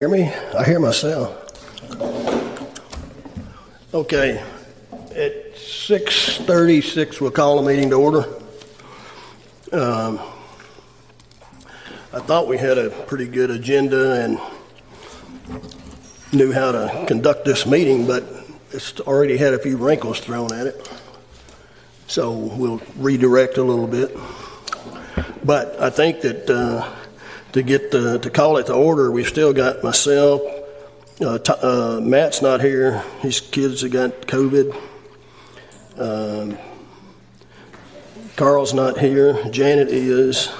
Hear me? I hear myself. Okay, at 6:36 we'll call the meeting to order. I thought we had a pretty good agenda and knew how to conduct this meeting, but it's already had a few wrinkles thrown at it. So we'll redirect a little bit. But I think that to call it to order, we've still got myself. Matt's not here. His kids have got COVID. Carl's not here. Janet is.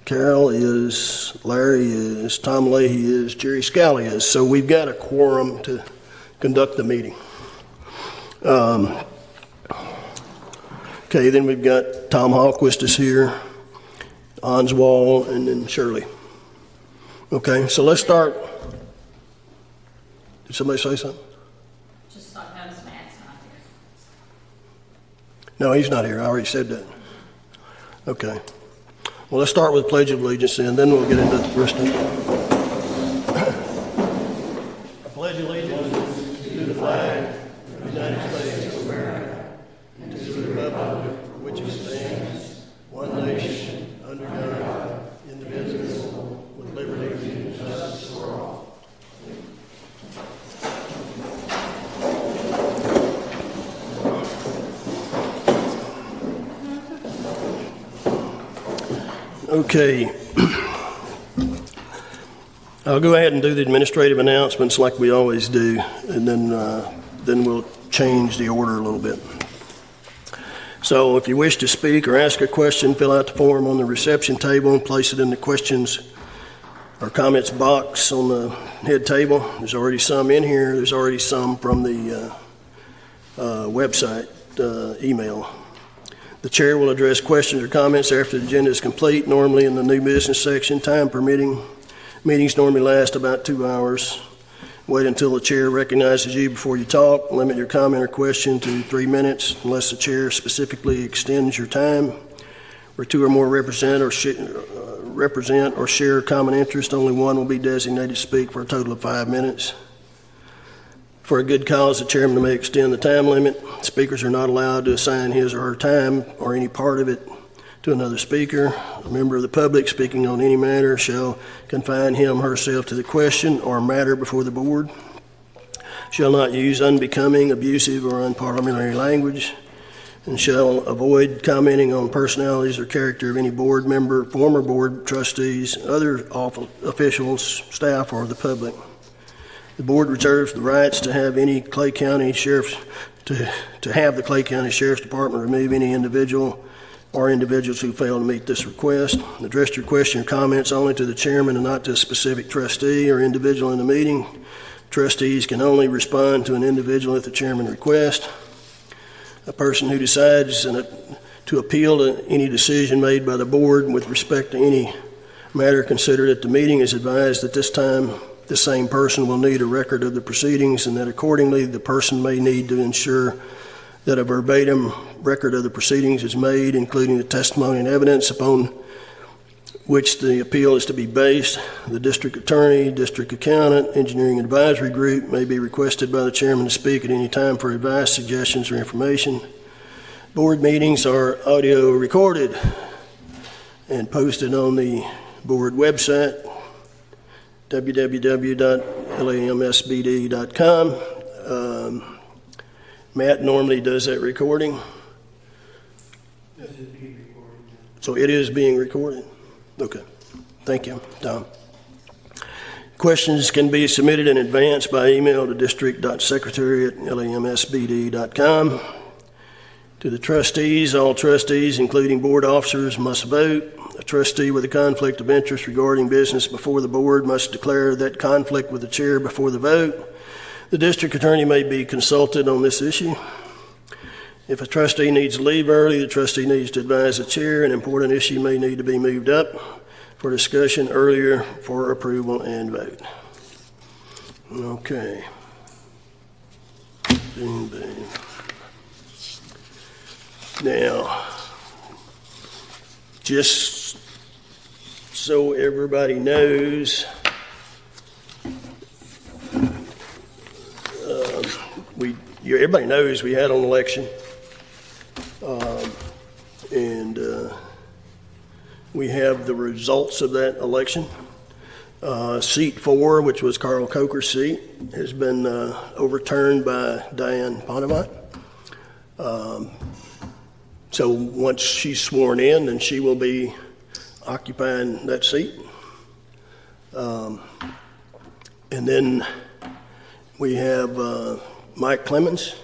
Carol is. Larry is. Tom Leahy is. Jerry Scally is. So we've got a quorum to conduct the meeting. Okay, then we've got Tom Hallquist is here. Oswald, and then Shirley. Okay, so let's start. Did somebody say something? Just thought notice Matt's not here. No, he's not here. I already said that. Okay. Well, let's start with Pledge of Allegiance, and then we'll get into the rest of it. I pledge allegiance to the flag of the United States of America and to the republic for which it stands, one nation, under God, indivisible, with liberty and justice for all. Okay. I'll go ahead and do the administrative announcements like we always do, and then we'll change the order a little bit. So if you wish to speak or ask a question, fill out the form on the reception table and place it in the questions or comments box on the head table. There's already some in here. There's already some from the website email. The chair will address questions or comments after the agenda is complete, normally in the new business section, time permitting. Meetings normally last about 2 hours. Wait until the chair recognizes you before you talk. Limit your comment or question to 3 minutes unless the chair specifically extends your time. Where two or more represent or share common interest, only one will be designated to speak for a total of 5 minutes. For a good cause, the chairman may extend the time limit. Speakers are not allowed to assign his or her time or any part of it to another speaker. A member of the public speaking on any matter shall confine him or herself to the question or matter before the board, shall not use unbecoming, abusive, or unparliamentary language, and shall avoid commenting on personalities or character of any board member, former board trustees, other officials, staff, or the public. The board reserves the rights to have the Clay County Sheriff's Department remove any individual or individuals who fail to meet this request. Address your question or comments only to the chairman and not to a specific trustee or individual in the meeting. Trustees can only respond to an individual if the chairman requests. A person who decides to appeal to any decision made by the board with respect to any matter considered at the meeting is advised that this time the same person will need a record of the proceedings, and that accordingly the person may need to ensure that a verbatim record of the proceedings is made, including the testimony and evidence upon which the appeal is to be based. The district attorney, district accountant, engineering advisory group may be requested by the chairman to speak at any time for advice, suggestions, or information. Board meetings are audio recorded and posted on the board website, www.lamsbd.com. Matt normally does that recording. This is being recorded. So it is being recorded? Okay. Thank you, Tom. Questions can be submitted in advance by email to district.secretary@lamsbd.com. To the trustees, all trustees, including board officers, must vote. A trustee with a conflict of interest regarding business before the board must declare that conflict with the chair before the vote. The district attorney may be consulted on this issue. If a trustee needs to leave early, the trustee needs to advise the chair. An important issue may need to be moved up for discussion earlier for approval and vote. Okay. Boom, boom. Now, just so everybody knows, everybody knows we had an election. And we have the results of that election. Seat 4, which was Carl Coker's seat, has been overturned by Diane Pontemont. So once she's sworn in, then she will be occupying that seat. And then we have Mike Clemens,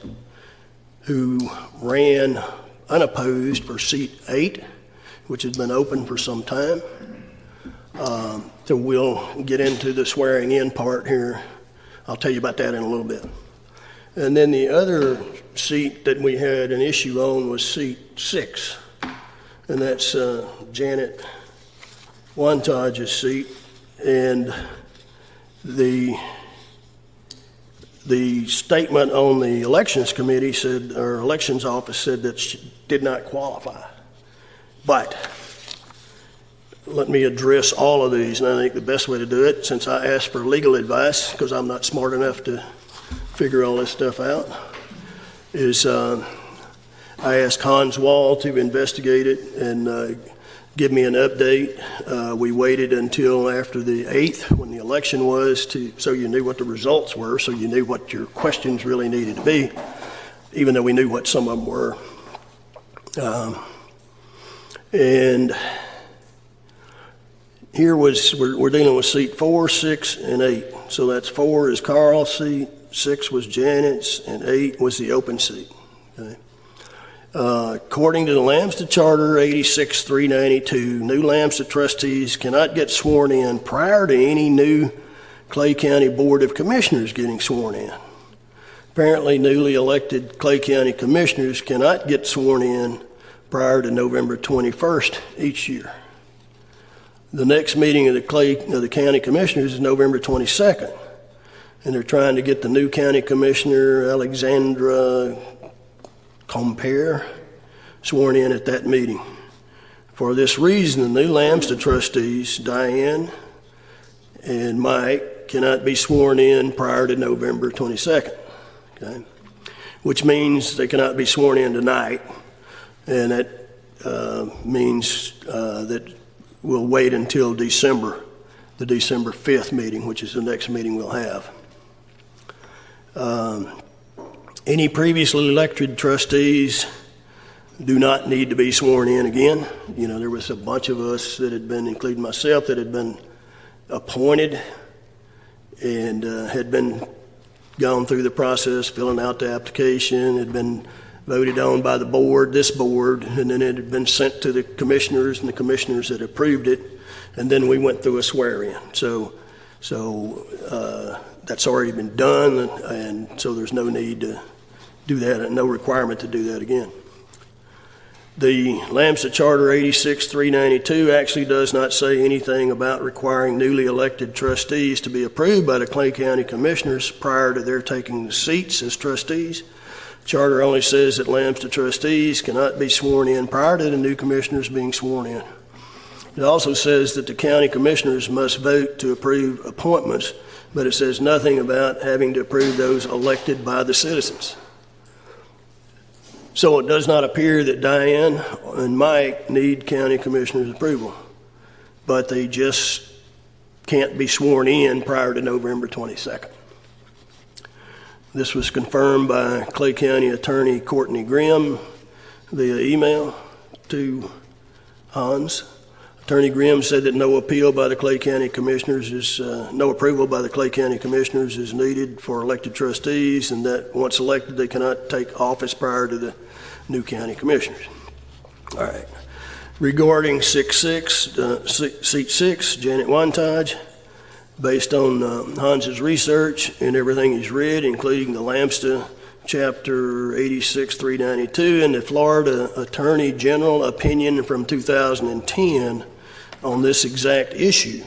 who ran unopposed for seat 8, which has been open for some time. So we'll get into the swearing in part here. I'll tell you about that in a little bit. And then the other seat that we had an issue on was seat 6, and that's Janet Wantage's seat. And the statement on the elections committee said, or elections office said, that she did not qualify. But let me address all of these, and I think the best way to do it, since I asked for legal advice, because I'm not smart enough to figure all this stuff out, is I asked Hans Wall to investigate it and give me an update. We waited until after the 8th, when the election was, so you knew what the results were, so you knew what your questions really needed to be, even though we knew what some of them were. And here we're dealing with seat 4, 6, and 8. So that's 4 is Carl's seat, 6 was Janet's, and 8 was the open seat. Okay. According to the Lambstead Charter 86-392, new Lambstead trustees cannot get sworn in prior to any new Clay County Board of Commissioners getting sworn in. Apparently, newly elected Clay County Commissioners cannot get sworn in prior to November 21st each year. The next meeting of the County Commissioners is November 22nd, and they're trying to get the new County Commissioner, Alexandra Compere, sworn in at that meeting. For this reason, the new Lambstead trustees, Diane and Mike, cannot be sworn in prior to November 22nd, okay? Which means they cannot be sworn in tonight, and that means that we'll wait until December, the December 5th meeting, which is the next meeting we'll have. Any previously elected trustees do not need to be sworn in again. You know, there was a bunch of us that had been, including myself, that had been appointed and had been gone through the process, filling out the application, had been voted on by the board, this board, and then it had been sent to the commissioners, and the commissioners had approved it, and then we went through a swear-in. So that's already been done, and so there's no need to do that, and no requirement to do that again. The Lambstead Charter 86-392 actually does not say anything about requiring newly elected trustees to be approved by the Clay County Commissioners prior to their taking the seats as trustees. Charter only says that Lambstead trustees cannot be sworn in prior to the new commissioners being sworn in. It also says that the county commissioners must vote to approve appointments, but it says nothing about having to approve those elected by the citizens. So it does not appear that Diane and Mike need county commissioners' approval, but they just can't be sworn in prior to November 22nd. This was confirmed by Clay County Attorney Courtney Grimm via email to Hans. Attorney Grimm said that no appeal by the Clay County Commissioners is, no approval by the Clay County Commissioners is needed for elected trustees, and that once elected, they cannot take office prior to the new county commissioners. All right. Regarding seat 6, Janet Wantage, based on Hans's research and everything he's read, including the Lambstead Chapter 86-392 and the Florida Attorney General opinion from 2010 on this exact issue,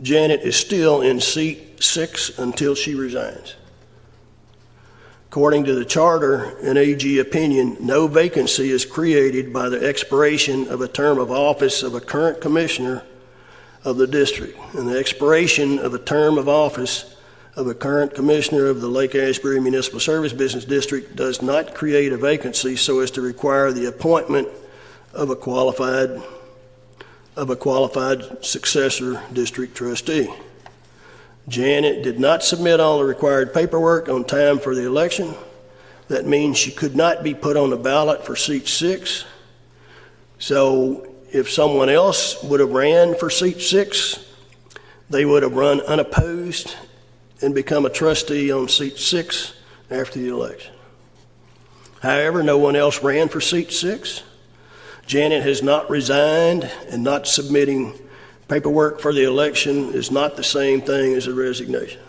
Janet is still in seat 6 until she resigns. According to the charter and AG opinion, no vacancy is created by the expiration of a term of office of a current commissioner of the district. And the expiration of a term of office of a current commissioner of the Lake Ashbury Municipal Service Business District does not create a vacancy so as to require the appointment of a qualified successor district trustee. Janet did not submit all the required paperwork on time for the election. That means she could not be put on the ballot for seat 6. So if someone else would have ran for seat 6, they would have run unopposed and become a trustee on seat 6 after the election. However, no one else ran for seat 6. Janet has not resigned, and not submitting paperwork for the election is not the same thing as a resignation.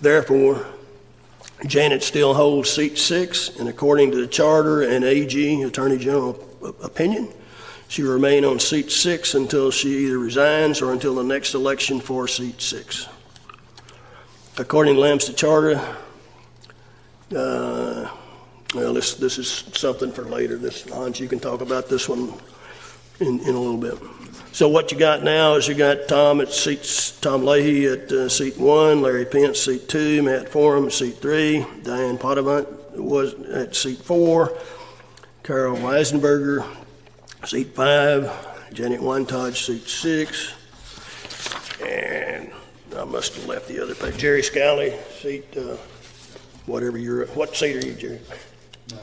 Therefore, Janet still holds seat 6, and according to the charter and AG, Attorney General opinion, she will remain on seat 6 until she either resigns or until the next election for seat 6. According to Lamstead Charter, well, this is something for later. Hans, you can talk about this one in a little bit. So what you got now is you got Tom Leahy at seat 1, Larry Pence seat 2, Matt Forum seat 3, Diane Potvin was at seat 4, Carol Weisenberger seat 5, Janet Weintage seat 6, and I must have left the other page. Jerry Scally seat what seat are you, Jerry? 9.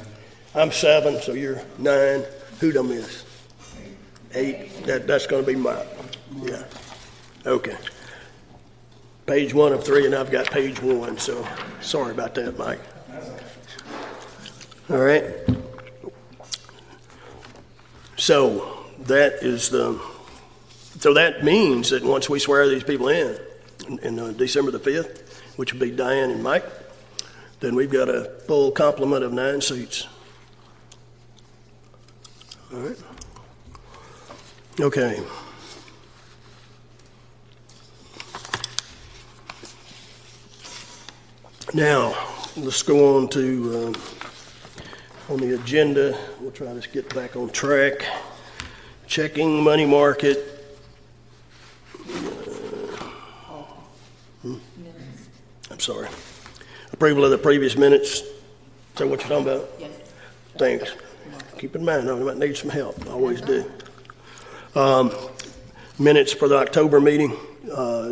I'm 7, so you're 9. Who'd I miss? 8. That's going to be Mike. Yeah. Okay. Page 1 of 3, and I've got page 1, so sorry about that, Mike. All right. So that means that once we swear these people in December the 5th, which would be Diane and Mike, then we've got a full complement of 9 seats. All right. Okay. Now, let's go on to, on the agenda, we'll try to get back on track. Checking money market. I'm sorry. Approval of the previous minutes. Is that what you're talking about? Yes. Thanks. Keep in mind, I might need some help. I always do. Minutes for the October meeting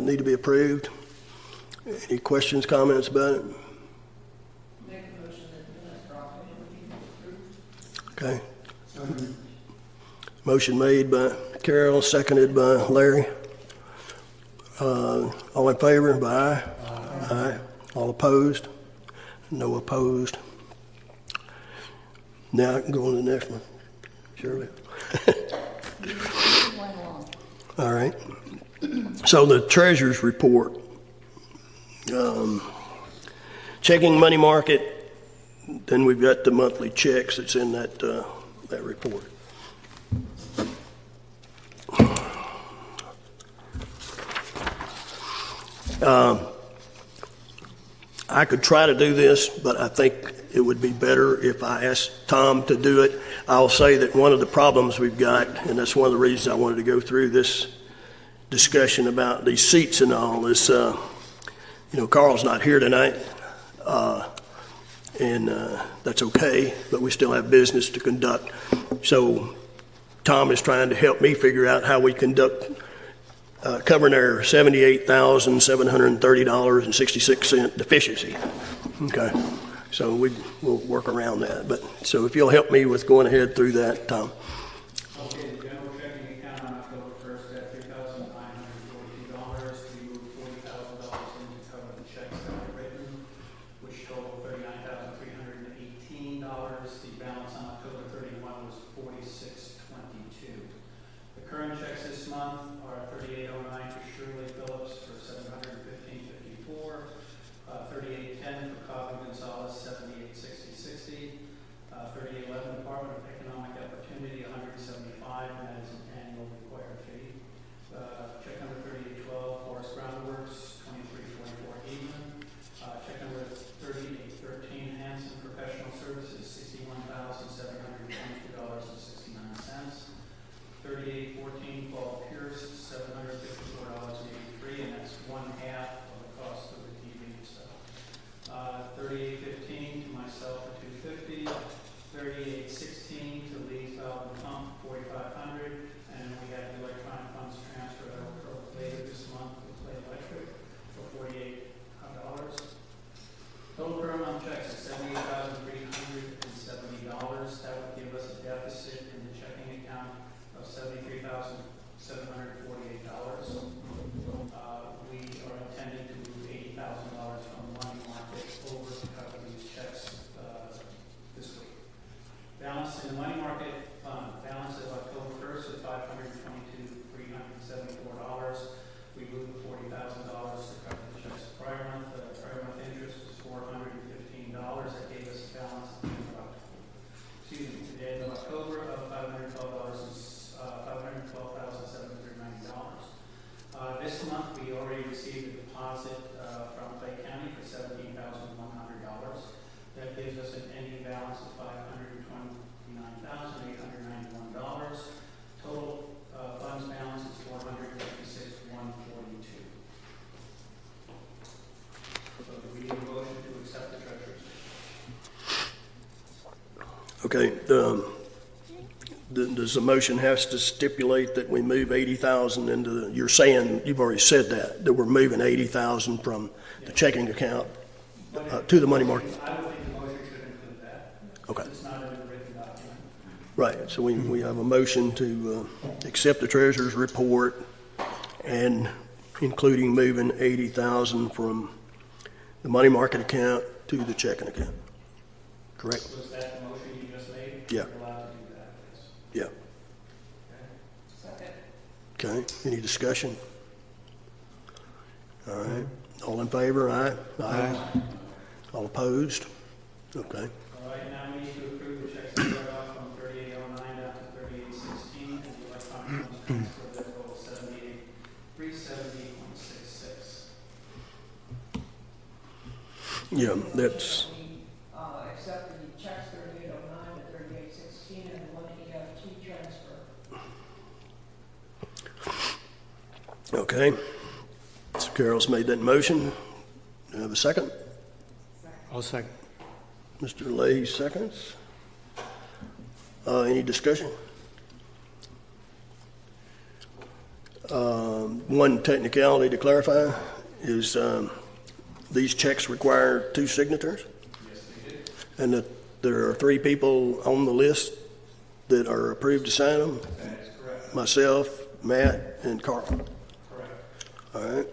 need to be approved. Any questions, comments about it? Make a motion that the minutes for October be approved. Okay. Motion made by Carol, seconded by Larry. All in favor, by aye? Aye. All opposed? No opposed. Now I can go on to the next one. Shirley? Went along. All right. So the treasurer's report. Checking money market, then we've got the monthly checks that's in that report. I could try to do this, but I think it would be better if I asked Tom to do it. I'll say that one of the problems we've got, and that's one of the reasons I wanted to go through this discussion about these seats and all, is, Carl's not here tonight, and that's okay, but we still have business to conduct. So Tom is trying to help me figure out how we conduct covering our $78,730.66 deficiency. Okay, so we'll work around that. But so if you'll help me with going ahead through that, Tom. Okay, the general checking account on October 1st at $3,942. We moved $40,000 in to cover the checks that were written, which totaled $39,318. The balance on October 31 was $46.22. The current checks this month are $38.09 for Shirley Phillips for $715.54, $38.10 for Cobb Gonzalez, $78.60, $38.11 Department of Economic Opportunity, $100. received a deposit from Clay County for $17,100. That gives us an ending balance of $529,891. Total funds balance is $456,142. So do we need a motion to accept the treasurer's? Okay, does the motion has to stipulate that we move 80,000 into the, you're saying, you've already said that we're moving 80,000 from the checking account to the money market? I would think the motion should include that. Okay. It's not in the written document. Right, so we have a motion to accept the treasurer's report and including moving 80,000 from the money market account to the checking account. Correct? Was that the motion you just made? Yeah. You're allowed to do that, yes. Yeah. Second. Okay, any discussion? All right, all in favor, aye? Aye. All opposed? Okay, All right, now we need to approve the checks that start off from 3809 down to 3816, and the electronic funds transfer that total 370.66. yeah, that's, We accept the checks 3809 to 3816 and the one EFT transfer. okay. So Carol's made that motion. Do I have a second? I'll second. Mr. Leahy seconds. Any discussion? One technicality to clarify is these checks require 2 signatures? Yes, they did. And that there are 3 people on the list that are approved to sign them? That is correct. Myself, Matt, and Carl. Correct. All right.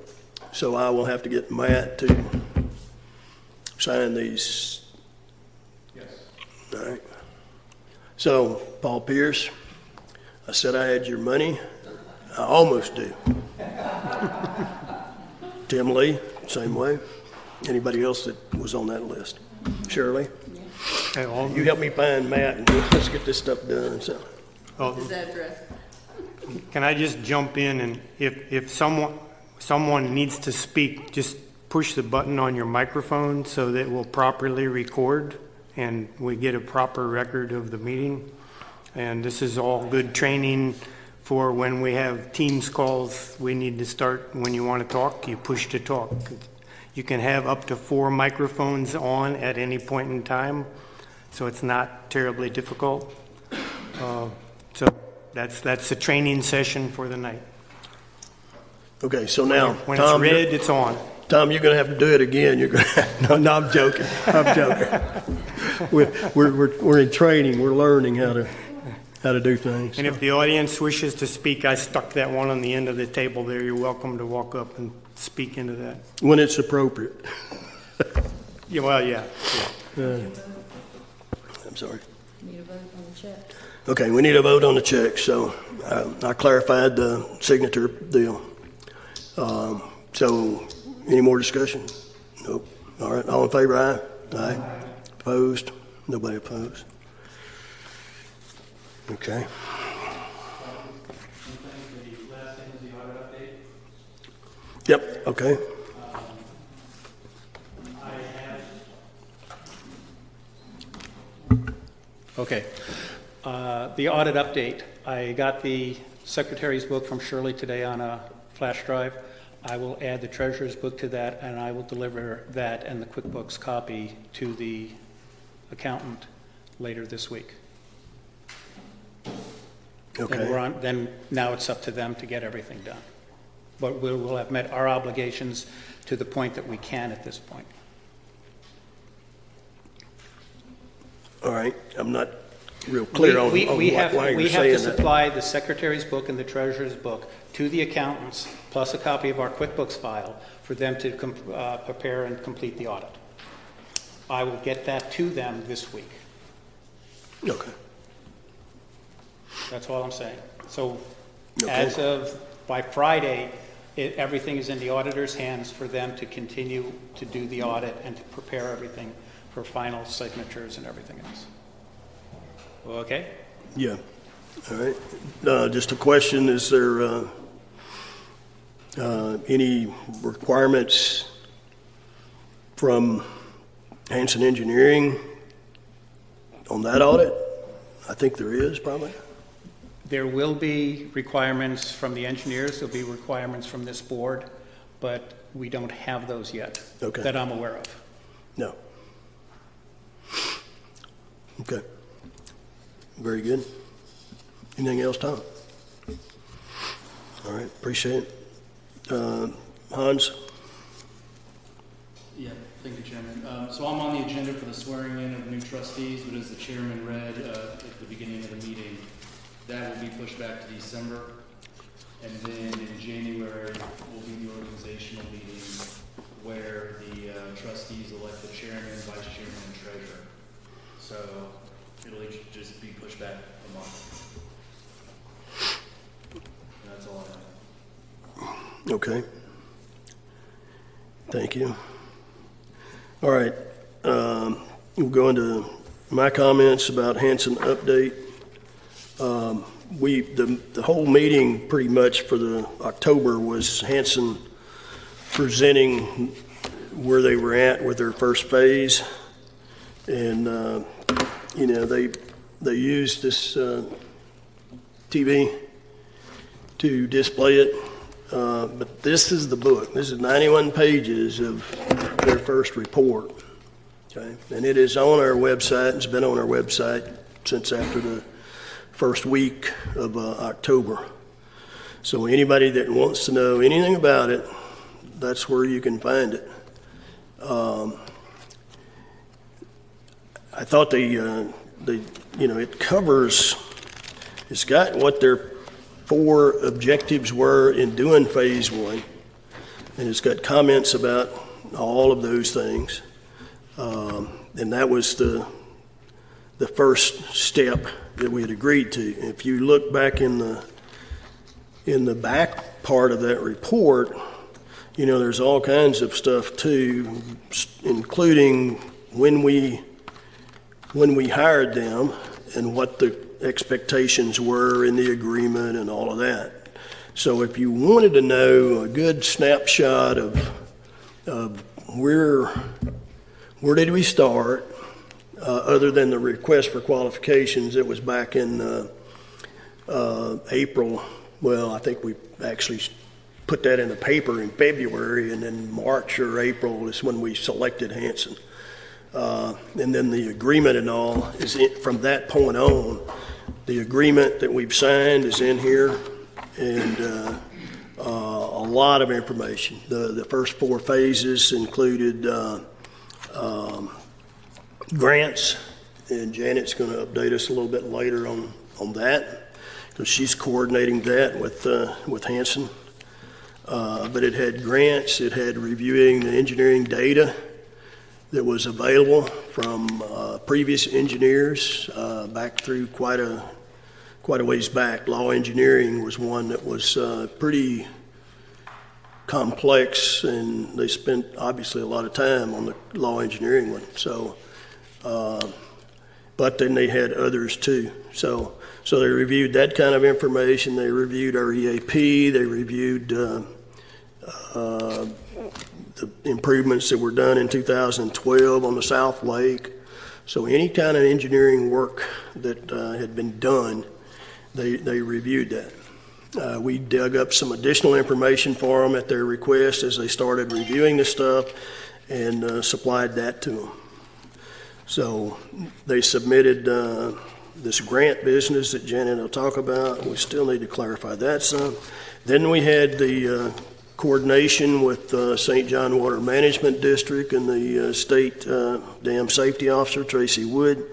So I will have to get Matt to sign these. Yes. All right. So, Paul Pierce, I said I had your money. I almost do. Tim Lee, same way. Anybody else that was on that list? Shirley, Okay, you help me find Matt and let's get this stuff done. So, His address. can I just jump in, and if someone needs to speak, just push the button on your microphone so that it will properly record and we get a proper record of the meeting. And this is all good training for when we have Teams calls. We need to start, when you want to talk, you push to talk. You can have up to 4 microphones on at any point in time, so it's not terribly difficult. So that's a training session for the night. okay, so now, When it's Tom, red, it's on. Tom, you're going to have to do it again. You're going to, no, I'm joking. I'm joking. We're in training. We're learning how to do things. And if the audience wishes to speak, I stuck that one on the end of the table there. You're welcome to walk up and speak into that. When it's appropriate. Yeah, well, yeah. I'm sorry. Need a vote on the check. Okay, we need a vote on the check, so I clarified the signature deal. So, any more discussion? Nope. All right, all in favor, aye? Aye. Opposed? Nobody opposed? Okay. The last thing is the audit update. Yep, okay. I have Okay. The audit update. I got the secretary's book from Shirley today on a flash drive. I will add the treasurer's book to that, and I will deliver that and the QuickBooks copy to the accountant later this week. And Okay. then now it's up to them to get everything done. But we'll have met our obligations to the point that we can at this point. All right, I'm not real clear on We why have you're to saying that. supply the secretary's book and the treasurer's book to the accountants, plus a copy of our QuickBooks file, for them to prepare and complete the audit. I will get that to them this week. Okay. That's all I'm saying. So Okay. as of, by Friday, everything is in the auditor's hands for them to continue to do the audit and to prepare everything for final signatures and everything else. Okay? Yeah, all right. Just a question, is there, Any requirements from Hanson Engineering on that audit? I think there is, probably. There will be requirements from the engineers, there'll be requirements from this board, but we don't have those yet Okay. that I'm aware of. No. Okay. Very good. Anything else, Tom? All right, appreciate it. Hans? Yeah, thank you, Chairman. So I'm on the agenda for the swearing in of new trustees, but as the chairman read at the beginning of the meeting, that will be pushed back to December. And then in January will be the organizational meeting where the trustees elect the chairman, vice chairman, and treasurer. So it'll each just be pushed back a month. And that's all I have. Okay. Thank you. All right, we'll go into my comments about Hanson update. The whole meeting pretty much for the October was Hanson presenting where they were at with their first phase. And, you know, they used this TV to display it. But this is the book. This is 91 pages of their first report. Okay, and it is on our website. It's been on our website since after the first week of October. So anybody that wants to know anything about it, that's where you can find it. I thought it covers. It's got what their 4 objectives were in doing phase 1, and it's got comments about all of those things. And that was the first step that we had agreed to. If you look back in the back part of that report, you know, there's all kinds of stuff too, including when we hired them and what the expectations were in the agreement and all of that. So if you wanted to know a good snapshot of where did we start, other than the request for qualifications, it was back in April. Well, I think we actually put that in the paper in February, and then March or April is when we selected Hanson. And then the agreement and all is from that point on. The agreement that we've signed is in here, and a lot of information. The first 4 phases included grants, and Janet's going to update us a little bit later on that, because she's coordinating that with Hanson. But it had grants, it had reviewing the engineering data that was available from previous engineers back through quite a ways back. Law engineering was one that was pretty complex, and they spent obviously a lot of time on the law engineering one. So, but then they had others too. So they reviewed that kind of information. They reviewed our EAP. They reviewed the improvements that were done in 2012 on the South Lake. So any kind of engineering work that had been done, they reviewed that. We dug up some additional information for them at their request as they started reviewing the stuff, and supplied that to them. So they submitted this grant business that Janet will talk about. We still need to clarify that some. Then we had the coordination with St. John Water Management District and the state dam safety officer, Tracy Wood,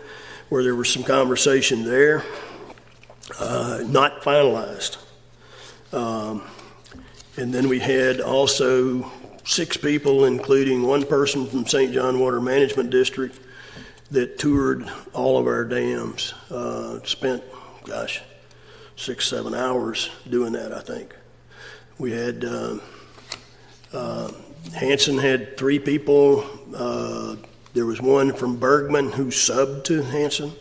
where there was some conversation there, not finalized. And then we had also 6 people, including 1 person from St. John Water Management District, that toured all of our dams. Spent, 6-7 hours doing that, I think. We had Hanson had 3 people. There was one from Bergman who subbed to Hanson.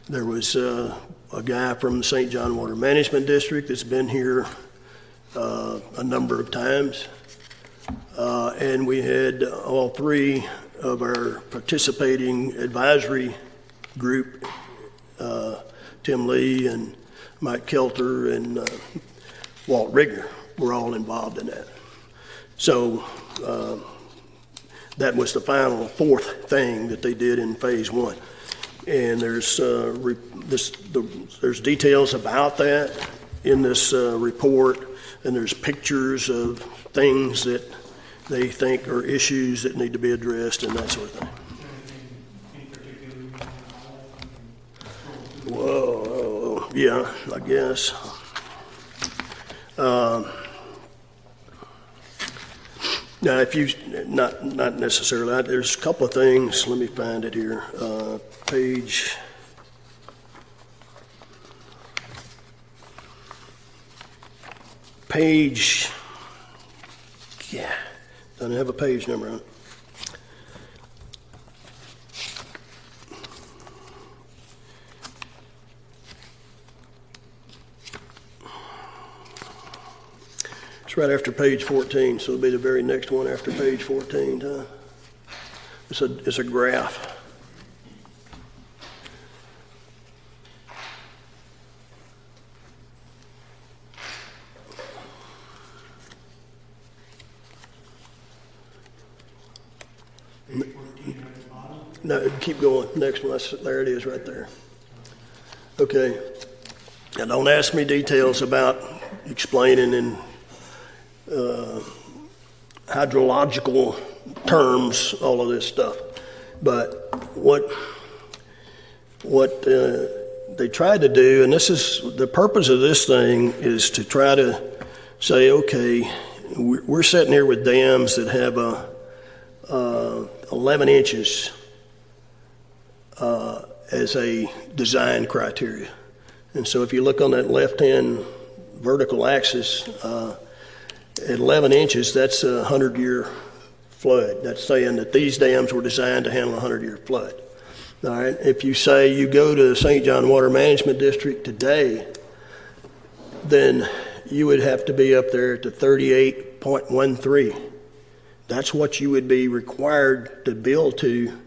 There was a guy from the St. John Water Management District that's been here a number of times. And we had all three of our participating advisory group, Tim Lee and Mike Kelter and Walt Rigner, were all involved in that. So that was the final fourth thing that they did in phase one. And there's details about that in this report, and there's pictures of things that they think are issues that need to be addressed and that sort of thing. Whoa, yeah, I guess. Now, if you, not necessarily, there's a couple of things, let me find it here. Page, yeah, doesn't have a page number on it. It's right after page 14, so it'll be the very next one after page 14, huh? It's a graph. No, keep going. Next one, there it is right there. Okay. Now, don't ask me details about explaining in hydrological terms all of this stuff. But what they tried to do, and this is the purpose of this thing, is to try to say, okay, we're sitting here with dams that have 11 inches as a design criteria. And so if you look on that left-hand vertical axis, at 11 inches, that's a 100-year flood. That's saying that these dams were designed to handle a 100-year flood. All right. If you say you go to St. John Water Management District today, then you would have to be up there at the 38.13. That's what you would be required to build to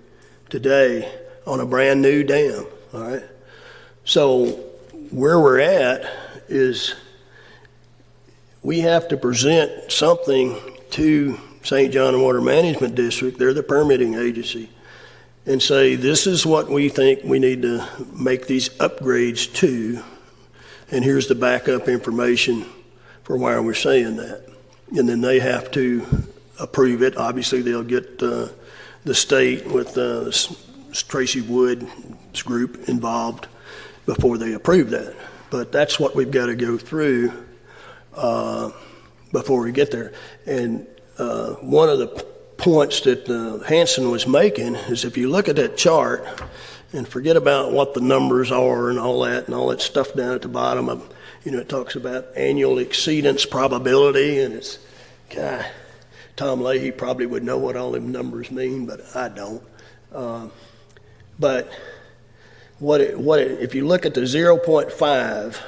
today on a brand new dam. All right. So where we're at is we have to present something to St. John Water Management District, they're the permitting agency, and say, this is what we think we need to make these upgrades to, and here's the backup information for why we're saying that. And then they have to approve it. Obviously, they'll get the state with Tracy Wood's group involved before they approve that. But that's what we've got to go through before we get there. And one of the points that Hanson was making is, if you look at that chart and forget about what the numbers are and all that stuff down at the bottom of, it talks about annual exceedance probability, and it's, God, Tom Leahy probably would know what all them numbers mean, but I don't. But if you look at the 0.5,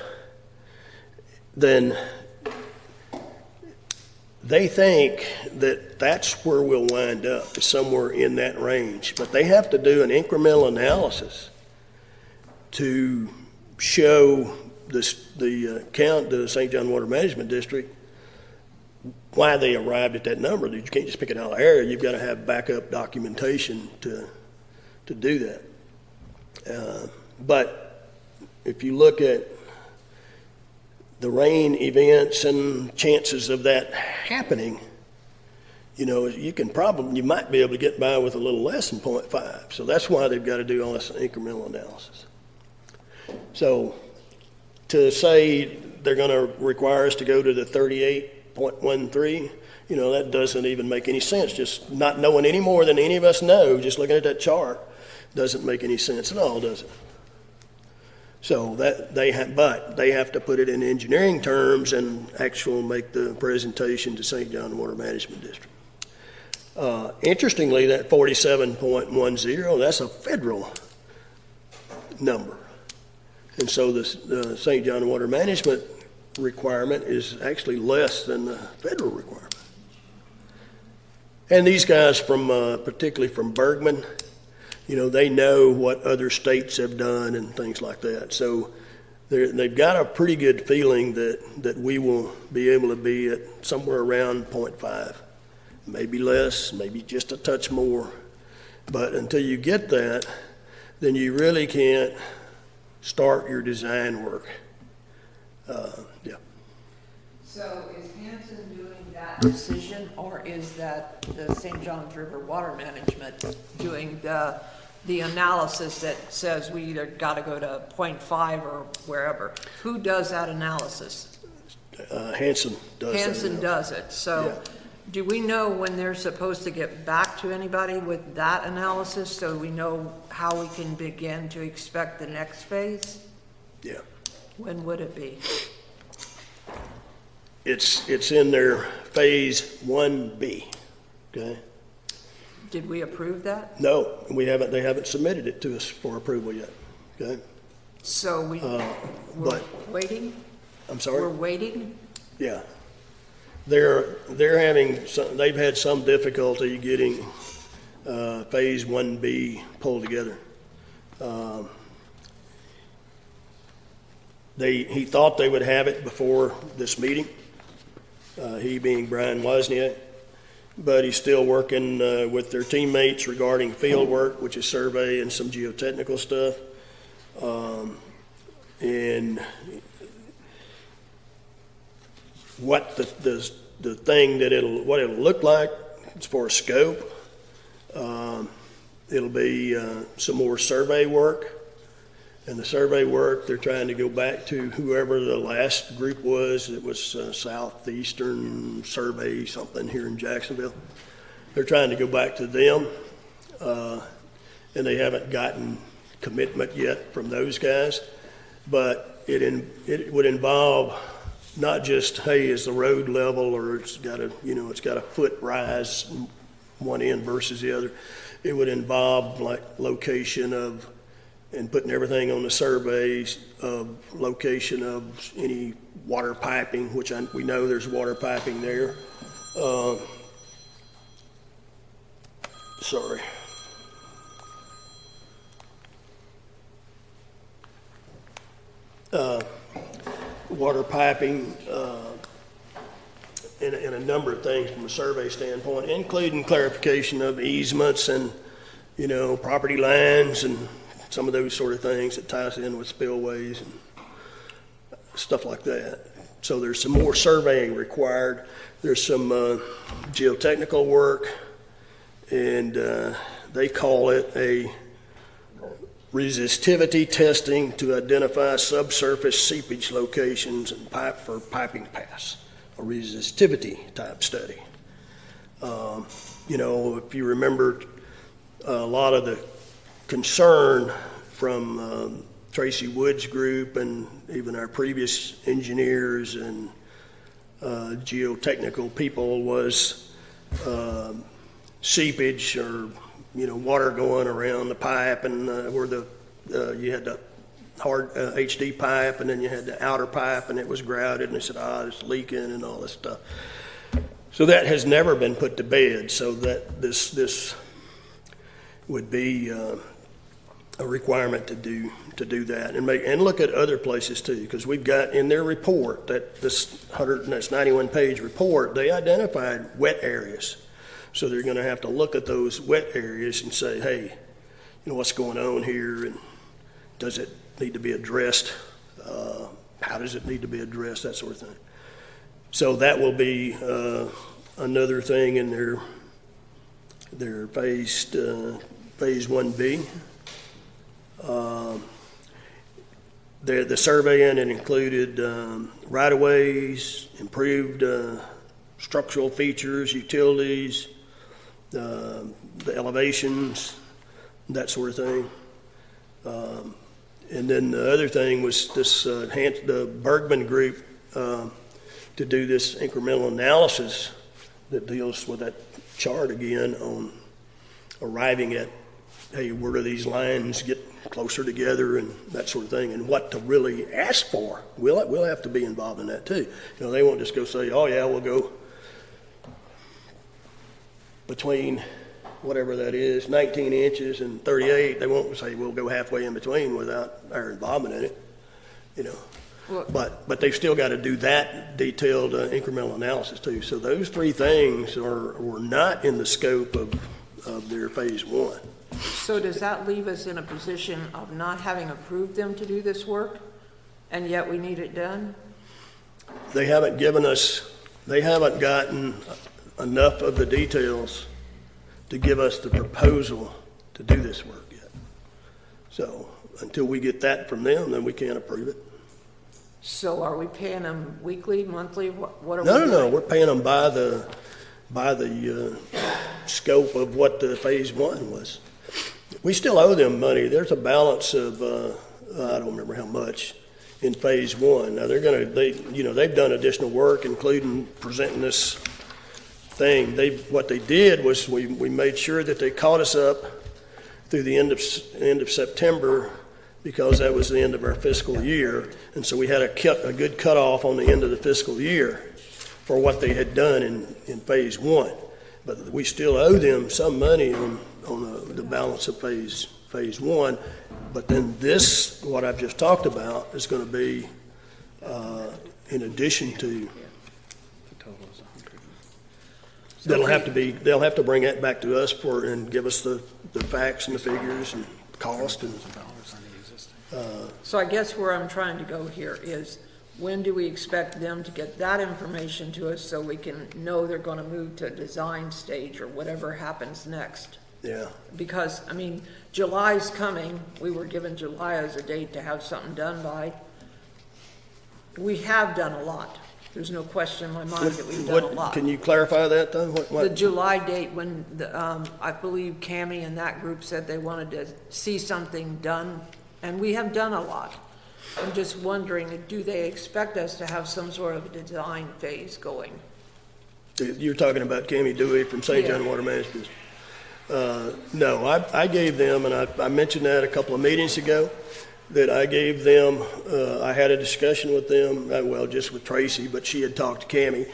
then they think that that's where we'll wind up, somewhere in that range. But they have to do an incremental analysis to show the St. John Water Management District why they arrived at that number. You can't just pick it out of the air. You've got to have backup documentation to do that. But if you look at the rain events and chances of that happening, you might be able to get by with a little less than 0.5. So that's why they've got to do all this incremental analysis. So to say they're going to require us to go to the 38.13, that doesn't even make any sense. Just not knowing any more than any of us know, just looking at that chart, doesn't make any sense at all, does it? So that they have to put it in engineering terms and actually make the presentation to St. John Water Management District. Interestingly, that 47.10, that's a federal number. And so the St. John Water Management requirement is actually less than the federal requirement. And these guys from, particularly from Bergman, they know what other states have done and things like that. So they've got a pretty good feeling that we will be able to be at somewhere around 0.5, maybe less, maybe just a touch more. But until you get that, then you really can't start your design work. Yeah. So is Hanson doing that decision, or is that the St. Johns River Water Management doing the analysis that says we either got to go to 0.5 or wherever? Who does that analysis? Hanson does that. Hanson does it. So Yeah. do we know when they're supposed to get back to anybody with that analysis, so we know how we can begin to expect the next phase? Yeah. When would it be? It's in their phase 1B, okay? Did we approve that? No, they haven't submitted it to us for approval yet, okay? So we're but- waiting? I'm We're sorry? waiting? Yeah. They've had some difficulty getting phase 1B pulled together. He thought they would have it before this meeting, he being Brian Wozniak, but he's still working with their teammates regarding field work, which is survey and some geotechnical stuff. And what the thing that what it'll look like as far as scope, it'll be some more survey work. And the survey work, they're trying to go back to whoever the last group was. It was Southeastern Survey, something here in Jacksonville. They're trying to go back to them, and they haven't gotten commitment yet from those guys. But it would involve not just, hey, is the road level, or it's got a foot rise one end versus the other. It would involve like location of, and putting everything on the surveys of location of any water piping, which we know there's water piping there. Sorry. Water piping, and a number of things from a survey standpoint, including clarification of easements and, property lines and some of those sort of things that ties in with spillways and stuff like that. So there's some more surveying required. There's some geotechnical work, and they call it a resistivity testing to identify subsurface seepage locations and piping paths, a resistivity type study. If you remember, a lot of the concern from Tracy Wood's group and even our previous engineers and geotechnical people was seepage or water going around the pipe, and where you had the hard HD pipe, and then you had the outer pipe, and it was grouted, and they said, it's leaking and all this stuff. So that has never been put to bed. So that this would be a requirement to do that, and look at other places too, because we've got in their report that this 91-page report, they identified wet areas. So they're going to have to look at those wet areas and say, hey, what's going on here, and does it need to be addressed? How does it need to be addressed? That sort of thing. So that will be another thing in their phase 1B. The surveying, it included right-of-ways, improved structural features, utilities, the elevations, that sort of thing. And then the other thing was the Bergman group to do this incremental analysis that deals with that chart again on arriving at hey, where do these lines get closer together and that sort of thing, and what to really ask for. We'll have to be involved in that too. You know, they won't just go say, oh yeah, we'll go between whatever that is, 19 inches and 38. They won't say we'll go halfway in between without our involvement in it, you know. Well- But they've still got to do that detailed incremental analysis too. So those three things were not in the scope of their phase one. So does that leave us in a position of not having approved them to do this work, and yet we need it done? They haven't gotten enough of the details to give us the proposal to do this work yet. So until we get that from them, then we can't approve it. So are we paying them weekly, monthly? What are we No, doing? we're paying them by the scope of what the phase one was. We still owe them money. There's a balance of, I don't remember how much in phase one. Now they've done additional work, including presenting this thing. What they did was we made sure that they caught us up through the end of September, because that was the end of our fiscal year. And so we had a good cutoff on the end of the fiscal year for what they had done in phase one. But we still owe them some money on the balance of phase one. But then this, what I've just talked about, is going to be in addition to. They'll have to bring that back to us and give us the facts and the figures and cost and. So I guess where I'm trying to go here is, when do we expect them to get that information to us so we can know they're going to move to design stage or whatever happens next? Yeah. Because, I mean, July's coming. We were given July as a date to have something done by. We have done a lot. There's no question in my mind that we've done a lot. Can you clarify that though? The July date when, I believe Cammie and that group said they wanted to see something done, and we have done a lot. I'm just wondering, do they expect us to have some sort of a design phase going? You're talking about Cammie Dewey from St. Yeah. John Water Management. No, I gave them, and I mentioned that a couple of meetings ago, that I gave them, I had a discussion with them, well, just with Tracy, but she had talked to Cammie,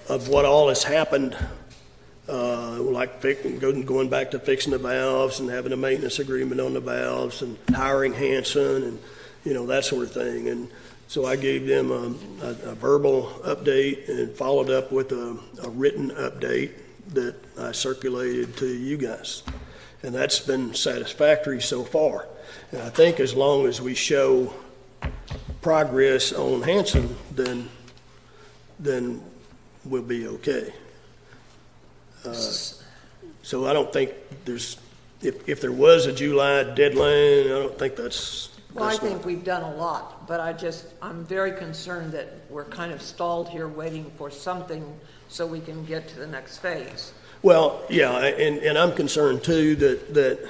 of what all has happened, like going back to fixing the valves and having a maintenance agreement on the valves and hiring Hanson and, you know, that sort of thing. And so I gave them a verbal update and followed up with a written update that I circulated to you guys. And that's been satisfactory so far. And I think as long as we show progress on Hanson, then we'll be okay. So I don't think if there was a July deadline, I don't think that's. Well, I think we've done a lot, but I'm very concerned that we're kind of stalled here waiting for something so we can get to the next phase. Well, yeah, and I'm concerned too that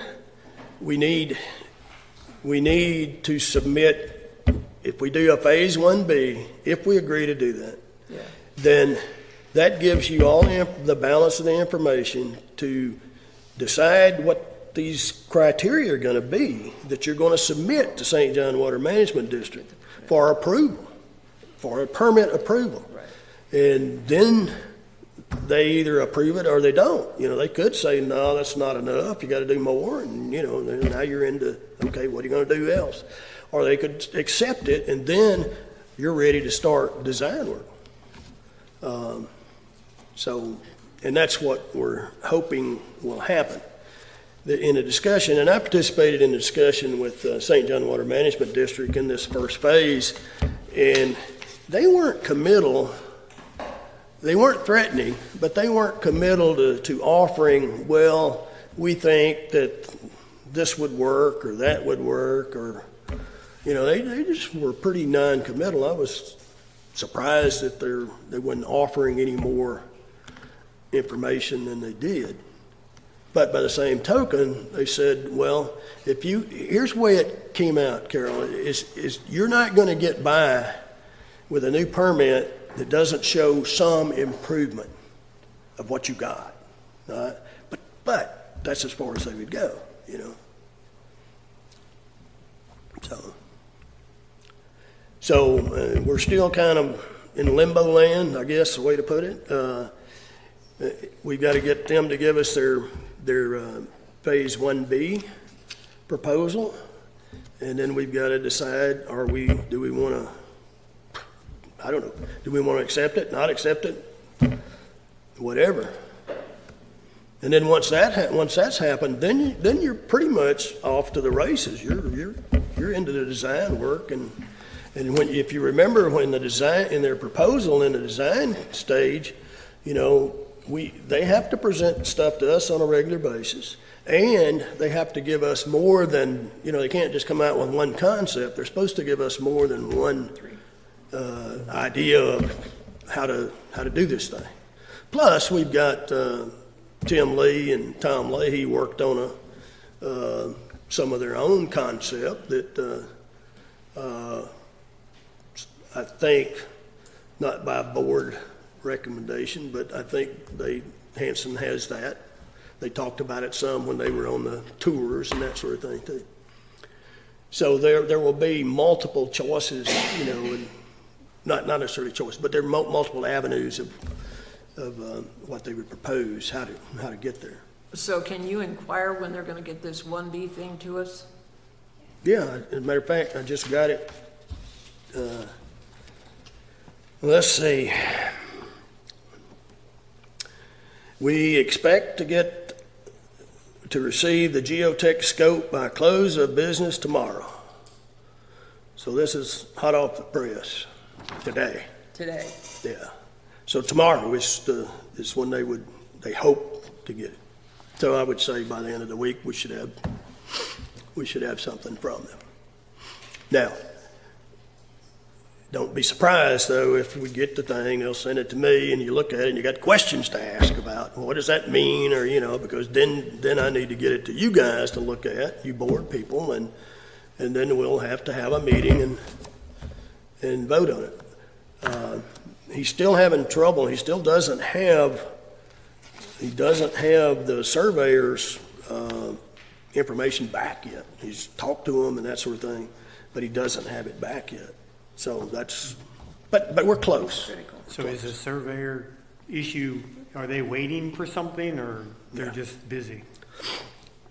we need to submit, if we do a phase 1B, if we agree to do that, Yeah. then that gives you all the balance of the information to decide what these criteria are going to be that you're going to submit to St. John Water Management District for approval, for a permit approval. Right. And then they either approve it or they don't. You know, they could say, no, that's not enough, you got to do more, and, you know, then now you're into, okay, what are you going to do else? Or they could accept it, and then you're ready to start design work. And that's what we're hoping will happen. In a discussion, and I participated in a discussion with St. John Water Management District in this first phase, and they weren't committal. They weren't threatening, but they weren't committal to offering, well, we think that this would work or that would work, or, you know, they just were pretty non-committal. I was surprised that they weren't offering any more information than they did. But by the same token, they said, well, here's the way it came out, Carol, is you're not going to get by with a new permit that doesn't show some improvement of what you got. But that's as far as they would go, So we're still kind of in limbo land, I guess, the way to put it. We've got to get them to give us their Phase 1B proposal, and then we've got to decide, do we want to, I don't know, do we want to accept it, not accept it, whatever. And then once that's happened, then you're pretty much off to the races. You're into the design work, and if you remember when the design, in their proposal in the design stage, they have to present stuff to us on a regular basis, and they have to give us more than, they can't just come out with one concept. They're supposed to give us more than one idea of how to do this thing. Plus, we've got Tim Lee and Tom Leahy worked on some of their own concept that I think, not by board recommendation, but I think Hanson has that. They talked about it some when they were on the tours and that sort of thing too. So there will be multiple choices, and not necessarily choices, but there are multiple avenues of what they would propose, how to get there. So can you inquire when they're gonna get this 1B thing to us? Yeah, as a matter of fact, I just got it. Let's see. We expect to receive the geotech scope by close of business tomorrow. So this is hot off the press today. Today? Yeah. So tomorrow is when they hope to get it. So I would say by the end of the week we should have something from them. Now, don't be surprised though if we get the thing, they'll send it to me and you look at it and you got questions to ask about. Well, what does that mean? Or because then I need to get it to you guys to look at, you board people, and then we'll have to have a meeting and vote on it. He's still having trouble. He still doesn't have the surveyor's information back yet. He's talked to him and that sort of thing, but he doesn't have it back yet. So but we're close. So is the surveyor issue, are they waiting for something, or they're just busy?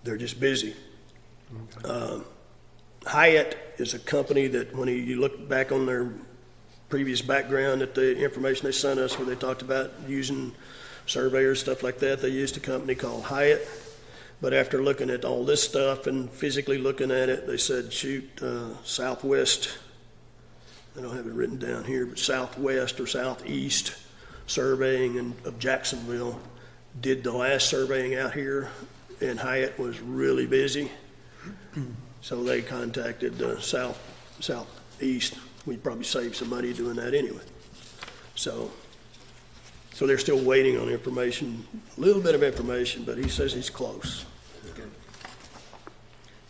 They're just busy. Hyatt is a company that when you look back on their previous background at the information they sent us where they talked about using surveyors, stuff like that, they used a company called Hyatt. But after looking at all this stuff and physically looking at it, they said, shoot, Southwest, I don't have it written down here, but Southwest or Southeast Surveying of Jacksonville did the last surveying out here, and Hyatt was really busy. So they contacted Southeast. We'd probably save some money doing that anyway. So they're still waiting on information, a little bit of information, but he says he's close.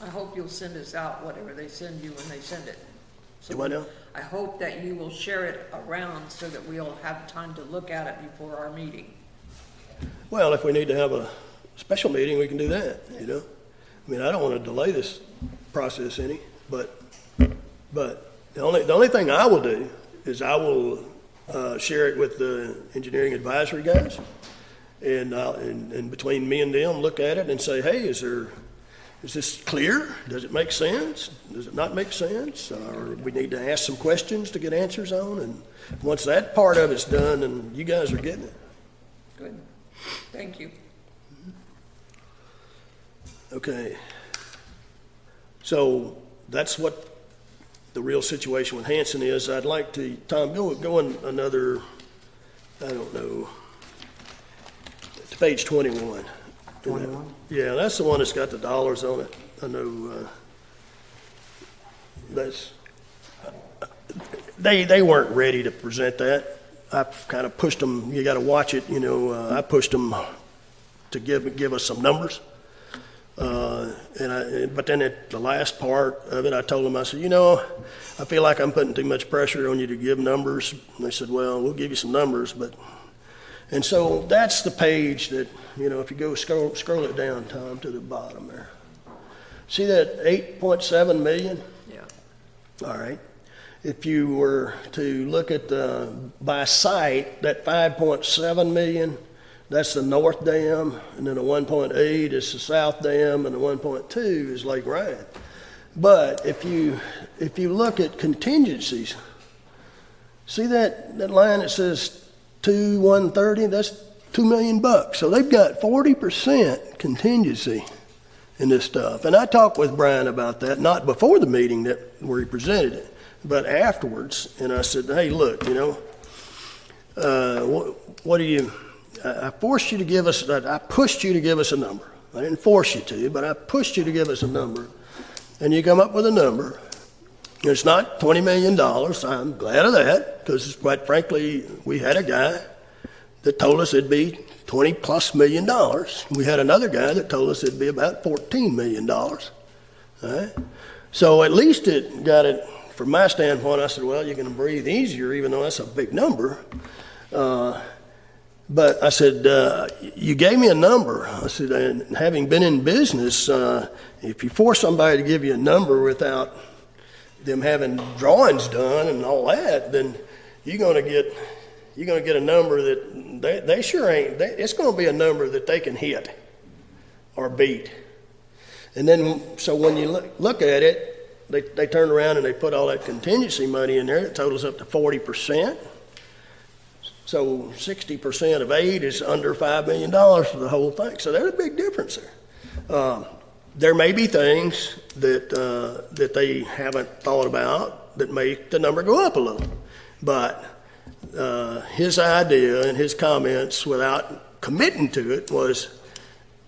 I hope you'll send us out whatever they send you when they send it. Do I know? I hope that you will share it around so that we'll have time to look at it before our meeting. Well, if we need to have a special meeting, we can do that, I mean, I don't want to delay this process any, but the only thing I will do is I will share it with the engineering advisory guys, and between me and them, look at it and say, hey, is this clear? Does it make sense? Does it not make sense? Or we need to ask some questions to get answers on, and once that part of it's done, then you guys are getting it. Good. Thank you. Okay. So that's what the real situation with Hanson is. I'd like to, Tom, go in another, I don't know, to page 21. 21? Yeah, that's the one that's got the dollars on it. I know they weren't ready to present that. I kind of pushed them, you got to watch it, I pushed them to give us some numbers. But then at the last part of it, I told them, I said, I feel like I'm putting too much pressure on you to give numbers. And they said, well, we'll give you some numbers, but And so that's the page that, you know, if you go scroll it down, Tom, to the bottom there. See that 8.7 million? Yeah. All right. If you were to look at by site, that 5.7 million, that's the North Dam, and then the 1.8 is the South Dam, and the 1.2 is Lake Ryan. But if you look at contingencies, see that line that says 130, that's $2 million. So they've got 40% contingency in this stuff. And I talked with Brian about that, not before the meeting where he presented it, but afterwards. And I said, hey, look, you know, what do you, I pushed you to give us a number. I didn't force you to, but I pushed you to give us a number. And you come up with a number. It's not $20 million. I'm glad of that, because quite frankly, we had a guy that told us it'd be $20+ million. We had another guy that told us it'd be about $14 million. All right? So at least it got it, from my standpoint, I said, well, you can breathe easier, even though that's a big number. But I said, you gave me a number. I said, and having been in business, if you force somebody to give you a number without them having drawings done and all that, then you're going to get a number that they sure ain't. It's going to be a number that they can hit or beat. And then, so when you look at it, they turn around and they put all that contingency money in there. It totals up to 40%. So 60% of 8 is under $5 million for the whole thing. So there's a big difference there. There may be things that they haven't thought about that make the number go up a little. But his idea and his comments, without committing to it, was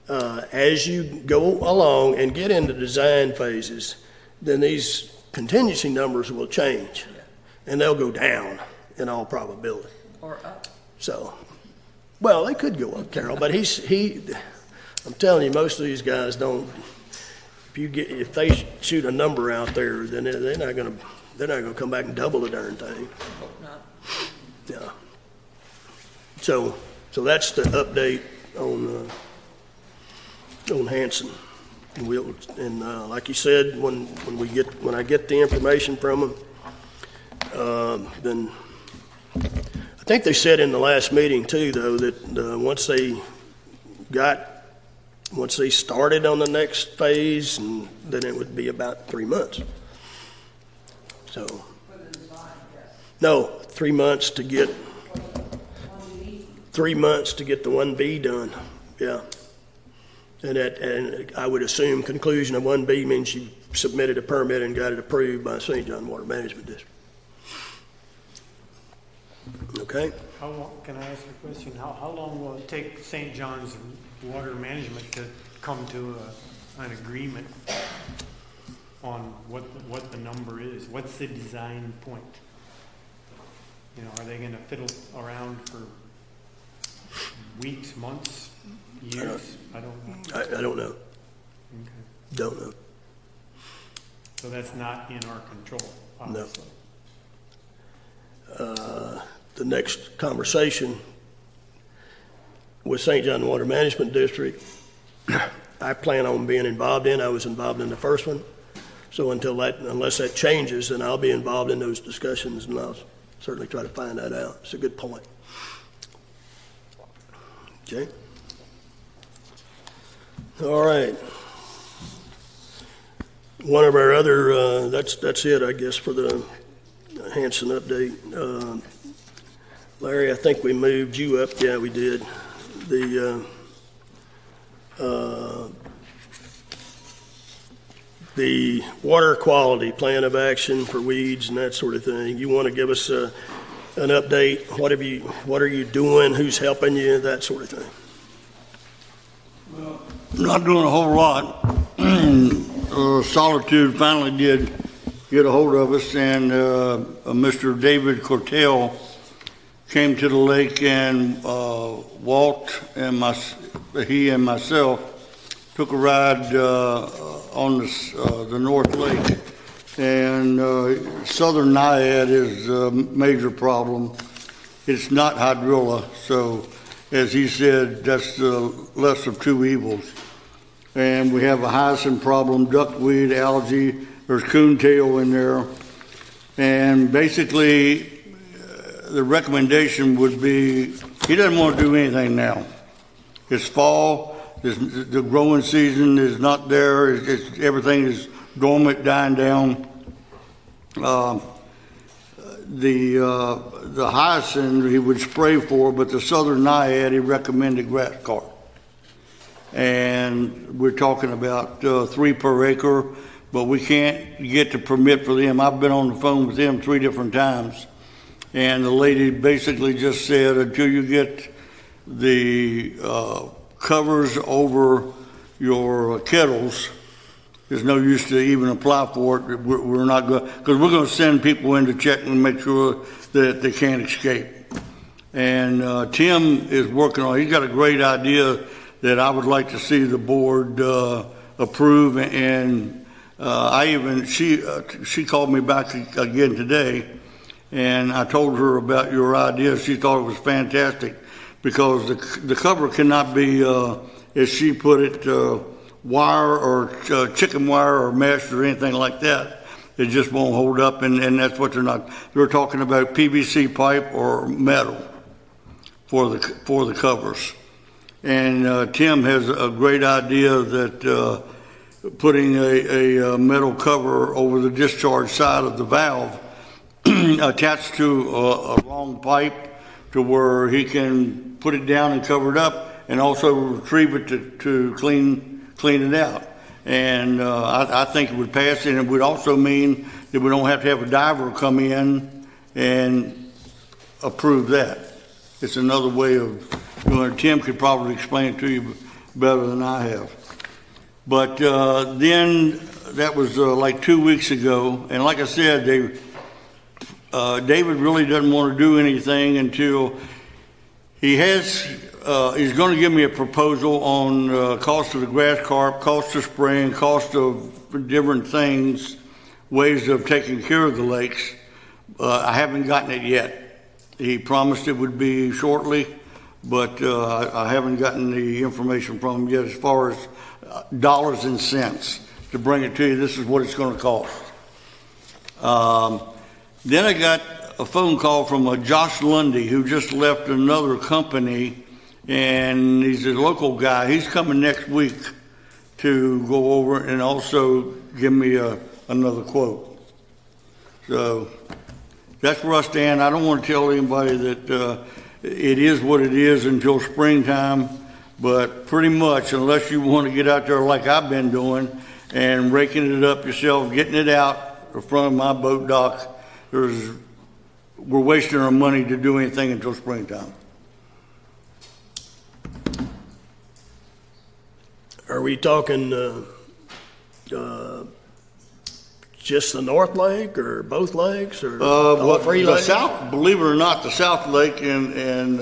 as you go along and get into design phases, then these contingency numbers will change, and they'll go down in all probability. Or up. So, well, they could go up, Carol, but I'm telling you, most of these guys don't. If they shoot a number out there, then they're not gonna come back and double the darn thing. Hope not. Yeah. So that's the update on Hanson. And like you said, when I get the information from them, then I think they said in the last meeting too, though, that once they started on the next phase, and then it would be about 3 months. So. For the design, yes. No, 3 months to get. 3 months to get the 1B done. Yeah. And I would assume conclusion of 1B means you submitted a permit and got it approved by St. John Water Management District. Okay. How long, can I ask a question? How long will it take St. John's Water Management to come to an agreement on what the number is? What's the design point? You know, are they going to fiddle around for weeks, months, years? I don't know. I don't know. Okay. Don't know. So that's not in our control, obviously. The next conversation with St. John Water Management District, I plan on being involved in. I was involved in the first one. So unless that changes, then I'll be involved in those discussions, and I'll certainly try to find that out. It's a good point. Okay. All right. One of our other, that's it, I guess, for the Hanson update. Larry, I think we moved you up. Yeah, we did. The water quality plan of action for weeds and that sort of thing. You want to give us an update? What are you doing? Who's helping you? That sort of thing. Well, not doing a whole lot. Solitude finally did get a hold of us, and Mr. David Cortell came to the lake, and Walt and he and myself took a ride on the North Lake. And southern naiad is a major problem. It's not hydrilla, so as he said, that's the less of two evils. And we have a hyacinth problem, duckweed, algae, there's coontail in there. And basically, the recommendation would be, he doesn't want to do anything now. It's fall, the growing season is not there, everything is dormant, dying down. The hyacinth he would spray for, but the southern naiad he recommended grass carp. And we're talking about 3 per acre, but we can't get the permit for them. I've been on the phone with them 3 different times, and the lady basically just said, until you get the covers over your kettles, there's no use to even apply for it. We're not going, because we're going to send people in to check and make sure that they can't escape. And Tim is working on, he's got a great idea that I would like to see the board approve. And she called me back again today, and I told her about your idea. She thought it was fantastic, because the cover cannot be, as she put it, wire or chicken wire or mesh or anything like that. It just won't hold up, and that's what they're not. They're talking about PVC pipe or metal for the covers. And Tim has a great idea that putting a metal cover over the discharge side of the valve attached to a long pipe, to where he can put it down and cover it up, and also retrieve it to clean it out. And I think it would pass, and it would also mean that we don't have to have a diver come in and approve that. It's another way of doing it. Tim could probably explain it to you better than I have. But then that was like 2 weeks ago, and like I said, David really doesn't want to do anything until he's going to give me a proposal on cost of the grass carp, cost of spraying, cost of different things, ways of taking care of the lakes. I haven't gotten it yet. He promised it would be shortly, but I haven't gotten the information from him yet as far as dollars and cents to bring it to you. This is what it's going to cost. Then I got a phone call from Josh Lundy, who just left another company, and he's a local guy. He's coming next week to go over and also give me another quote. So that's where I stand. I don't want to tell anybody that it is what it is until springtime, but pretty much, unless you want to get out there like I've been doing and raking it up yourself, getting it out in front of my boat dock, we're wasting our money to do anything until springtime. Are we talking just the North Lake, or both lakes, or all 3 the lakes? South, believe it or not, the South Lake, and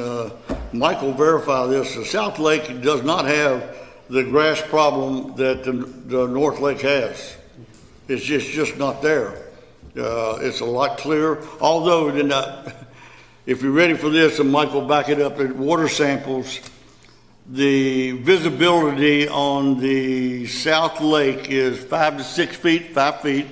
Michael verify this, the South Lake does not have the grass problem that the North Lake has. It's just not there. It's a lot clearer, although if you're ready for this, and Michael back it up, the water samples, the visibility on the South Lake is 5 to 6 feet, 5 feet,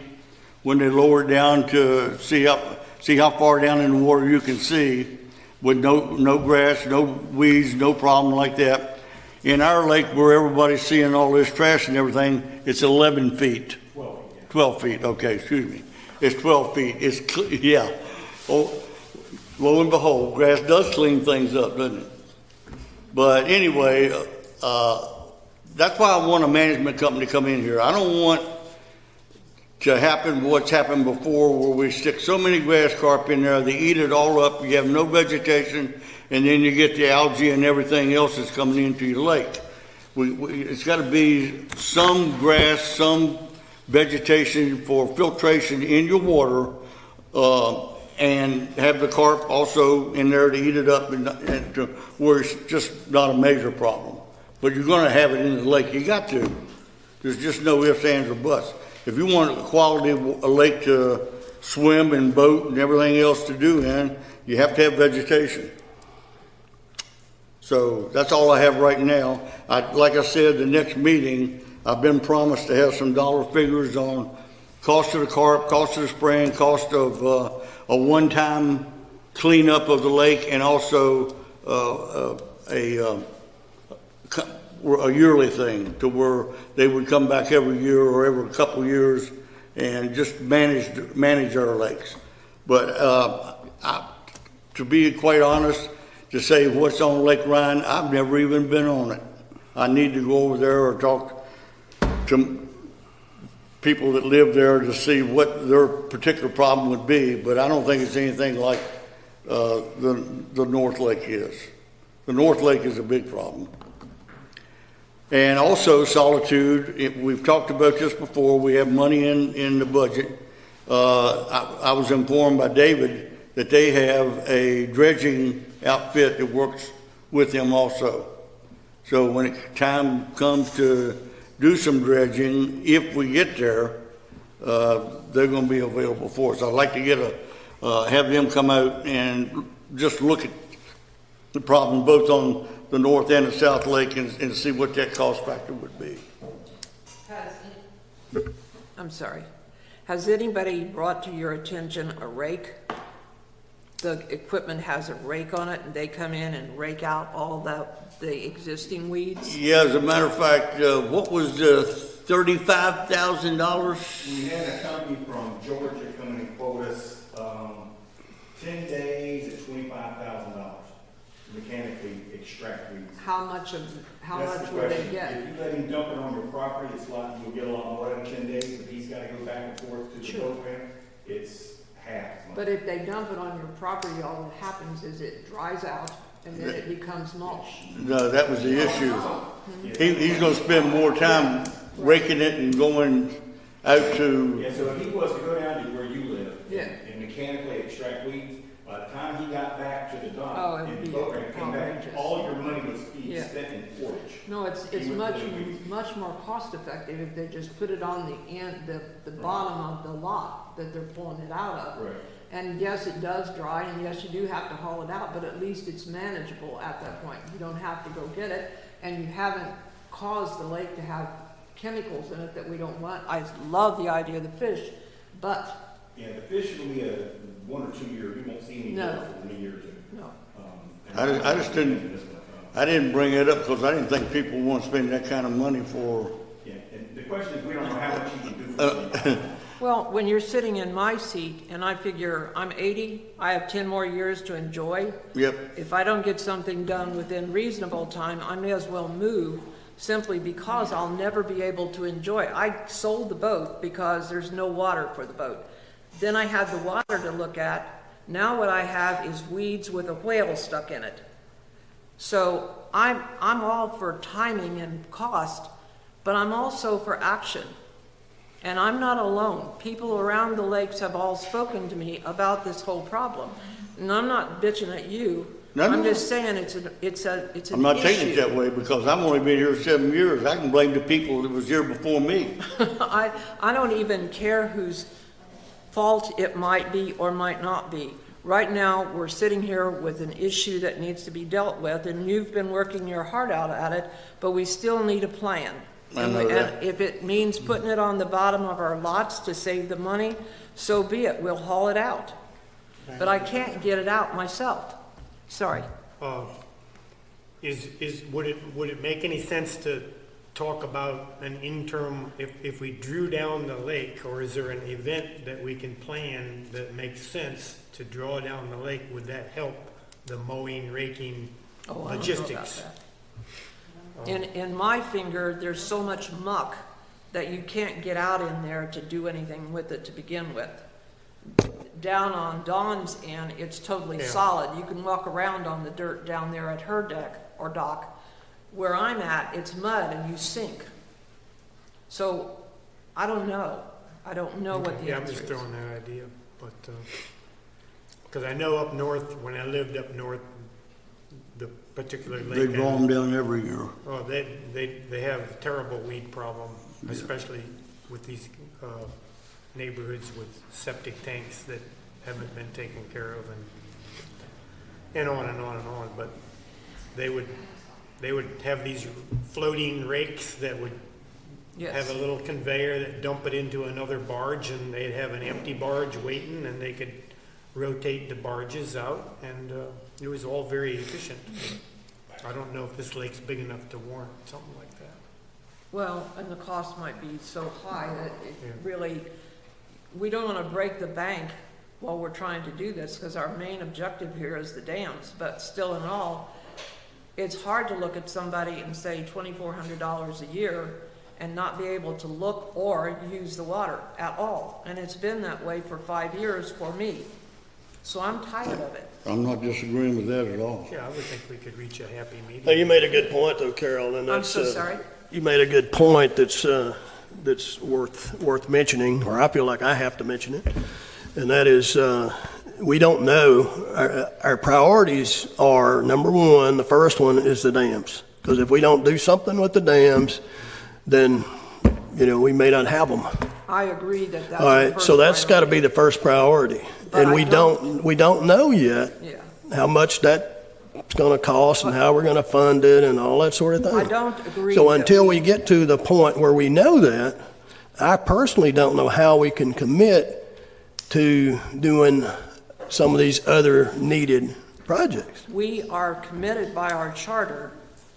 when they lower it down to see how far down in the water you can see, with no grass, no weeds, no problem like that. In our lake, where everybody's seeing all this trash and everything, it's 11 feet. 12 feet, okay, excuse me. It's 12 feet. Yeah. Oh, lo and behold, grass does clean things up, doesn't it? But anyway, that's why I want a management company to come in here. I don't want to happen what's happened before, where we stick so many grass carp in there, they eat it all up, you have no vegetation, and then you get the algae and everything else that's coming into your lake. It's got to be some grass, some vegetation for filtration in your water, and have the carp also in there to eat it up, and to where it's just not a major problem. But you're going to have it in the lake. You got to. There's just no ifs, ands, or buts. If you want a quality lake to swim and boat and everything else to do in, you have to have vegetation. So that's all I have right now. Like I said, the next meeting, I've been promised to have some dollar figures on cost of the carp, cost of the spraying, cost of a one-time cleanup of the lake, and also a yearly thing to where they would come back every year or every couple of years and just manage our lakes. But to be quite honest, to say what's on Lake Ryan, I've never even been on it. I need to go over there or talk to people that live there to see what their particular problem would be, but I don't think it's anything like the North Lake is. The North Lake is a big problem. And also Solitude, we've talked about this before, we have money in the budget. I was informed by David that they have a dredging outfit that works with them also. So when time comes to do some dredging, if we get there, they're going to be available for us. I'd like to get have them come out and just look at the problem both on the north and the south lake and see what that cost factor would be. I'm sorry. Has anybody brought to your attention a rake? The equipment has a rake on it, and they come in and rake out all the existing weeds? Yeah, as a matter of fact, what was $35,000? We had a company from Georgia come in and quote us 10 days at $25,000 mechanically extract weeds. How much That's the would they question. get? If you let him dump it on your property, you'll get a lot more than 10 days. If he's got to go back and forth to the Sure. boat ramp, it's half. But if they dump it on your property, all that happens is it dries out and then it becomes mulch. No, that was the issue. He's going to spend more time raking it and going out to, Yeah, so if he was to go down to where you live Yeah. and mechanically extract weeds, by the time he got back to the Oh, dump it would and be the boat ramp came back, outrageous. all your money was Yeah. spent in forage. No, it's He would much, put in weeds. much more cost effective if they just put it on the end, the bottom of the lot that they're pulling it out of. Right. And yes, it does dry, and yes, you do have to haul it out, but at least it's manageable at that point. You don't have to go get it, and you haven't caused the lake to have chemicals in it that we don't want. I love the idea of the fish, but Yeah, the fish will be a 1 or 2 year, you won't see any No. growth for a year or two. no. I just didn't bring it up because I didn't think people want to spend that kind of money for, Yeah, and the question is, we don't know how much you can do for it. Well, when you're sitting in my seat, and I figure I'm 80, I have 10 more years to enjoy. yep. If I don't get something done within reasonable time, I may as well move, simply because I'll never be able to enjoy. I sold the boat because there's no water for the boat. Then I had the water to look at. Now what I have is weeds with a whale stuck in it. So I'm all for timing and cost, but I'm also for action. And I'm not alone. People around the lakes have all spoken to me about this whole problem. And I'm not bitching at you. No, I'm no. just saying it's an I'm not taking it issue. that way because I've only been here 7 years. I can blame the people that was here before me. I don't even care whose fault it might be or might not be. Right now, we're sitting here with an issue that needs to be dealt with, and you've been working your heart out at it, but we still need a plan. I know that. And if it means putting it on the bottom of our lots to save the money, so be it. We'll haul it out. But I can't get it out myself. Sorry. Would it make any sense to talk about an interim, if we drew down the lake, or is there an event that we can plan that makes sense to draw down the lake? Would that help the mowing, raking, Oh, I don't know about logistics? that. In my finger, there's so much muck that you can't get out in there to do anything with it to begin with. Down on Dawn's end, it's totally Yeah. solid. You can walk around on the dirt down there at her deck or dock. Where I'm at, it's mud and you sink. So, I don't know. I don't know what the Yeah, I'm answer just is. throwing that idea, but, because I know up north, when I lived up north, the particular lake. They draw them down every year. Oh, they have a terrible weed problem, especially with these neighborhoods with septic tanks that haven't been taken care of, and on and on and on. But they would have these floating rakes that would have Yes. a little conveyor that dump it into another barge, and they'd have an empty barge waiting, and they could rotate the barges out, and it was all very efficient. I don't know if this lake's big enough to warrant something like that. Well, and the cost might be so high that Yeah. it really, we don't want to break the bank while we're trying to do this, because our main objective here is the dams, but still in all, it's hard to look at somebody and say $2,400 a year and not be able to look or use the water at all. And it's been that way for 5 years for me. So I'm tired of it. I'm not disagreeing with that at all. Yeah, I would think we could reach a happy Now, medium. you made a good point though, Carol, and I'm that's, so sorry. you made a good point that's worth mentioning, or I feel like I have to mention it. And that is, we don't know, our priorities are, number one, the first one is the dams. Because if we don't do something with the dams, then, we may not have them. I agree that that's All the right, first so that's got to priority. be the first priority. But And I we don't know yet Yeah. how much that's going to cost and how we're going to fund it and all that sort of thing. I don't agree. So that until we get to the point where we know that, I personally don't know how we can commit to doing some of these other needed projects. We are committed by our charter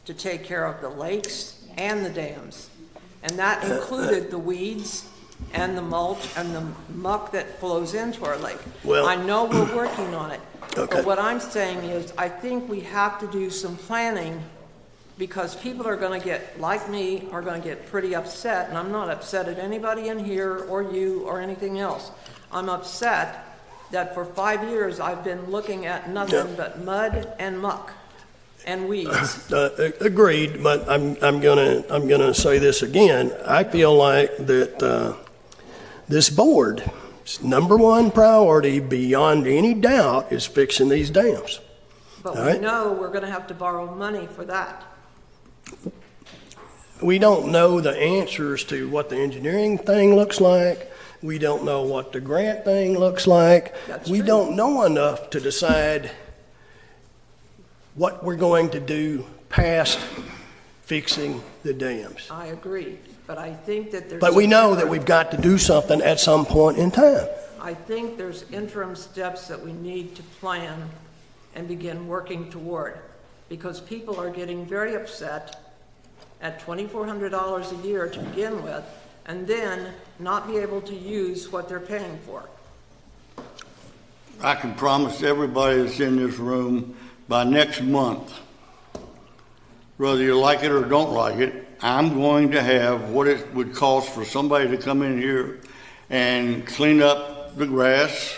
to take care of the lakes and the dams. And that included the weeds and the mulch and the muck that flows into our lake. Well- I know we're working on it. Okay. But what I'm saying is, I think we have to do some planning, because people are gonna get, like me, are gonna get pretty upset, and I'm not upset at anybody in here or you or anything else. I'm upset that for 5 years I've been looking at nothing but mud and muck and weeds. Agreed, but I'm gonna say this again. I feel like that this board's number one priority, beyond any doubt, is fixing these dams. But All we right. know we're gonna have to borrow money for that. We don't know the answers to what the engineering thing looks like. We don't know what the grant thing looks like. That's We true. don't know enough to decide what we're going to do past fixing the dams. I agree, but I think that there's. But we know that we've got to do something at some point in time. I think there's interim steps that we need to plan and begin working toward, because people are getting very upset at $2,400 a year to begin with, and then not be able to use what they're paying for. I can promise everybody that's in this room, by next month, whether you like it or don't like it, I'm going to have what it would cost for somebody to come in here and clean up the grass,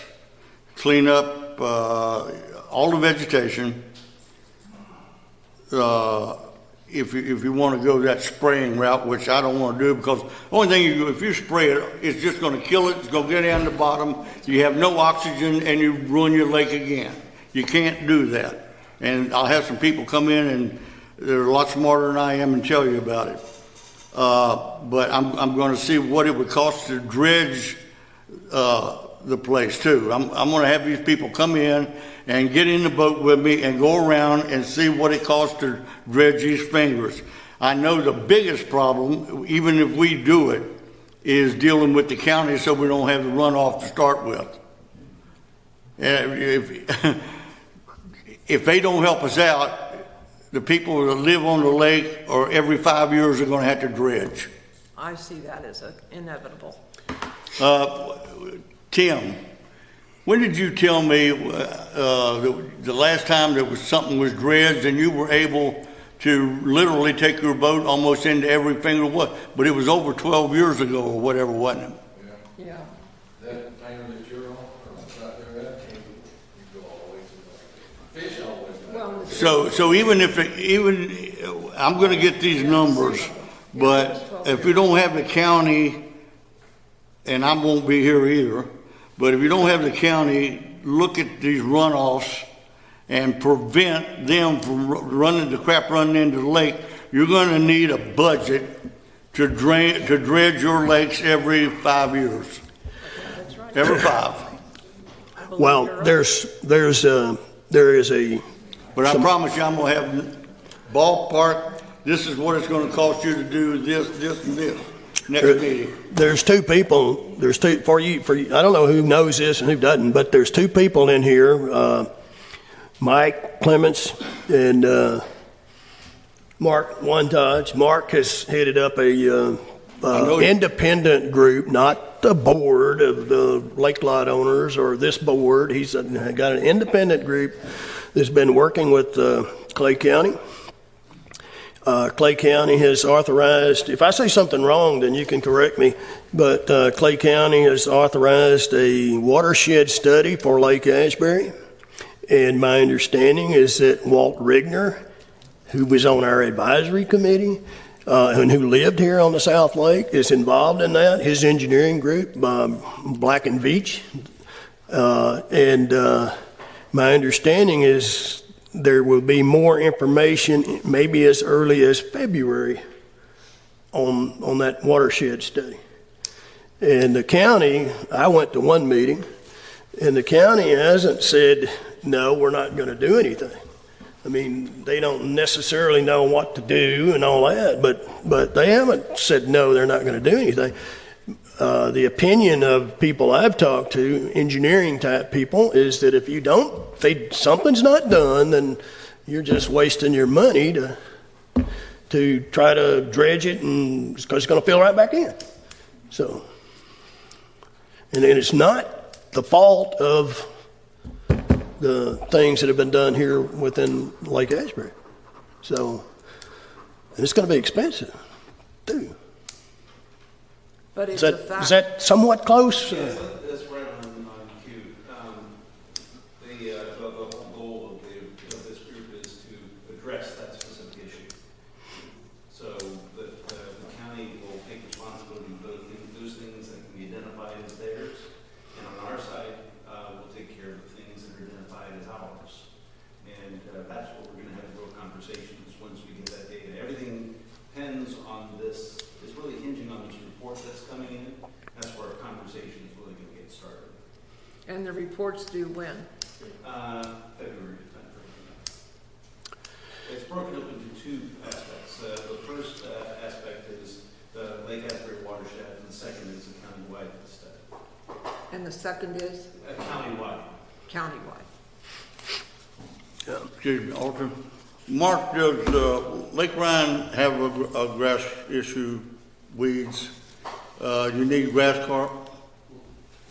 clean up all the vegetation. If you want to go that spraying route, which I don't want to do, because the only thing if you spray it, it's just going to kill it. It's going to get down the bottom. You have no oxygen, and you ruin your lake again. You can't do that. And I'll have some people come in, and they're a lot smarter than I am, and tell you about it. But I'm going to see what it would cost to dredge the place too. I'm going to have these people come in and get in the boat with me and go around and see what it costs to dredge these fingers. I know the biggest problem, even if we do it, is dealing with the county so we don't have the runoff to start with. If they don't help us out, the people that live on the lake or every 5 years are going to have to dredge. I see that as inevitable. Tim, when did you tell me the last time that something was dredged and you were able to literally take your boat almost into every finger? But it was over 12 years ago or whatever, wasn't it? Yeah. That hangar that you're on, or right there, that can't, you go all the way to the fish all the way to the. So even I'm going to get these numbers, but if you don't have the county, and I won't be here either, but if you don't have the county look at these runoffs and prevent them from running into the lake, you're going to need a budget to dredge your lakes every 5 years. That's right. Every 5. I believe Well, you're right. there is a, But I promise you, I'm going to have ballpark, this is what it's gonna cost you to do this, and this, next meeting. There's two people, for you, I don't know who knows this and who doesn't, but there's two people in here, Mike Clements and Mark Wantage. Mark has headed up a independent group, not the board of the lake lot owners or this board. He's got an independent group that's been working with Clay County. Clay County has authorized, if I say something wrong, then you can correct me, but Clay County has authorized a watershed study for Lake Ashbury. And my understanding is that Walt Rigner, who was on our advisory committee, and who lived here on the South Lake, is involved in that. His engineering group, Black and Veatch. My understanding is there will be more information, maybe as early as February, on that watershed study. And the county, I went to one meeting, and the county hasn't said, no, we're not going to do anything. I mean, they don't necessarily know what to do and all that, but they haven't said, no, they're not going to do anything. The opinion of people I've talked to, engineering type people, is that if something's not done, then you're just wasting your money to try to dredge it, and because it's going to fill right back in. So, and it's not the fault of the things that have been done here within Lake Ashbury. So, and it's going to be expensive, too. But it's Is a fact. that somewhat close? Yes, that's right on cue. The whole goal of this group is to address that specific issue. So that the county will take responsibility for those things that can be identified as theirs, and on our side, we'll take care of the things that are identified as ours. And that's what we're going to have real conversations once we get that data. Everything depends on this. It's really hinging on this report that's coming in. That's where our conversation is really going to get started. And the report's due when? February. It's broken up into two aspects. The first aspect is the Lake Asbury watershed, and the second is a countywide study. And the second is Countywide. countywide. Excuse me, Alderman. Mark, does Lake Ryan have a grass issue, weeds? You need grass carp?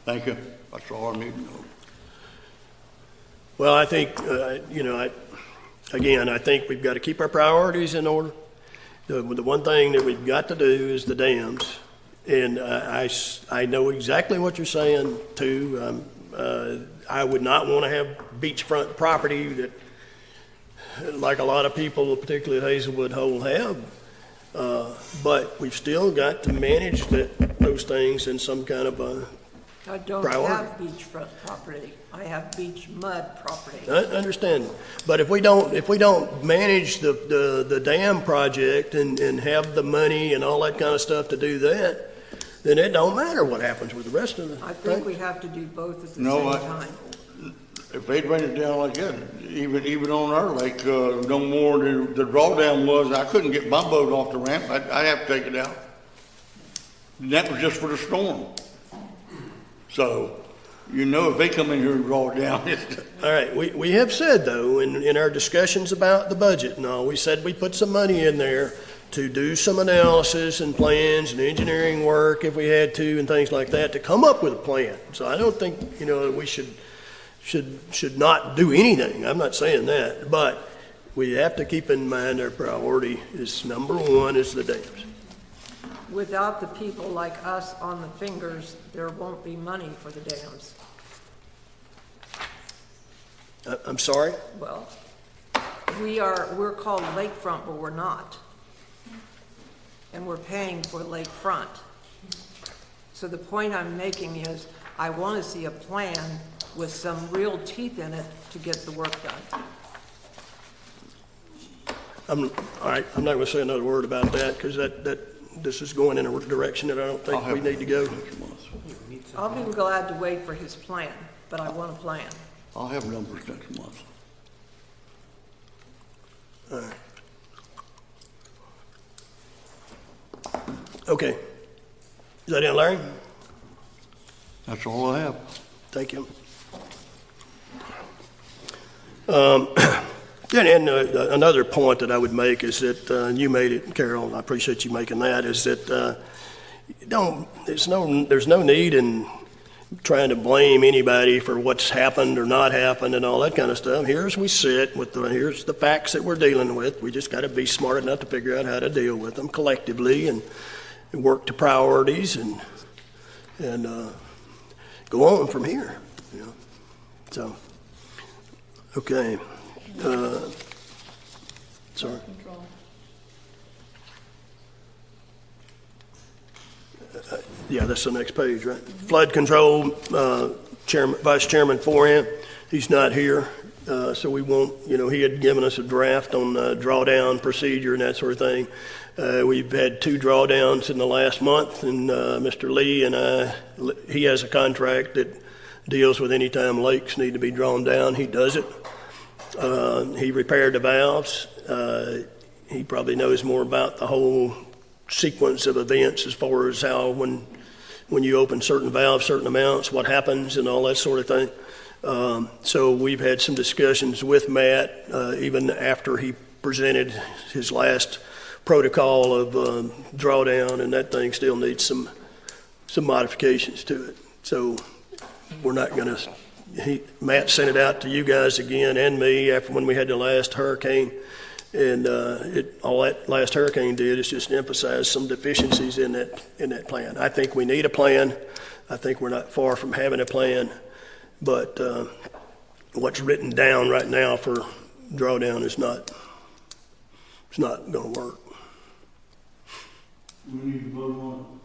Thank you. That's all I need to know. Well, I think, I think we've got to keep our priorities in order. The one thing that we've got to do is the dams. And I know exactly what you're saying, too. I would not want to have beachfront property that, like a lot of people, particularly at Hazelwood Hole, have. But we've still got to manage those things in some kind of a I don't priority. have beachfront property. I have beach mud property. I understand, but if we don't manage the dam project and have the money and all that kind of stuff to do that, then it don't matter what happens with the rest of the I think thing. we have to do both at the No, same time. If they'd rain it down like that, even on our lake, no more than the drawdown was, I couldn't get my boat off the ramp. I'd have to take it out. And that was just for the storm. So, if they come in here and draw it down, All right, we have said though, in our discussions about the budget and all, we said we put some money in there to do some analysis and plans and engineering work if we had to and things like that to come up with a plan. So I don't think, that we should not do anything. I'm not saying that, but we have to keep in mind our priority is number one is the dams. Without the people like us on the fingers, there won't be money for the dams. I'm sorry? Well, we're called lakefront, but we're not. And we're paying for lakefront. So the point I'm making is, I want to see a plan with some real teeth in it to get the work done. All right, I'm not going to say another word about that because this is going in a direction that I don't think we need to go. I'll be glad to wait for his plan, but I want a plan. I'll have numbers next month. All right. Okay. Is that it, Larry? That's all I have. Thank you. Another point that I would make is that, and you made it, Carol, and I appreciate you making that, is that there's no need in trying to blame anybody for what's happened or not happened and all that kind of stuff. Here's we sit with here's the facts that we're dealing with. We just got to be smart enough to figure out how to deal with them collectively and work to priorities and go on from here. You know? So, okay. Sorry. Yeah, that's the next page, right? Flood control, Vice Chairman Forehand, he's not here, so we won't, he had given us a draft on drawdown procedure and that sort of thing. We've had 2 drawdowns in the last month, and Mr. Lee and he has a contract that deals with any time lakes need to be drawn down. He does it. He repaired the valves. He probably knows more about the whole sequence of events as far as how when you open certain valves, certain amounts, what happens and all that sort of thing. So we've had some discussions with Matt, even after he presented his last protocol of drawdown, and that thing still needs some modifications to it. So we're not going to, Matt sent it out to you guys again and me after when we had the last hurricane. And all that last hurricane did is just emphasize some deficiencies in that plan. I think we need a plan. I think we're not far from having a plan. But what's written down right now for drawdown is not going to work. We need to vote on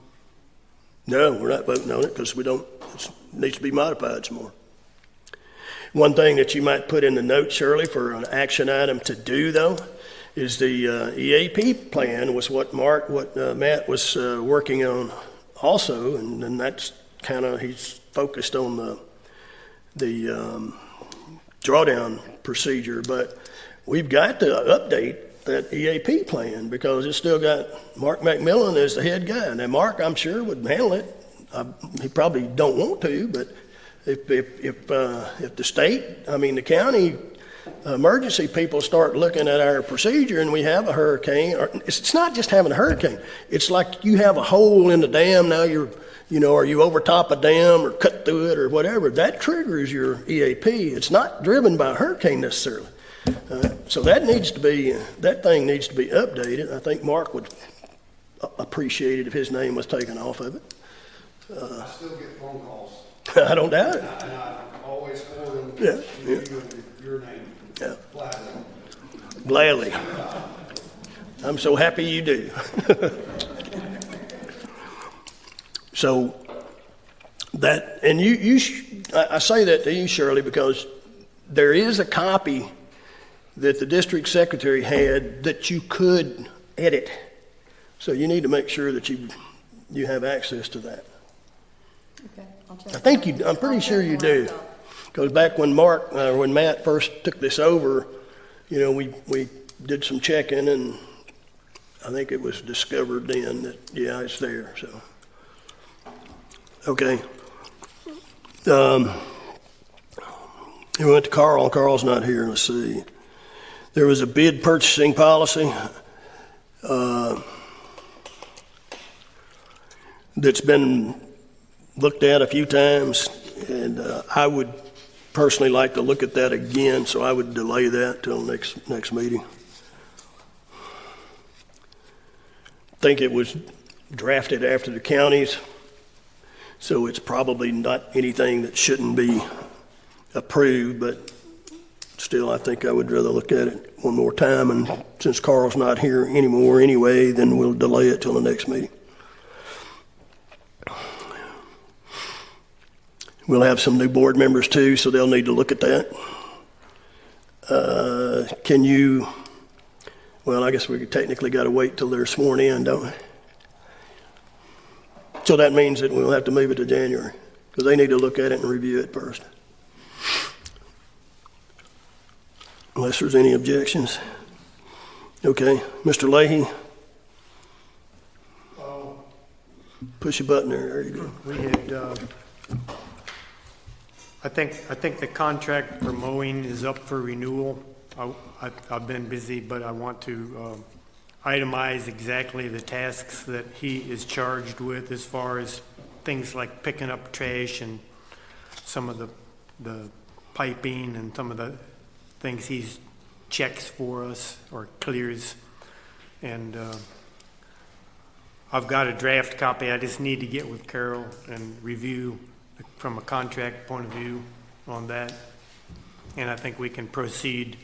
No, we're not voting on it because it needs to be modified some more. One thing that you might put in the notes, Shirley, for an action item to do, though, is the EAP plan was what Matt was working on also, and that's kind of, he's focused on the drawdown procedure, but we've got to update that EAP plan because it's still got Mark McMillan as the head guy. Now, Mark, I'm sure, would handle it. He probably don't want to, but if the state, the county emergency people start looking at our procedure and we have a hurricane, or it's not just having a hurricane. It's like you have a hole in the dam now. Or you overtop a dam or cut through it or whatever. That triggers your EAP. It's not driven by a hurricane necessarily. So that thing needs to be updated. I think Mark would appreciate it if his name was taken off of it. I still get phone calls. I don't doubt it. And I'm always forwarding Yeah. your name. Yeah. Gladly. Gladly. I'm so happy you do. So that, and I say that to you, Shirley, because there is a copy that the district secretary had that you could edit. So you need to make sure that you have access to that. Okay, I'll check. I think I'm pretty sure you do. Because back when Matt first took this over, we did some checking, and I think it was discovered then that, yeah, it's there, so. Okay. We went to Carl. Carl's not here. Let's see. There was a bid purchasing policy that's been looked at a few times, and I would personally like to look at that again, so I would delay that till next meeting. I think it was drafted after the counties, so it's probably not anything that shouldn't be approved, but still, I think I would rather look at it one more time, and since Carl's not here anymore anyway, then we'll delay it till the next meeting. We'll have some new board members too, so they'll need to look at that. Well, I guess we technically got to wait till they're sworn in, don't we? So that means that we'll have to move it to January, because they need to look at it and review it first. Unless there's any objections. Okay, Mr. Leahy? Push a button there, there you go. We had, I think the contract for mowing is up for renewal. I've been busy, but I want to itemize exactly the tasks that he is charged with as far as things like picking up trash and some of the piping and some of the things he checks for us or clears. And I've got a draft copy. I just need to get with Carol and review from a contract point of view on that. And I think we can proceed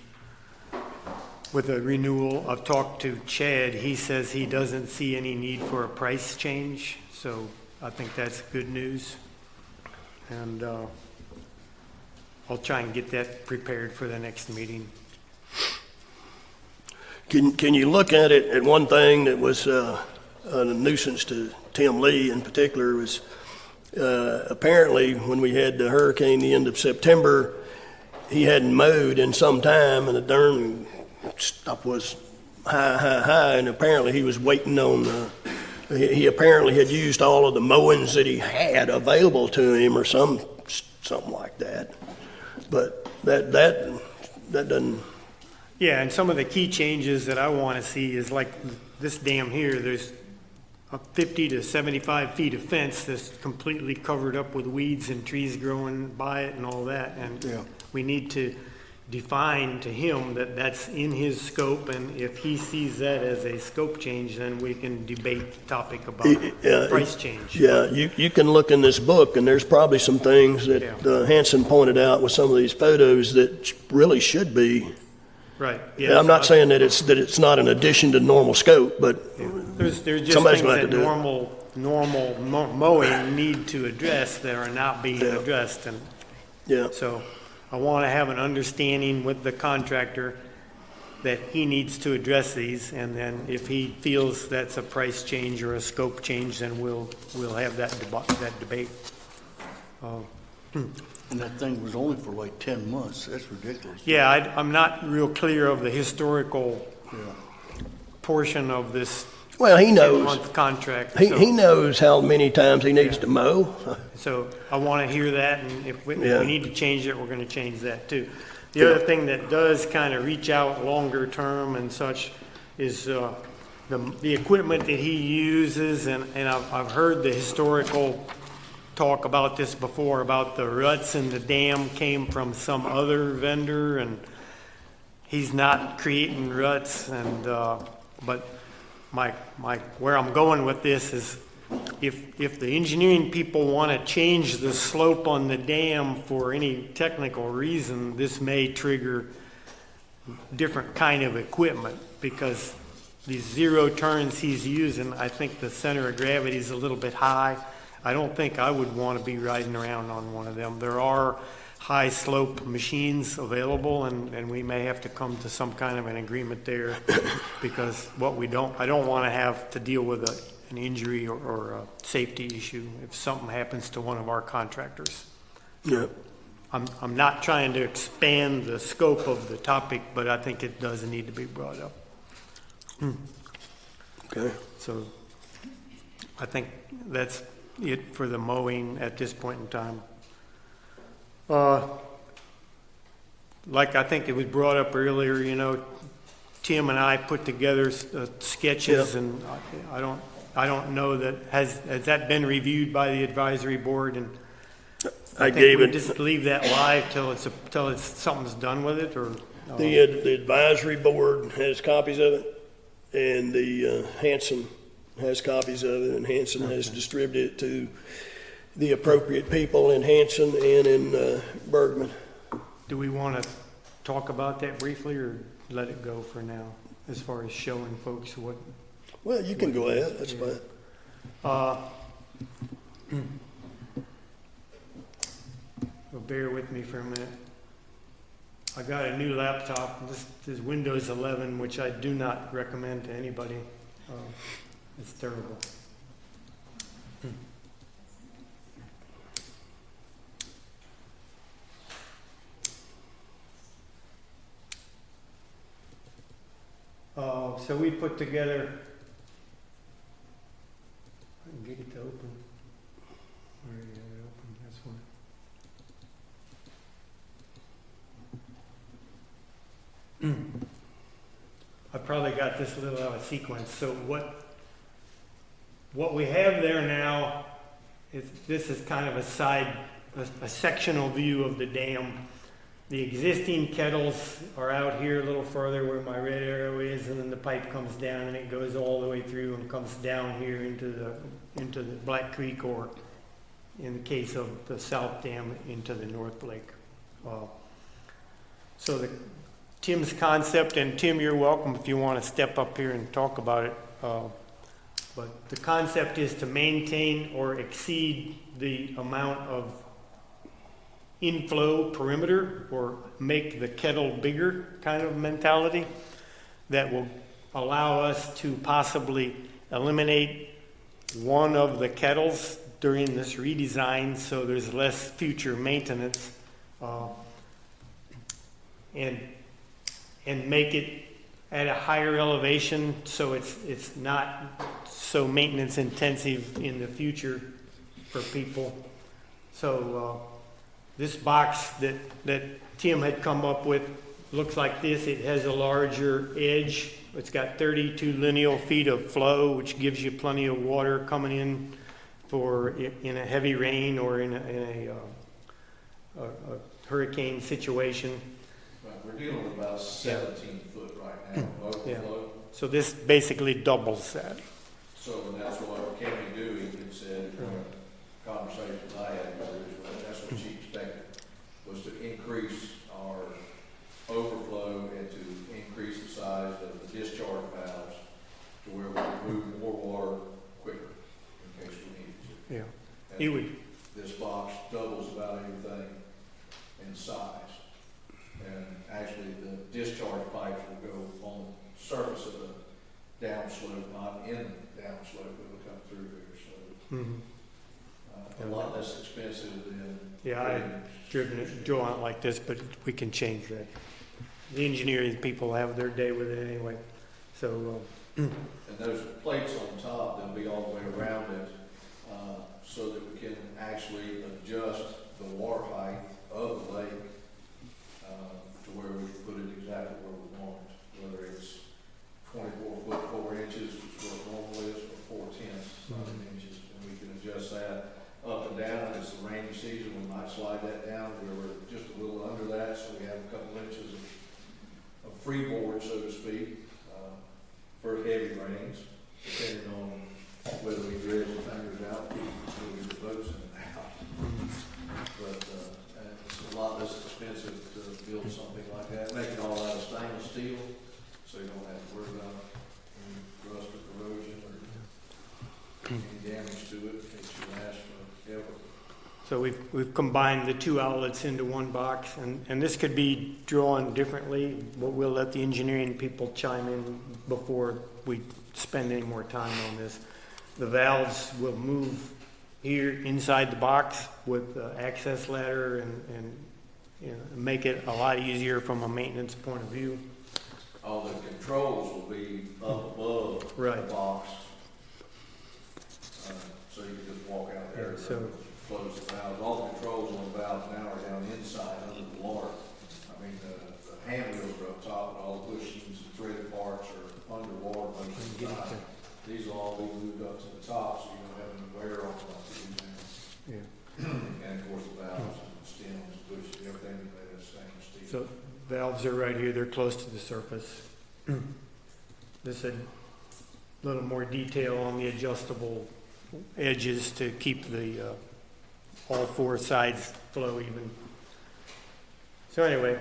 with a renewal. I've talked to Chad. He says he doesn't see any need for a price change. So I think that's good news. And I'll try and get that prepared for the next meeting. Can you look at it, at one thing that was a nuisance to Tim Lee in particular was apparently when we had the hurricane the end of September, he hadn't mowed in some time and the darn stuff was high, and apparently he was waiting on he apparently had used all of the mowings that he had available to him or something like that. But that doesn't. Yeah, and some of the key changes that I want to see is like this dam here, there's a 50 to 75 feet of fence that's completely covered up with weeds and trees growing by it and all that. And Yeah. we need to define to him that that's in his scope, and if he sees that as a scope change, then we can debate the topic about price change. Yeah, you can look in this book, and there's probably some things that Hanson pointed out with some of these photos that really should be. Right. Yeah, I'm not saying that it's not an addition to normal scope, but There's just somebody's things gonna have that to do it. normal mowing need to address that are not being addressed, and Yeah, so I want to have an understanding with the contractor that he needs to address these, and then if he feels that's a price change or a scope change, then we'll have that debate. And that thing was only for like 10 months. That's ridiculous. Yeah, I'm not real clear of the historical Yeah. portion of this well, he knows. 10-month contract. He knows how many times he needs to mow. So I want to hear that, and if we Yeah. need to change it, we're going to change that too. The other thing that does kind of reach out longer term and such is the equipment that he uses, and I've heard the historical talk about this before, about the ruts in the dam came from some other vendor, and he's not creating ruts, and but where I'm going with this is if the engineering people want to change the slope on the dam for any technical reason, this may trigger different kind of equipment, because these zero turns he's using, I think the center of gravity is a little bit high. I don't think I would want to be riding around on one of them. There are high slope machines available, and we may have to come to some kind of an agreement there, because I don't want to have to deal with an injury or a safety issue if something happens to one of our contractors. Yeah. I'm not trying to expand the scope of the topic, but I think it does need to be brought up. Okay. So I think that's it for the mowing at this point in time. Like I think it was brought up earlier, Tim and I put together sketches, and I don't know that, has that been reviewed by the advisory board? And I think we just leave that live till something's done with it, or? The advisory board has copies of it, and the Hanson has copies of it, and Hanson has distributed it to the appropriate people in Hanson and in Bergman. Do we want to talk about that briefly, or let it go for now, as far as showing folks what? Well, you can go ahead, that's fine. Well, bear with me for a minute. I got a new laptop. This is Windows 11, which I do not recommend to anybody. It's terrible. So we put together, get it to open. Where you have it open, that's fine. I probably got this a little out of sequence. So what we have there now is, this is kind of a sectional view of the dam. The existing kettles are out here a little further where my red arrow is, and then the pipe comes down and it goes all the way through and comes down here into the Black Creek, or in the case of the South Dam, into the North Lake. So Tim's concept, and Tim, you're welcome if you want to step up here and talk about it. But the concept is to maintain or exceed the amount of inflow perimeter, or make the kettle bigger kind of mentality that will allow us to possibly eliminate one of the kettles during this redesign, so there's less future maintenance, and make it at a higher elevation so it's not so maintenance intensive in the future for people. So this box that Tim had come up with looks like this. It has a larger edge. It's got 32 lineal feet of flow, which gives you plenty of water coming in for in a heavy rain or in a hurricane situation. Right, we're dealing with about 17 foot right now of overflow. So this basically doubles that. So, and that's what Kevin Dewey had said in a conversation I had with her, that's what she expected, was to increase our overflow and to increase the size of the discharge valves to where we can move more water quicker in case we needed to. Yeah. And You would. this box doubles about everything in size. And actually the discharge pipes will go on the surface of the downslope, not in the downslope, it will come through there, so. Mhm. A lot less expensive than. Yeah, I've drawn it like this, but we can change that. The engineering people have their day with it anyway. So, And those plates on top, they'll be all the way around it, so that we can actually adjust the water height of the lake, to where we can put it exactly where we want it, whether it's 24 foot 4 inches, which is what normal is, or 4/10 inches, and we can adjust that up and down. If it's the rainy season, we might slide that down where we're just a little under that, so we have a couple inches of freeboard, so to speak, for heavy rains, depending on whether we dredge the fingers out, whether we get boats in and out. But it's a lot less expensive to build something like that, make it all out of stainless steel, so you don't have to worry about any rust or corrosion or any damage to it, it should last forever. so we've combined the two outlets into one box, and this could be drawn differently, but we'll let the engineering people chime in before we spend any more time on this. The valves will move here inside the box with the access ladder and you know, make it a lot easier from a maintenance point of view. All the controls will be up above Right. the box. So you can just walk out there Yeah, so- and close the valves. All the controls on the valves now are down inside under the water. I mean, the hand wheels are up top, but all the bushings and threaded parts are underwater most of the time. These will all be moved up to the top, so you don't have any wear on them. Yeah. And of course, the valves and the stems, bushings, everything made of stainless steel. So valves are right here, they're close to the surface. This had a little more detail on the adjustable edges to keep the all four sides flow even. So anyway,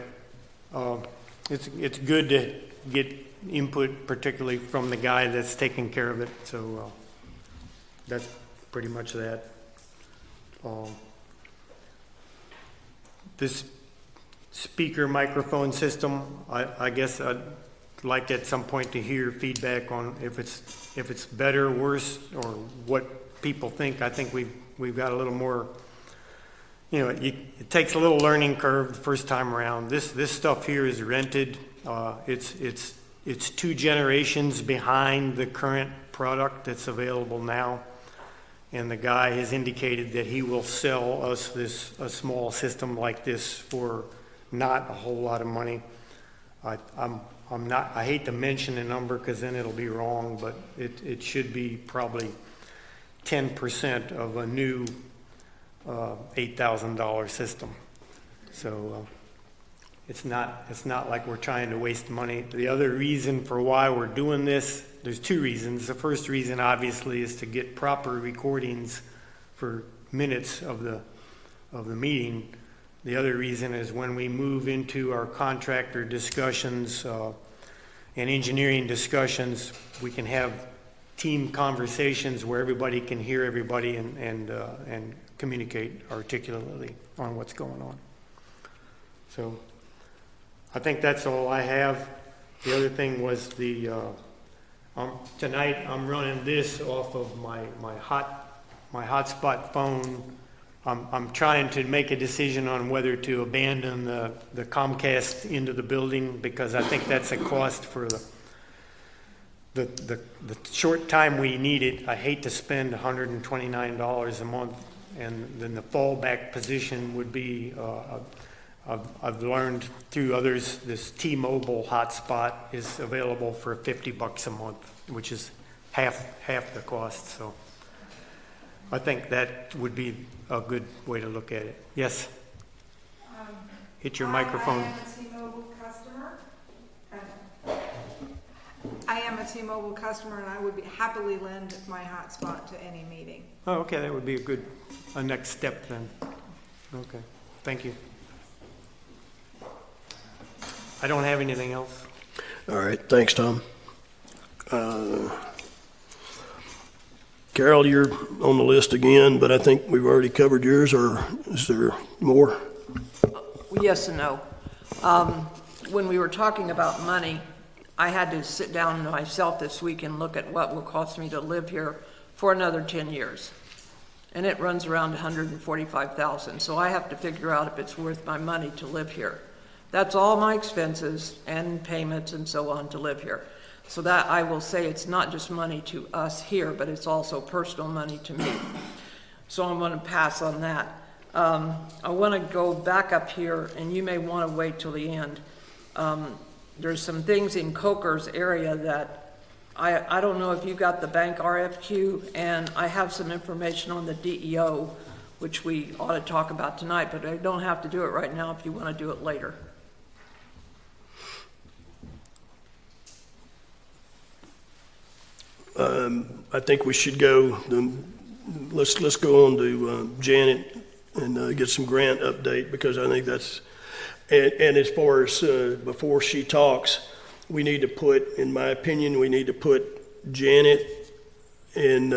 it's good to get input, particularly from the guy that's taking care of it. So that's pretty much that. This speaker microphone system, I guess I'd like at some point to hear feedback on if it's better, worse, or what people think. I think we've got a little more, you know, it takes a little learning curve the first time around. This stuff here is rented. It's 2 generations behind the current product that's available now. and the guy has indicated that he will sell us a small system like this for not a whole lot of money. I hate to mention a number because then it'll be wrong, but it should be probably 10% of a new $8,000 system. So it's not like we're trying to waste money. The other reason for why we're doing this, there's two reasons. The first reason obviously is to get proper recordings for minutes of the meeting. The other reason is when we move into our contractor discussions and engineering discussions, we can have team conversations where everybody can hear everybody and communicate articulately on what's going on. So I think that's all I have. The other thing was tonight I'm running this off of my hotspot phone. I'm trying to make a decision on whether to abandon the Comcast into the building, because I think that's a cost for the short time we need it. I hate to spend $129 a month, and then the fallback position would be, I've learned through others, this T-Mobile hotspot is available for $50 a month, which is half the cost. So I think that would be a good way to look at it. Yes? Hit your microphone. I am a T-Mobile customer. I am a T-Mobile customer, and I would happily lend my hotspot to any meeting. Oh, okay, that would be a next step then. Okay, thank you. I don't have anything else. All right, thanks, Tom. Carol, you're on the list again, but I think we've already covered yours, or is there more? Yes and no. When we were talking about money, I had to sit down myself this week and look at what will cost me to live here for another 10 years. And it runs around $145,000. So I have to figure out if it's worth my money to live here. That's all my expenses and payments and so on to live here. So that I will say it's not just money to us here, but it's also personal money to me. So I'm going to pass on that. I want to go back up here, and you may want to wait till the end. There's some things in Coker's area that I don't know if you got the bank RFQ, and I have some information on the DEO, which we ought to talk about tonight, but I don't have to do it right now if you want to do it later. I think we should go, let's go on to Janet and get some grant update, because I think that's, and as far as before she talks, we need to put, in my opinion, we need to put Janet in,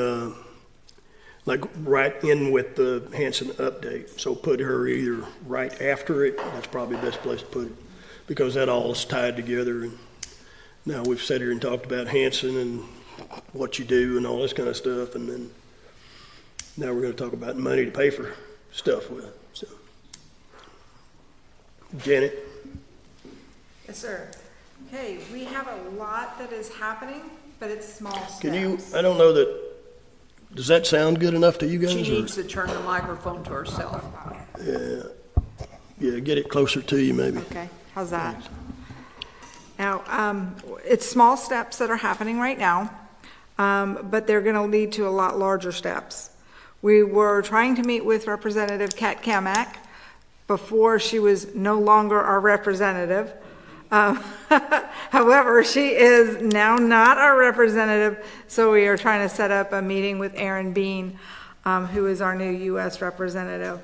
like right in with the Hanson update. So put her either right after it, that's probably the best place to put it, because that all is tied together. And now we've sat here and talked about Hanson and what you do and all this kind of stuff, and then now we're going to talk about money to pay for stuff with. So, Janet. Yes, sir. Okay, we have a lot that is happening, but it's small steps. Can you, I don't know that, does that sound good enough to you guys? She or- needs to turn the microphone to herself. Yeah, get it closer to you maybe. Okay, how's that? Now, it's small steps that are happening right now, but they're going to lead to a lot larger steps. We were trying to meet with Representative Kat Kamak before she was no longer our representative. However, she is now not our representative, so we are trying to set up a meeting with Aaron Bean, who is our new U.S. representative.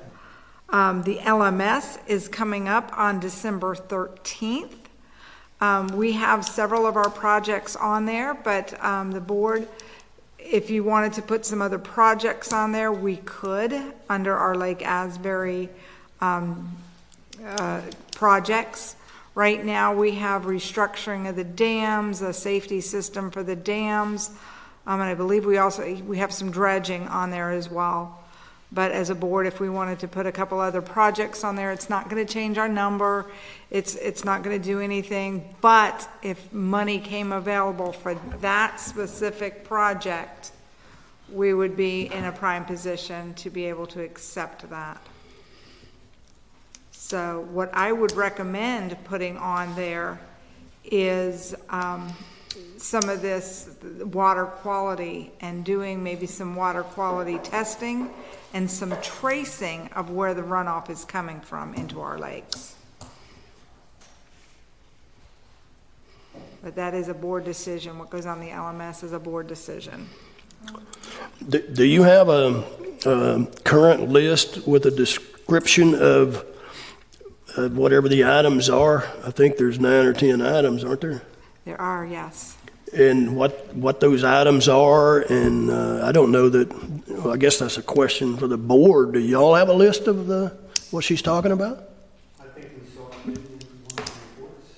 The LMS is coming up on December 13th. We have several of our projects on there, but the board, if you wanted to put some other projects on there, we could, under our Lake Asbury projects. Right now, we have restructuring of the dams, a safety system for the dams, and I believe we have some dredging on there as well. But as a board, if we wanted to put a couple other projects on there, it's not going to change our number. It's not going to do anything. But if money came available for that specific project, we would be in a prime position to be able to accept that. So what I would recommend putting on there is some of this water quality and doing maybe some water quality testing and some tracing of where the runoff is coming from into our lakes. But that is a board decision. What goes on the LMS is a board decision. Do you have a current list with a description of whatever the items are? I think there's 9 or 10 items, aren't there? There are, yes. And what those items are, and I don't know that, well, I guess that's a question for the board. Do y'all have a list of what she's talking about? I think we saw it in one of the reports.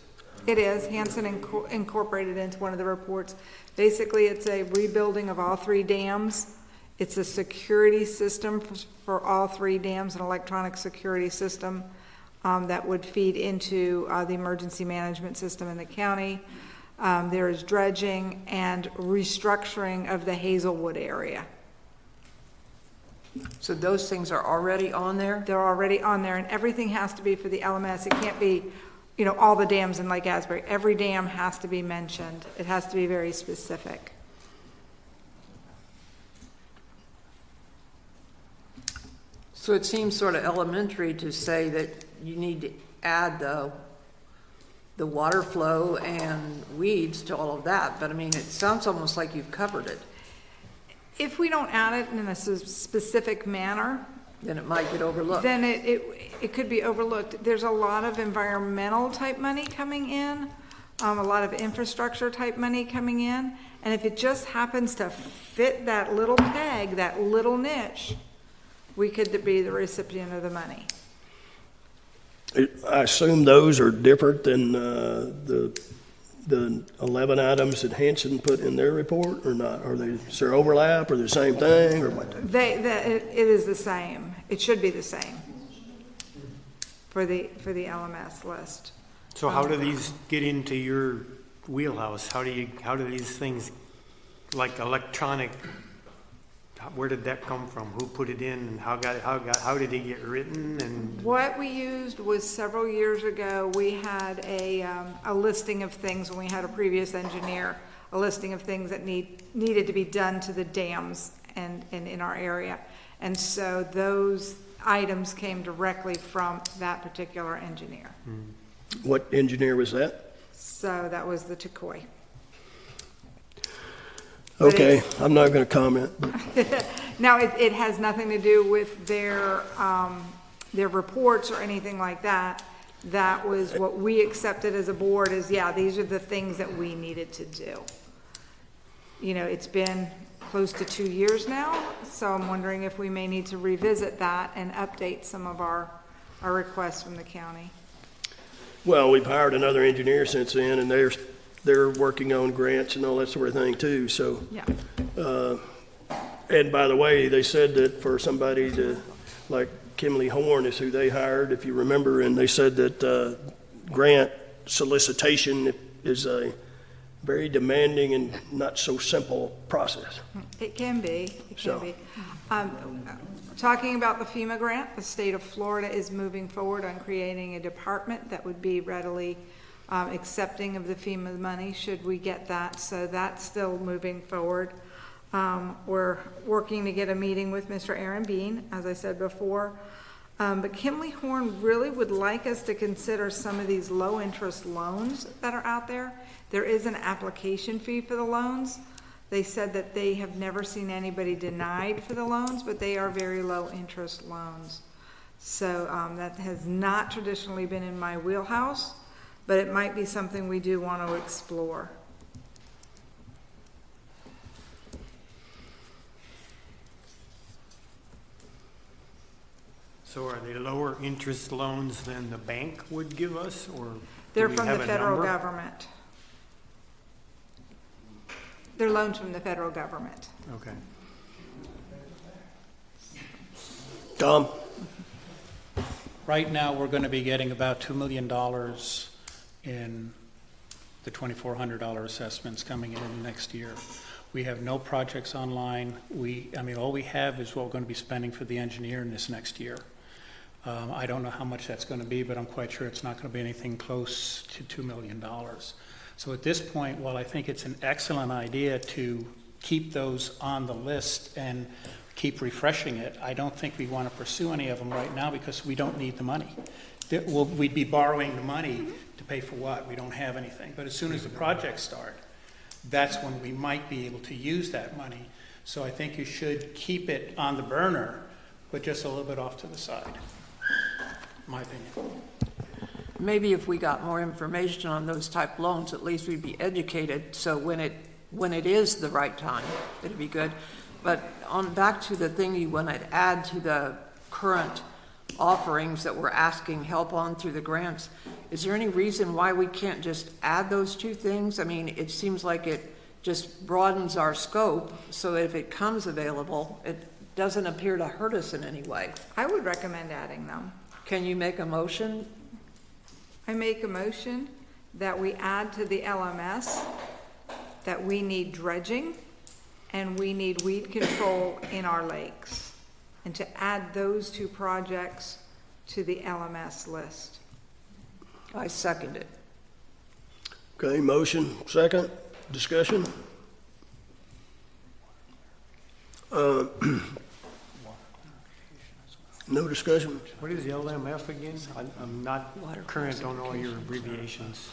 It is. Hanson incorporated into one of the reports. Basically, it's a rebuilding of all 3 dams. It's a security system for all 3 dams, an electronic security system that would feed into the emergency management system in the county. There is dredging and restructuring of the Hazelwood area. So those things are already on there? They're already on there, and everything has to be for the LMS. It can't be, you know, all the dams in Lake Asbury. Every dam has to be mentioned. It has to be very specific. So it seems sort of elementary to say that you need to add the water flow and weeds to all of that, but I mean, it sounds almost like you've covered it. If we don't add it in a specific manner, Then it might get overlooked. then it could be overlooked. There's a lot of environmental type money coming in, a lot of infrastructure type money coming in, and if it just happens to fit that little peg, that little niche, we could be the recipient of the money. I assume those are different than the 11 items that Hanson put in their report, or not? Are they, is there overlap, or the same thing, or what? It is the same. It should be the same for the LMS list. So how do these get into your wheelhouse? How do these things, like electronic, where did that come from? Who put it in, and how did it get written? And What we used was several years ago, we had a listing of things when we had a previous engineer, a listing of things that needed to be done to the dams and in our area. And so those items came directly from that particular engineer. What engineer was that? So that was the Tukoi. Okay, I'm not going to comment. Now, it has nothing to do with their reports or anything like that. That was what we accepted as a board is, yeah, these are the things that we needed to do. You know, it's been close to 2 years now, so I'm wondering if we may need to revisit that and update some of our requests from the county. Well, we've hired another engineer since then, and they're working on grants and all that sort of thing too, so. Yeah. And by the way, they said that for somebody like Kimley Horn is who they hired, if you remember, and they said that grant solicitation is a very demanding and not so simple process. It can be, it can So. be. Talking about the FEMA grant, the state of Florida is moving forward on creating a department that would be readily accepting of the FEMA money, should we get that. So that's still moving forward. We're working to get a meeting with Mr. Aaron Bean, as I said before. But Kimley Horn really would like us to consider some of these low-interest loans that are out there. There is an application fee for the loans. They said that they have never seen anybody denied for the loans, but they are very low-interest loans. So that has not traditionally been in my wheelhouse, but it might be something we do want to explore. so are they lower interest loans than the bank would give us, or? do They're we from have the a federal number? government. They're loans from the federal government. Okay. Tom? Right now, we're going to be getting about $2 million in the $2,400 assessments coming in the next year. We have no projects online. All we have is what we're going to be spending for the engineer in this next year. I don't know how much that's going to be, but I'm quite sure it's not going to be anything close to $2 million. So at this point, while I think it's an excellent idea to keep those on the list and keep refreshing it, I don't think we want to pursue any of them right now because we don't need the money. We'd be borrowing the money to pay for what? We don't have anything. But as soon as the projects start, that's when we might be able to use that money. So I think you should keep it on the burner, but just a little bit off to the side, in my opinion. Maybe if we got more information on those type loans, at least we'd be educated, so when it is the right time, it'd be good. But back to the thing you want to add to the current offerings that we're asking help on through the grants, is there any reason why we can't just add those two things? I mean, it seems like it just broadens our scope so that if it comes available, it doesn't appear to hurt us in any way. I would recommend adding them. Can you make a motion? I make a motion that we add to the LMS that we need dredging and we need weed control in our lakes, and to add those two projects to the LMS list. I second it. Okay, motion, second, discussion? No discussion? What is the LMF again? I'm not current on all your abbreviations.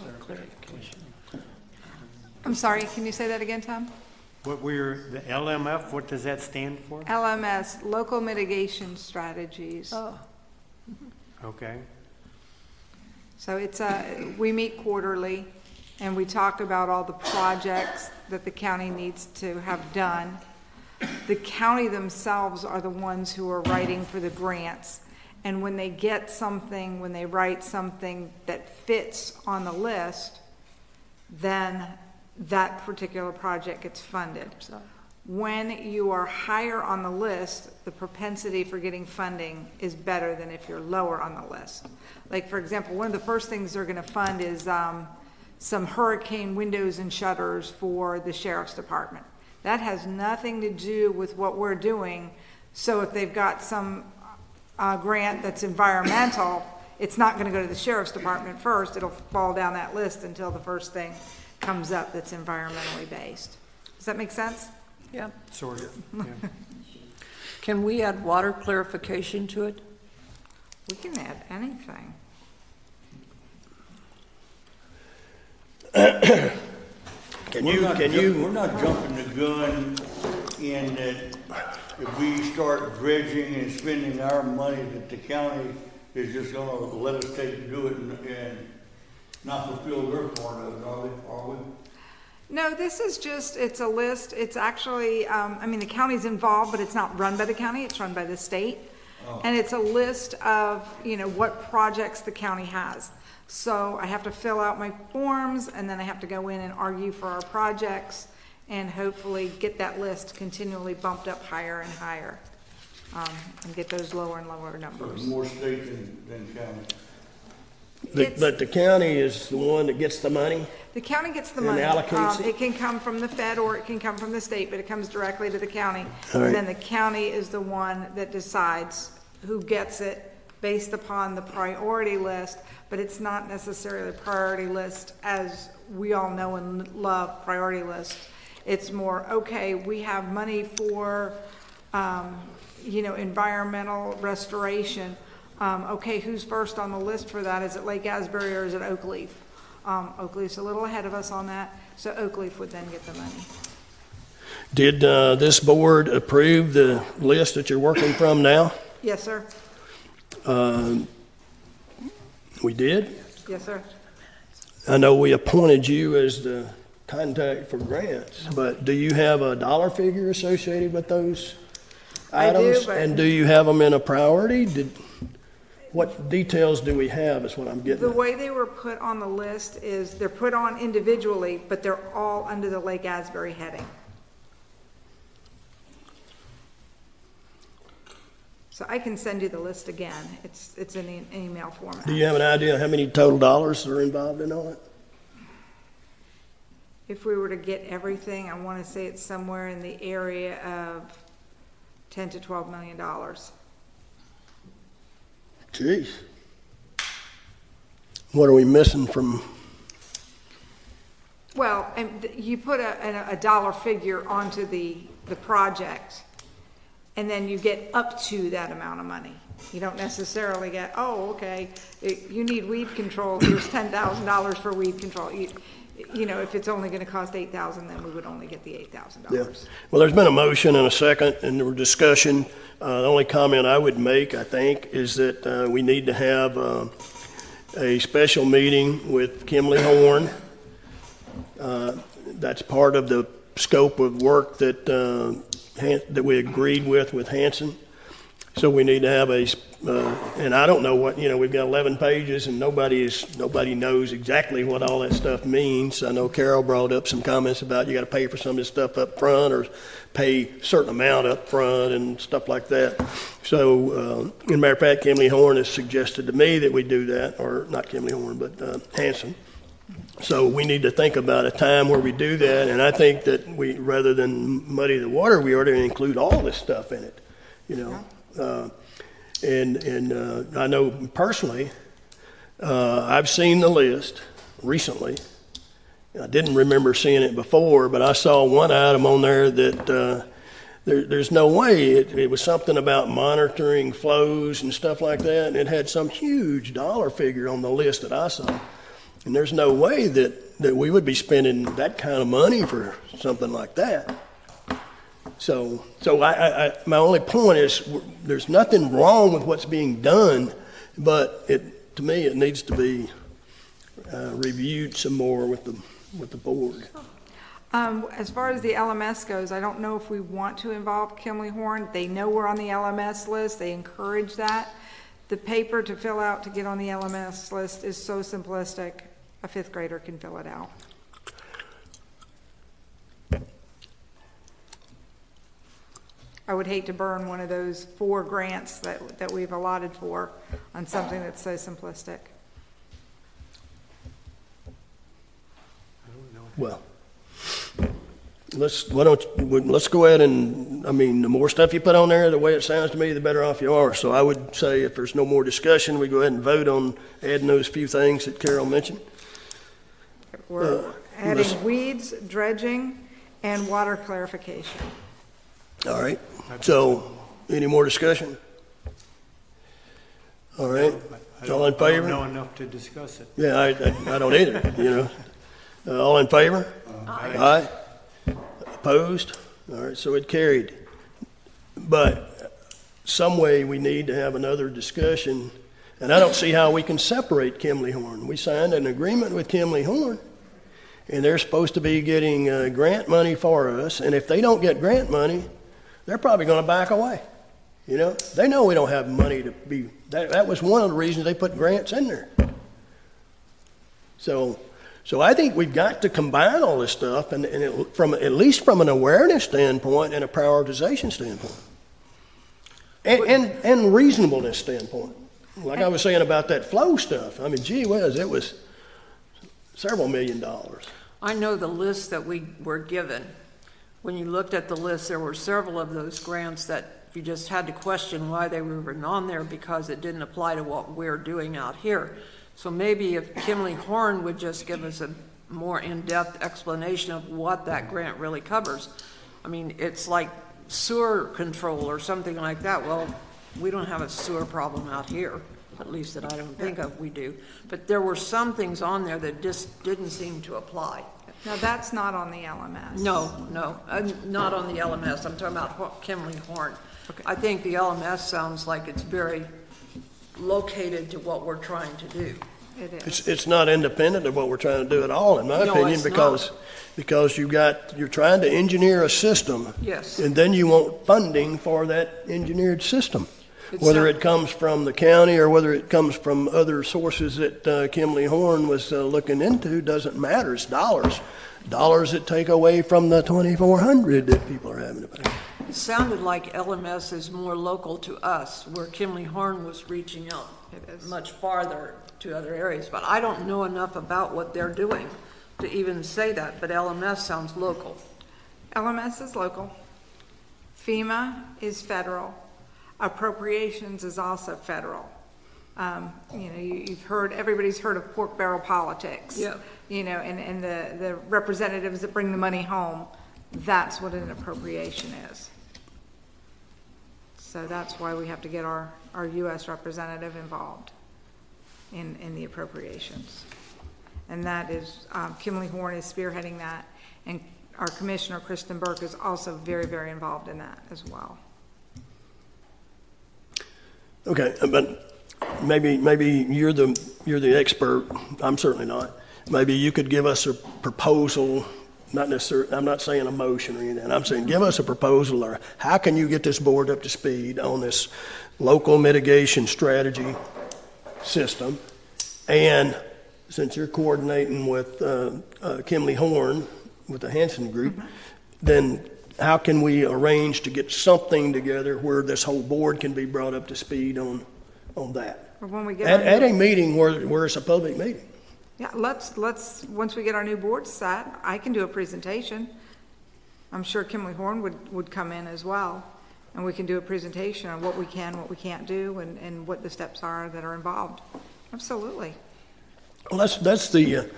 I'm sorry, can you say that again, Tom? The LMF, what does that stand for? LMS, Local Mitigation Strategies. Oh, Okay. So it's we meet quarterly, and we talk about all the projects that the county needs to have done. The county themselves are the ones who are writing for the grants, and when they get something, when they write something that fits on the list, then that particular project gets funded. When you are higher on the list, the propensity for getting funding is better than if you're lower on the list. Like, for example, one of the first things they're gonna fund is some hurricane windows and shutters for the sheriff's department. That has nothing to do with what we're doing. So if they've got some grant that's environmental, it's not gonna go to the sheriff's department first. It'll fall down that list until the first thing comes up that's environmentally based. Does that make sense? yeah. Sort of, yeah. Can we add water clarification to it? We can add anything. We're not jumping the gun in that if we start dredging and spending our money that the county is just gonna let us do it and not fulfill their part of it, are we? No, this is just, it's a list. It's actually, the county's involved, but it's not run by the county, it's run by the state. And it's a list of, what projects the county has. So I have to fill out my forms, and then I have to go in and argue for our projects, and hopefully get that list continually bumped up higher and higher, and get those lower and lower numbers. More state than county. But the county is the one that gets the money? The county gets the And money. allocates it? It can come from the Fed or it can come from the state, but it comes directly to the county. All right. And then the county is the one that decides who gets it based upon the priority list, but it's not necessarily a priority list as we all know and love priority list. It's more, okay, we have money for, environmental restoration. Okay, who's first on the list for that? Is it Lake Asbury or is it Oak Leaf? Oak Leaf's a little ahead of us on that, so Oak Leaf would then get the money. Did this board approve the list that you're working from now? Yes, sir. We did? Yes, sir. I know we appointed you as the contact for grants, but do you have a dollar figure associated with those I do, items? but- And do you have them in a priority? What details do we have is what I'm getting The at. way they were put on the list is they're put on individually, but they're all under the Lake Asbury heading. So I can send you the list again. It's in an email format. Do you have an idea how many total dollars are involved in all it? if we were to get everything, I want to say it's somewhere in the area of $10 to $12 million. Jeez. What are we missing from, Well, and you put a dollar figure onto the project, and then you get up to that amount of money. You don't necessarily get, oh, okay, you need weed control, here's $10,000 for weed control. You know, if it's only gonna cost $8,000, then we would only get the $8,000. yeah. Well, there's been a motion and a second, and there were discussion. The only comment I would make, I think, is that we need to have a special meeting with Kimley Horn. That's part of the scope of work that that we agreed with Hanson. So we need to have and I don't know what, we've got 11 pages and nobody knows exactly what all that stuff means. I know Carol brought up some comments about you got to pay for some of this stuff up front or pay a certain amount up front and stuff like that. So, as a matter of fact, Kimley Horn has suggested to me that we do that, or not Kimley Horn, but Hanson. So we need to think about a time where we do that, and I think that rather than muddy the water, we ought to include all this stuff in it, And I know personally, I've seen the list recently. I didn't remember seeing it before, but I saw one item on there that there's no way. It was something about monitoring flows and stuff like that, and it had some huge dollar figure on the list that I saw. And there's no way that we would be spending that kind of money for something like that. So my only point is there's nothing wrong with what's being done, but to me it needs to be reviewed some more with the board. As far as the LMS goes, I don't know if we want to involve Kimley Horn. They know we're on the LMS list. They encourage that. The paper to fill out to get on the LMS list is so simplistic, a fifth grader can fill it out. I would hate to burn one of those 4 grants that we've allotted for on something that's so simplistic. Well, let's go ahead and, the more stuff you put on there, the way it sounds to me, the better off you are. So I would say if there's no more discussion, we go ahead and vote on adding those few things that Carol mentioned. We're adding weeds, dredging, and water clarification. All right. So any more discussion? All right. All in I favor? don't know enough to discuss it. Yeah, I don't either, all in favor? Aye. Opposed? All right, so it carried. But some way we need to have another discussion, and I don't see how we can separate Kimley Horn. We signed an agreement with Kimley Horn, and they're supposed to be getting grant money for us, and if they don't get grant money, they're probably going to back away. They know we don't have money to be, that was one of the reasons they put grants in there. So I think we've got to combine all this stuff, and at least from an awareness standpoint and a prioritization standpoint, and reasonableness standpoint. Like I was saying about that flow stuff. Gee whiz, it was several $1 million. I know the list that we were given. When you looked at the list, there were several of those grants that you just had to question why they were even on there because it didn't apply to what we're doing out here. So maybe if Kimley Horn would just give us a more in-depth explanation of what that grant really covers. It's like sewer control or something like that. Well, we don't have a sewer problem out here, at least that I don't think of we do. But there were some things on there that just didn't seem to apply. Now, that's not on the LMS. No, not on the LMS. I'm talking about Kimley Horn. Okay. I think the LMS sounds like it's very located to what we're trying to do. It is. It's not independent of what we're trying to do at all, in my opinion, it's because you're trying to engineer a system. Yes. And then you want funding for that engineered system. Whether it comes from the county or whether it comes from other sources that Kimley Horn was looking into doesn't matter. It's dollars. Dollars that take away from the $2,400 that people are having to pay. It sounded like LMS is more local to us, where Kimley Horn was reaching out much farther to other areas. But I don't know enough about what they're doing. to even say that, but LMS sounds local. LMS is local. FEMA is federal. Appropriations is also federal. You know, you've heard, everybody's heard of pork barrel politics. Yeah. You know, and the representatives that bring the money home, that's what an appropriation is. So that's why we have to get our US representative involved in the appropriations. And that is, Kimberly Horn is spearheading that, and our Commissioner, Kristen Burke, is also very, very involved in that as well. Okay, but maybe you're the expert, I'm certainly not. Maybe you could give us a proposal, not necessarily, I'm not saying a motion or anything, I'm saying give us a proposal, or how can you get this board up to speed on this local mitigation strategy system? And since you're coordinating with Kimberly Horn with the Hanson Group, then how can we arrange to get something together where this whole board can be brought up to speed on that? Or when we get At a meeting where it's a public meeting. Yeah, let's, once we get our new board set, I can do a presentation. I'm sure Kimberly Horn would come in as well, and we can do a presentation on what we can, what we can't do, and what the steps are that are involved. Absolutely. Well, that's the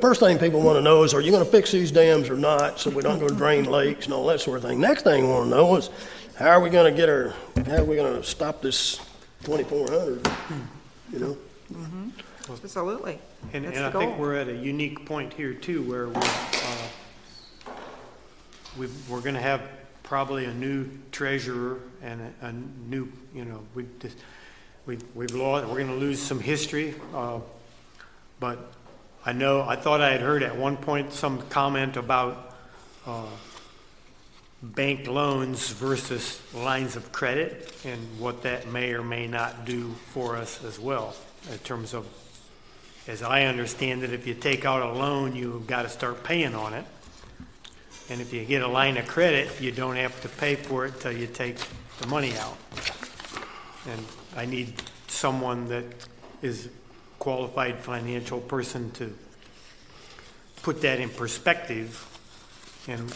first thing people want to know is, are you going to fix these dams or not, so we don't go drain lakes and all that sort of thing. Next thing we want to know is, how are we going to stop this 2,400, you know? Absolutely. And That's I the think goal. we're at a unique point here too, where we're going to have probably a new treasurer and a new, you know, we're going to lose some history. But I thought I had heard at one point some comment about bank loans versus lines of credit, and what that may or may not do for us as well, in terms of, as I understand it, if you take out a loan, you've got to start paying on it. And if you get a line of credit, you don't have to pay for it till you take the money out. And I need someone that is qualified financial person to put that in perspective, and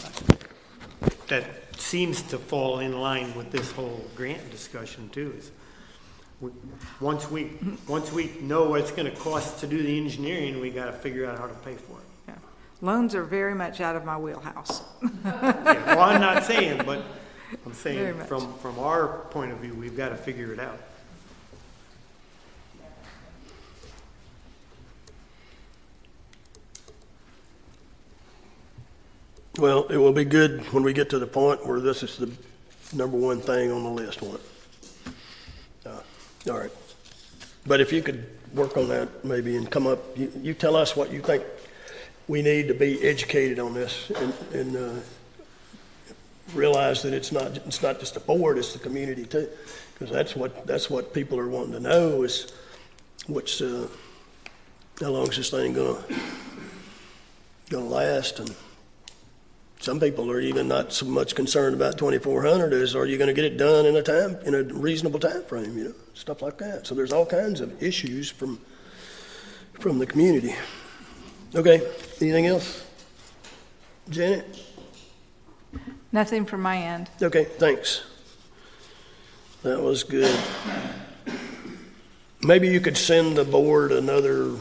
that seems to fall in line with this whole grant discussion too. Is once we know what it's going to cost to do the engineering, we got to figure out how to pay for it. Yeah. Loans are very much out of my wheelhouse. Yeah, well, I'm not saying, but I'm Very saying much. from our point of view, we've got to figure it out. Well, it will be good when we get to the point where this is the number one thing on the list, won't it? All right. But if you could work on that maybe and come up, you tell us what you think we need to be educated on this, and realize that it's not just the board, it's the community too. Because that's what people are wanting to know is how long is this thing gonna last? And some people are even not so much concerned about 2,400 as, are you going to get it done in a reasonable time frame, you know, stuff like that. So there's all kinds of issues from the community. Okay, anything else? Janet? Nothing from my end. Okay, thanks. That was good. Maybe you could send the board another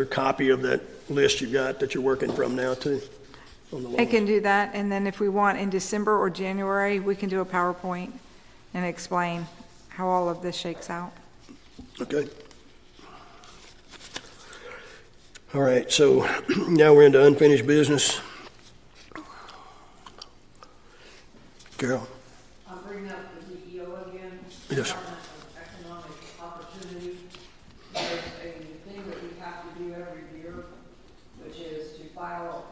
copy of that list you got that you're working from now too. On the I can do that, and then if we want in December or January, we can do a PowerPoint and explain how all of this shakes out. Okay. All right, so now we're into unfinished business. Carol? I'll bring up the DEO again. Yes. Department of Economic Opportunity. There's a thing that we have to do every year, which is to file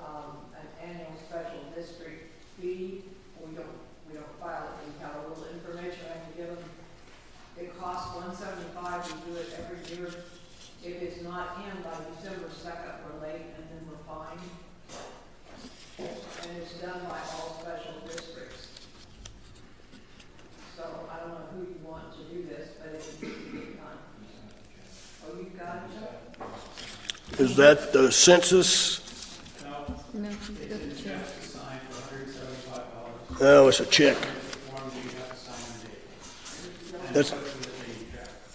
an annual special district fee. We don't file it, we have a little information I can give them. It costs $175, we do it every year. If it's not in by December 2nd, we're late, and then we're fined. And it's done by all special districts. So I don't know who you want to do this, but it needs to be done. Oh, you've got it, Chuck? Is that the census Oh, it's a check. Forms that you have to sign and date.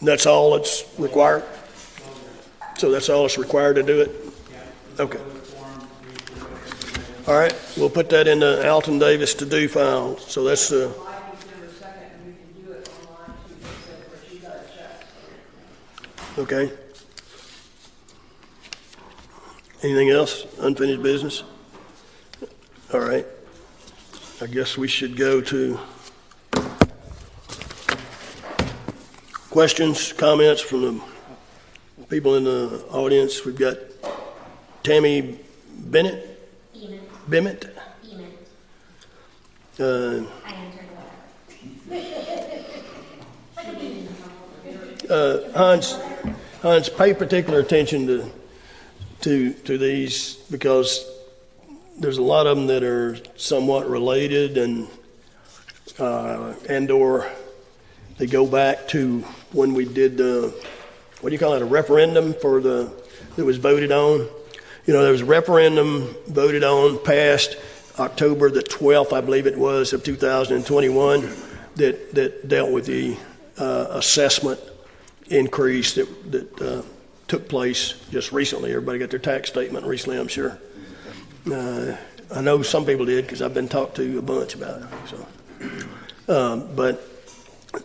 That's all that's required? So that's all that's required to do it? Okay. All right, we'll put that in the Alton Davis to-do file. So that's the, July, December 2nd, and we can do it online too, because where she got a check. okay. Anything else? Unfinished business? All right. I guess we should go to questions, comments from the people in the audience. We've got Tammy Bennett? Bennett? Uh, Hans, pay particular attention to these, because there's a lot of them that are somewhat related and/or they go back to when we did the, what do you call it, a referendum that was voted on. You know, there was a referendum voted on, passed October the 12th, I believe it was, of 2021, that dealt with the assessment increase that took place just recently. Everybody got their tax statement recently, I'm sure. I know some people did, because I've been talked to a bunch about it. So, but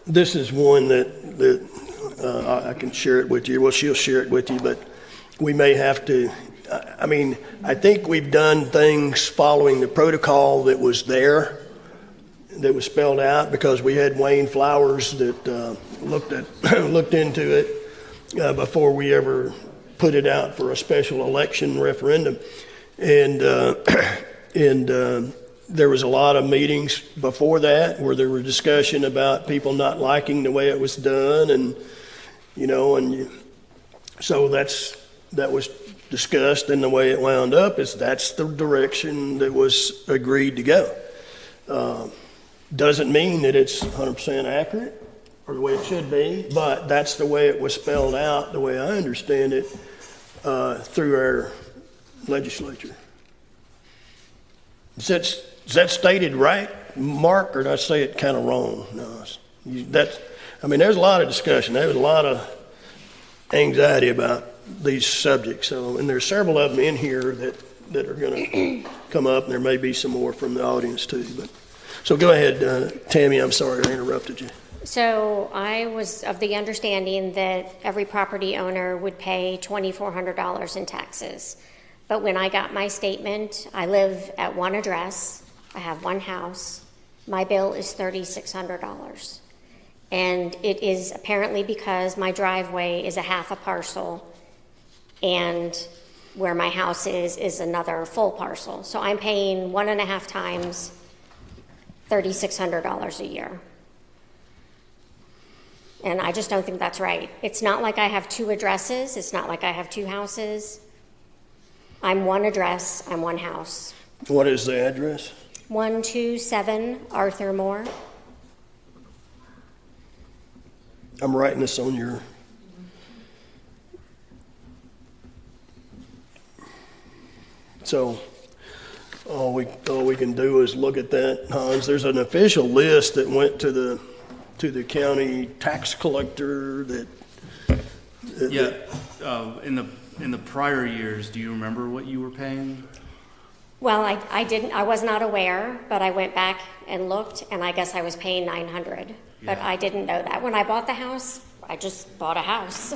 this is one that I can share it with you. Well, she'll share it with you, but we may have to. I mean, I think we've done things following the protocol that was there, that was spelled out, because we had Wayne Flowers that looked into it before we ever put it out for a special election referendum, and there was a lot of meetings before that where there were discussion about people not liking the way it was done, and so that was discussed, and the way it wound up is that's the direction that was agreed to go. Doesn't mean that it's 100% accurate or the way it should be, but that's the way it was spelled out, the way I understand it, through our legislature. Is that stated right, Mark, or did I say it kind of wrong? No, there's a lot of discussion. There was a lot of anxiety about these subjects. So, and there's several of them in here that are going to come up, and there may be some more from the audience too. But so go ahead, Tammy. I'm sorry I interrupted you. So I was of the understanding that every property owner would pay $2,400 in taxes. But when I got my statement, I live at one address, I have one house, my bill is $3,600. And it is apparently because my driveway is a half a parcel, and where my house is another full parcel. So I'm paying 1.5 times $3,600 a year. And I just don't think that's right. It's not like I have 2 addresses. It's not like I have 2 houses. I'm one address, I'm one house. What is the address? 127 Arthur Moore. I'm writing this on your. So all we can do is look at that, Hans. There's an official list that went to the county tax collector that. In the prior years, do you remember what you were paying? Well, I was not aware, but I went back and looked, and I guess I was paying $900. But I didn't know that. When I bought the house, I just bought a house.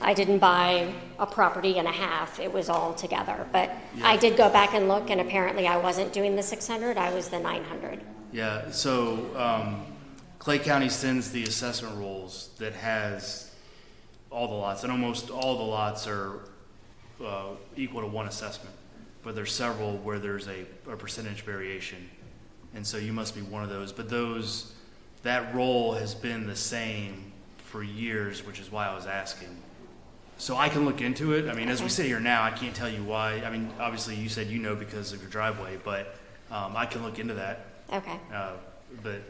I didn't buy a property and a half. It was all together. But I did go back and look, and apparently I wasn't doing the $600. I was the $900. Yeah, so Clay County sends the assessment rolls that has all the lots, and almost all the lots are equal to one assessment. But there's several where there's a percentage variation. And so you must be one of those. But that roll has been the same for years, which is why I was asking. So I can look into it. I mean, as we sit here now, I can't tell you why. I mean, obviously you said you know because of your driveway, but I can look into that. Okay. But,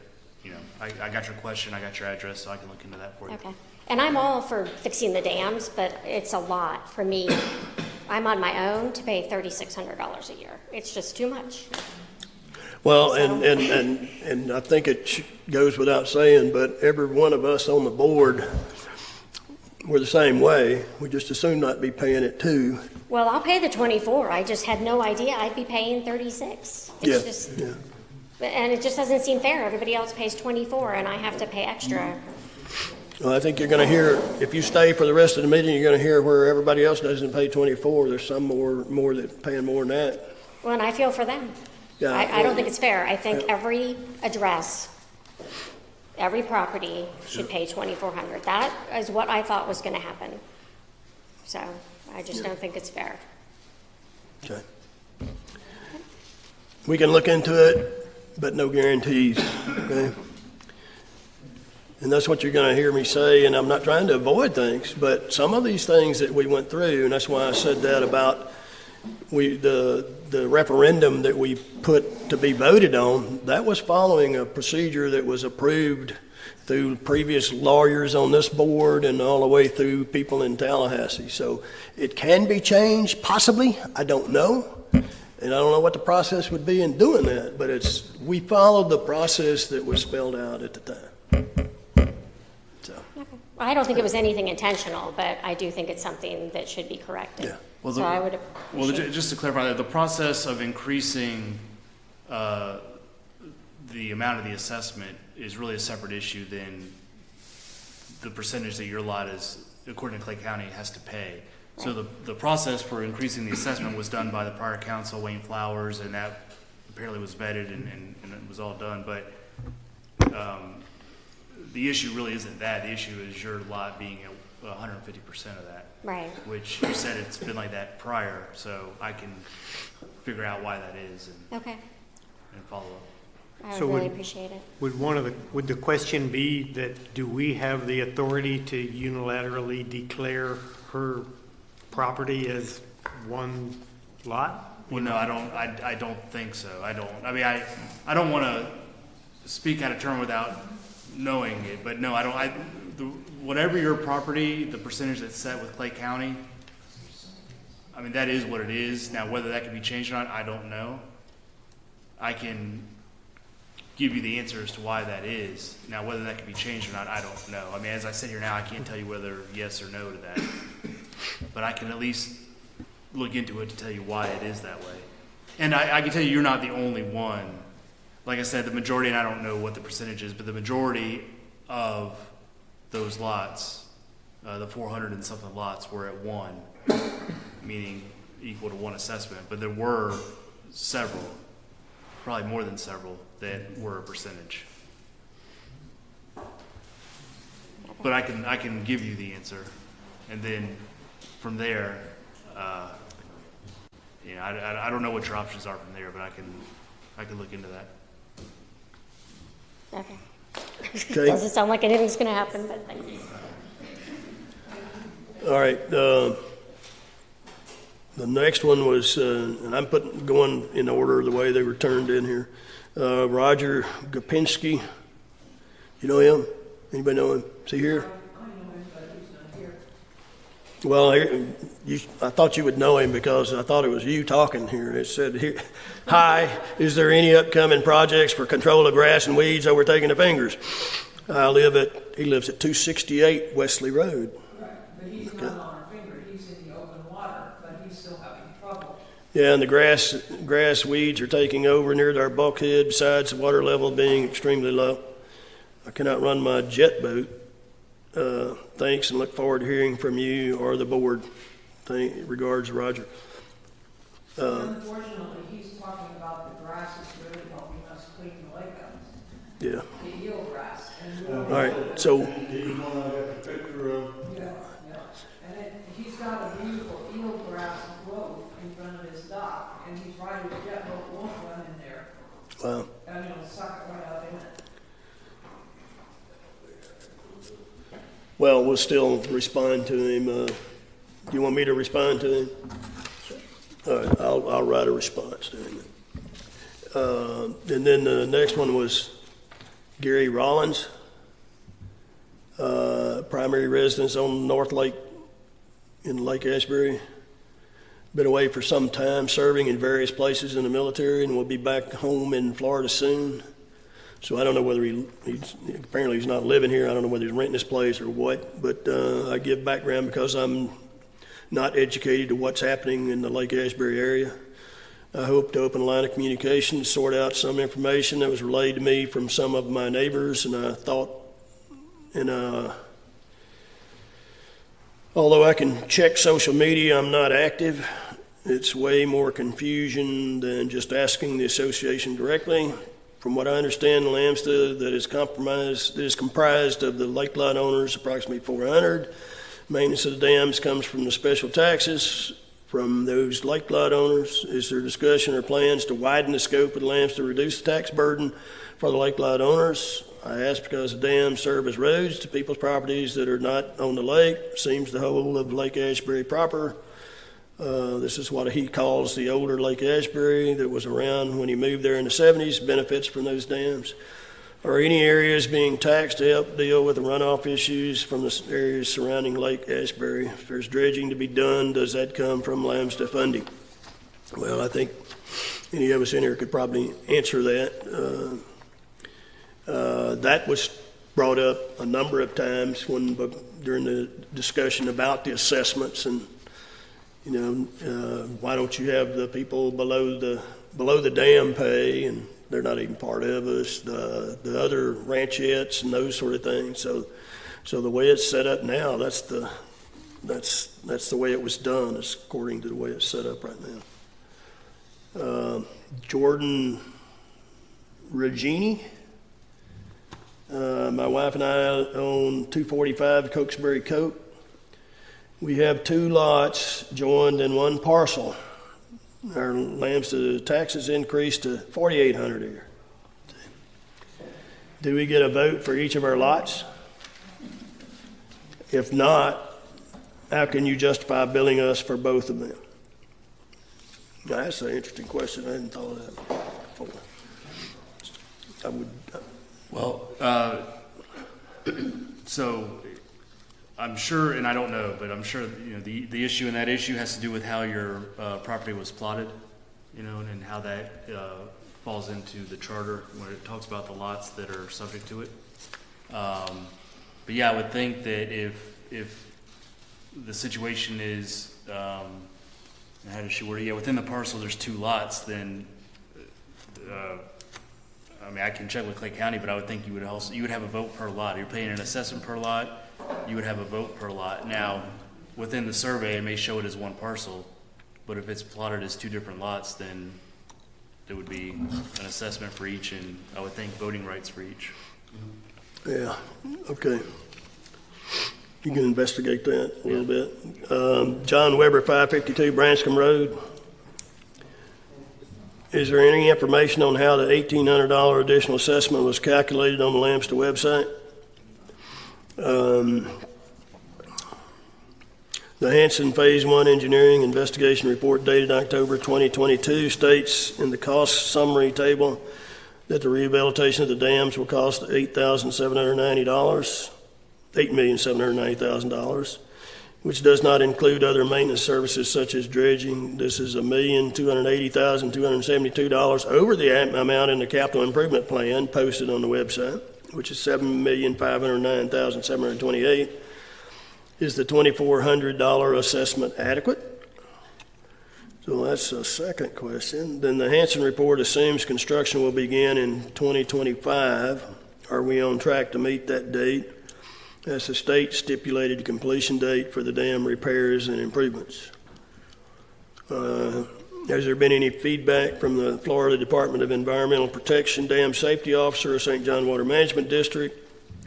I got your question, I got your address, so I can look into that for you. Okay. And I'm all for fixing the dams, but it's a lot for me. I'm on my own to pay $3,600 a year. It's just too much. Well, and I think it goes without saying, but every one of us on the board, we're the same way. We just as soon not be paying it too. Well, I'll pay the 24. I just had no idea I'd be paying 36. Yeah, It's just, yeah. and it just doesn't seem fair. Everybody else pays 24 and I have to pay extra. Well, I think you're gonna hear, if you stay for the rest of the meeting, you're gonna hear where everybody else doesn't pay 24. There's some more that paying more than that. Well, and I feel for them. Yeah, I don't think it's fair. I think Yeah. every address, every property should pay 2,400. That is what I thought was gonna happen. So I just don't think it's fair. Okay. We can look into it, but no guarantees, okay? And that's what you're gonna hear me say, and I'm not trying to avoid things, but some of these things that we went through, and that's why I said that about the referendum that we put to be voted on, that was following a procedure that was approved through previous lawyers on this board and all the way through people in Tallahassee. So it can be changed, possibly, I don't know. And I don't know what the process would be in doing that, but we followed the process that was spelled out at the time. So, Well, I don't think it was anything intentional, but I do think it's something that should be corrected. Yeah. Well, So I would Well, appreciate. just to clarify, the process of increasing the amount of the assessment is really a separate issue than the percentage that your lot is, according to Clay County, has to pay. So the process for increasing the assessment was done by the prior council, Wayne Flowers, and that apparently was vetted and it was all done. But the issue really isn't that. The issue is your lot being at 150% of that. Right. Which you said it's been like that prior, so I can figure out why that is Okay. and follow up. I would So really would- appreciate it. Would the question be that, do we have the authority to unilaterally declare her property as one lot? Well, no, I don't think so. I mean, I don't want to speak out of turn without knowing it, but no, whatever your property, the percentage that's set with Clay County, I mean, that is what it is. Now, whether that can be changed or not, I don't know. I can give you the answer as to why that is. Now, whether that can be changed or not, I don't know. I mean, as I sit here now, I can't tell you whether yes or no to that. But I can at least look into it to tell you why it is that way. And I can tell you, you're not the only one. Like I said, the majority, and I don't know what the percentage is, but the majority of those lots, the 400 and something lots, were at one, meaning equal to one assessment. But there were several, probably more than several, that were a percentage. But I can give you the answer, and then from there, I don't know what your options are from there, but I can look into that. Okay. okay, Doesn't sound like anything's going to happen, but thank you. all right. The next one was, and I'm going in order of the way they were turned in here. Roger Gopinski. You know him? Anybody know him? Is he here? Well, I thought you would know him because I thought it was you talking here. It said here, "Hi, is there any upcoming projects for control of grass and weeds overtaking the fingers?" He lives at 268 Wesley Road. Right, but he's not on our finger, he's in the open water, but he's still having trouble. Yeah, and the grass weeds are taking over near our bulkhead, besides the water level being extremely low. I cannot run my jet boat. Thanks, and look forward to hearing from you or the board. Regards, Roger. Unfortunately, he's talking about the grass is really helping us clean the lake out, Yeah. the eel grass. And All right, so, yeah, and he's got a beautiful eel grass growth in front of his dock, and he's right, his jet boat won't run in there, wow. and it'll suck it right out in it. Well, we'll still respond to him. Do you want me to respond to him? All right, I'll write a response to him. And then the next one was Gary Rollins, primary residence on North Lake in Lake Ashbury. been away for some time, serving in various places in the military, and will be back home in Florida soon. So I don't know whether apparently he's not living here. I don't know whether he's renting this place or what, but I give background because I'm not educated to what's happening in the Lake Ashbury area. I hope to open a line of communication to sort out some information that was relayed to me from some of my neighbors, and I thought, although I can check social media, I'm not active. It's way more confusion than just asking the association directly. From what I understand, Lambsta that is comprised of the lake lot owners, approximately 400. Maintenance of the dams comes from the special taxes from those lake lot owners. Is there discussion or plans to widen the scope of the Lambsta to reduce the tax burden for the lake lot owners? I ask because the dams serve as roads to people's properties that are not on the lake. Seems the whole of Lake Ashbury proper. This is what he calls the older Lake Ashbury that was around when he moved there in the 70s, benefits from those dams. Are any areas being taxed to help deal with the runoff issues from the areas surrounding Lake Ashbury? If there's dredging to be done, does that come from Lambsta funding? Well, I think any of us in here could probably answer that. That was brought up a number of times during the discussion about the assessments, and why don't you have the people below the dam pay, and they're not even part of us, the other ranchettes and those sort of things. So the way it's set up now, that's the way it was done, is according to the way it's set up right now. Jordan Regini. My wife and I own 245 Cokesbury Coat. We have 2 lots joined in one parcel. Our Lambsta taxes increased to $4,800 a year. Do we get a vote for each of our lots? If not, how can you justify billing us for both of them? Now, that's an interesting question. I hadn't thought of that before. Well, so I'm sure, and I don't know, but I'm sure the issue in that issue has to do with how your property was plotted, and how that falls into the charter when it talks about the lots that are subject to it. But yeah, I would think that if the situation is, how does she word it? Yeah, within the parcel there's 2 lots, then I can check with Clay County, but I would think you would have a vote per lot. You're paying an assessment per lot, you would have a vote per lot. Now, within the survey, it may show it as one parcel, but if it's plotted as 2 different lots, then there would be an assessment for each, and I would think voting rights for each. Yeah, okay. You can investigate that a little bit. John Weber, 552 Branscombe Road. Is there any information on how the $1,800 additional assessment was calculated on the Lambsta website? The Hanson Phase 1 Engineering Investigation Report dated October 2022 states in the cost summary table that the rehabilitation of the dams will cost $8,790,000, which does not include other maintenance services such as dredging. This is $1,280,272 over the amount in the capital improvement plan posted on the website, which is $7,509,728. Is the $2,400 assessment adequate? So that's a second question. Then the Hanson report assumes construction will begin in 2025. Are we on track to meet that date? That's the state stipulated completion date for the dam repairs and improvements. Has there been any feedback from the Florida Department of Environmental Protection Dam Safety Officer of St. John Water Management District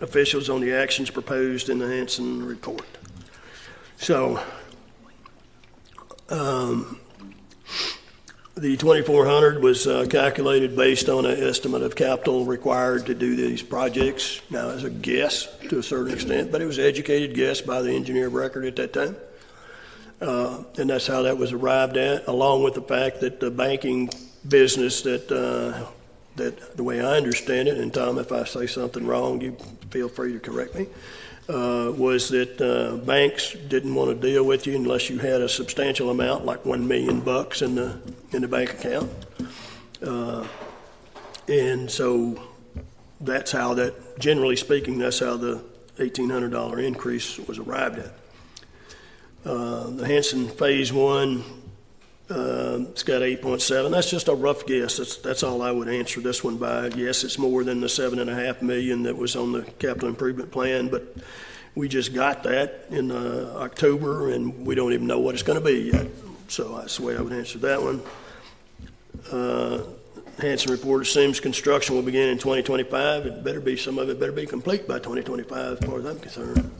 officials on the actions proposed in the Hanson report? So, the $2,400 was calculated based on an estimate of capital required to do these projects. Now, as a guess to a certain extent, but it was an educated guess by the engineer of record at that time. And that's how that was arrived at, along with the fact that the banking business that that, the way I understand it, and Tom, if I say something wrong, you feel free to correct me, was that banks didn't want to deal with you unless you had a substantial amount, like $1 million in the bank account. And so that's how that, generally speaking, that's how the $1,800 increase was arrived at. The Hanson Phase 1, it's got 8.7. That's just a rough guess. That's all I would answer this one by. Yes, it's more than the $7.5 million that was on the capital improvement plan, but we just got that in October, and we don't even know what it's going to be yet. So that's the way I would answer that one. Hanson report assumes construction will begin in 2025. It better be, some of it better be complete by 2025, as far as I'm concerned.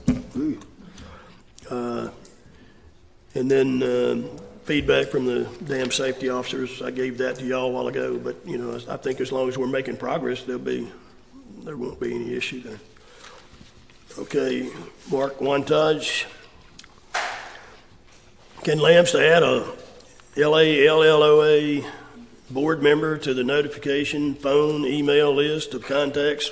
And then feedback from the dam safety officers, I gave that to y'all a while ago, but, you know, I think as long as we're making progress, there won't be any issue there. Okay, Mark Wantage. Ken Lamps to add a LALLOA board member to the notification, phone, email list of contacts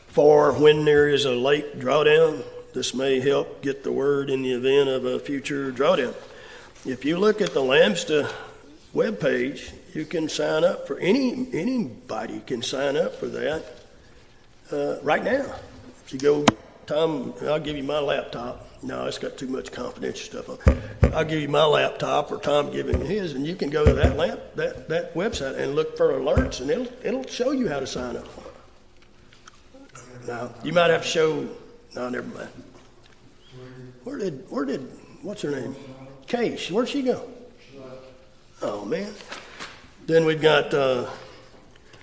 for when there is a lake drawdown. This may help get the word in the event of a future drawdown. If you look at the Lambsta webpage, you can sign up for anybody can sign up for that right now. If you go, Tom, I'll give you my laptop. No, it's got too much confidential stuff on it. I'll give you my laptop, or Tom give him his, and you can go to that website and look for alerts, and it'll show you how to sign up. Now, you might have to show. No, never mind. Where did what's her name? Case. Where'd she go? Oh man. Then we've got. It's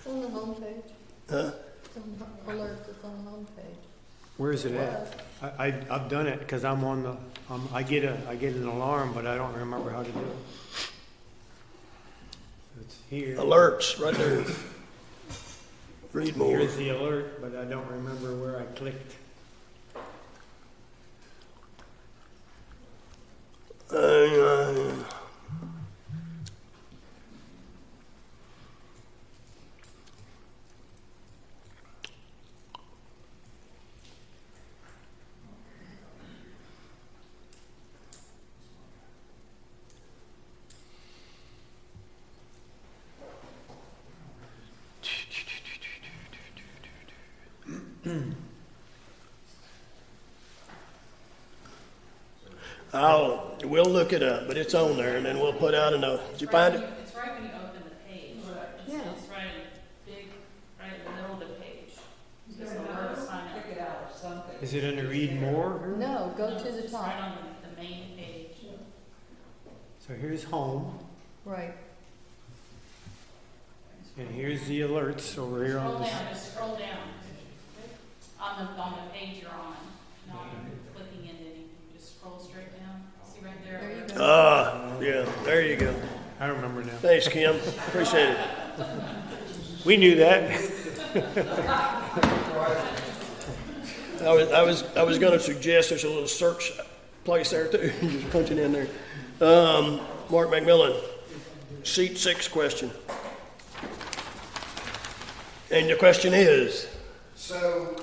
on the homepage. Huh? It's on the alert. It's on the homepage. Where is it at? I've done it because I'm on the, I get an alarm, but I don't remember how to do it. It's here. Alerts, right there. Read more. Here's the alert, but I don't remember where I clicked. We'll look it up, but it's on there, and then we'll put out a note. Did you find it? It's right when you open the page. Yeah. It's right big, right in the middle of the page. Just Pick a word sign up. it out or something. Is it under read more? No, go to the It's right top. on the main page. So here's home, Right. and here's the alerts over here Scroll on this. down, just scroll down. On the page you're on, not clicking into anything, just scroll straight down. See right there? There you go. Yeah, there you go. I remember now. Thanks, Kim. Appreciate it. We knew that. I was going to suggest there's a little search place there too. Just punch it in there. Mark McMillan, seat 6 question. And the question is? So,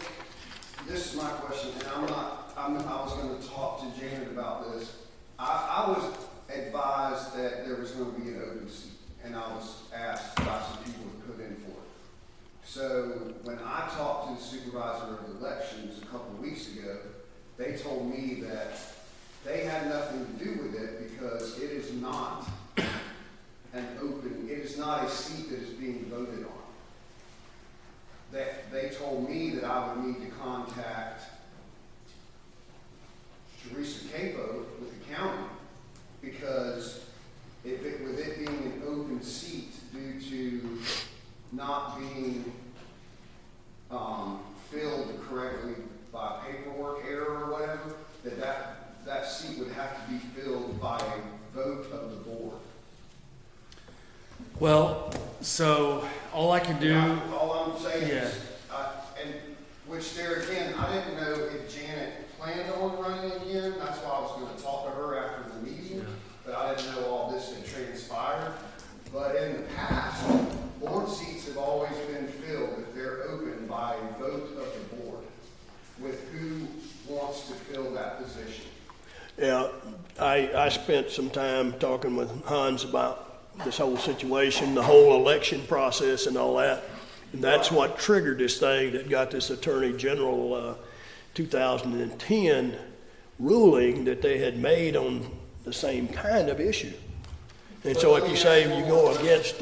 this is my question, and I was gonna talk to Janet about this. I was advised that there was gonna be an open seat, and I was asked by some people to put in for it. So, when I talked to the supervisor of elections a couple of weeks ago, they told me that they had nothing to do with it because it is not an open, it is not a seat that is being voted on. They told me that I would need to contact Teresa Capo with the county because with it being an open seat due to not being filled correctly by paperwork error or whatever, that seat would have to be filled by a vote of the board. Well, so all I can do, All I'm saying Yeah. is, and which there again, I didn't know if Janet planned on running again. That's why I was going to talk to her after the meeting, but I didn't know all this had transpired. But in the past, board seats have always been with who wants to fill that position. Yeah, I spent some time talking with Hans about this whole situation, the whole election process and all that. And that's what triggered this thing that got this Attorney General 2010 ruling that they had made on the same kind of issue. And so if you say you go against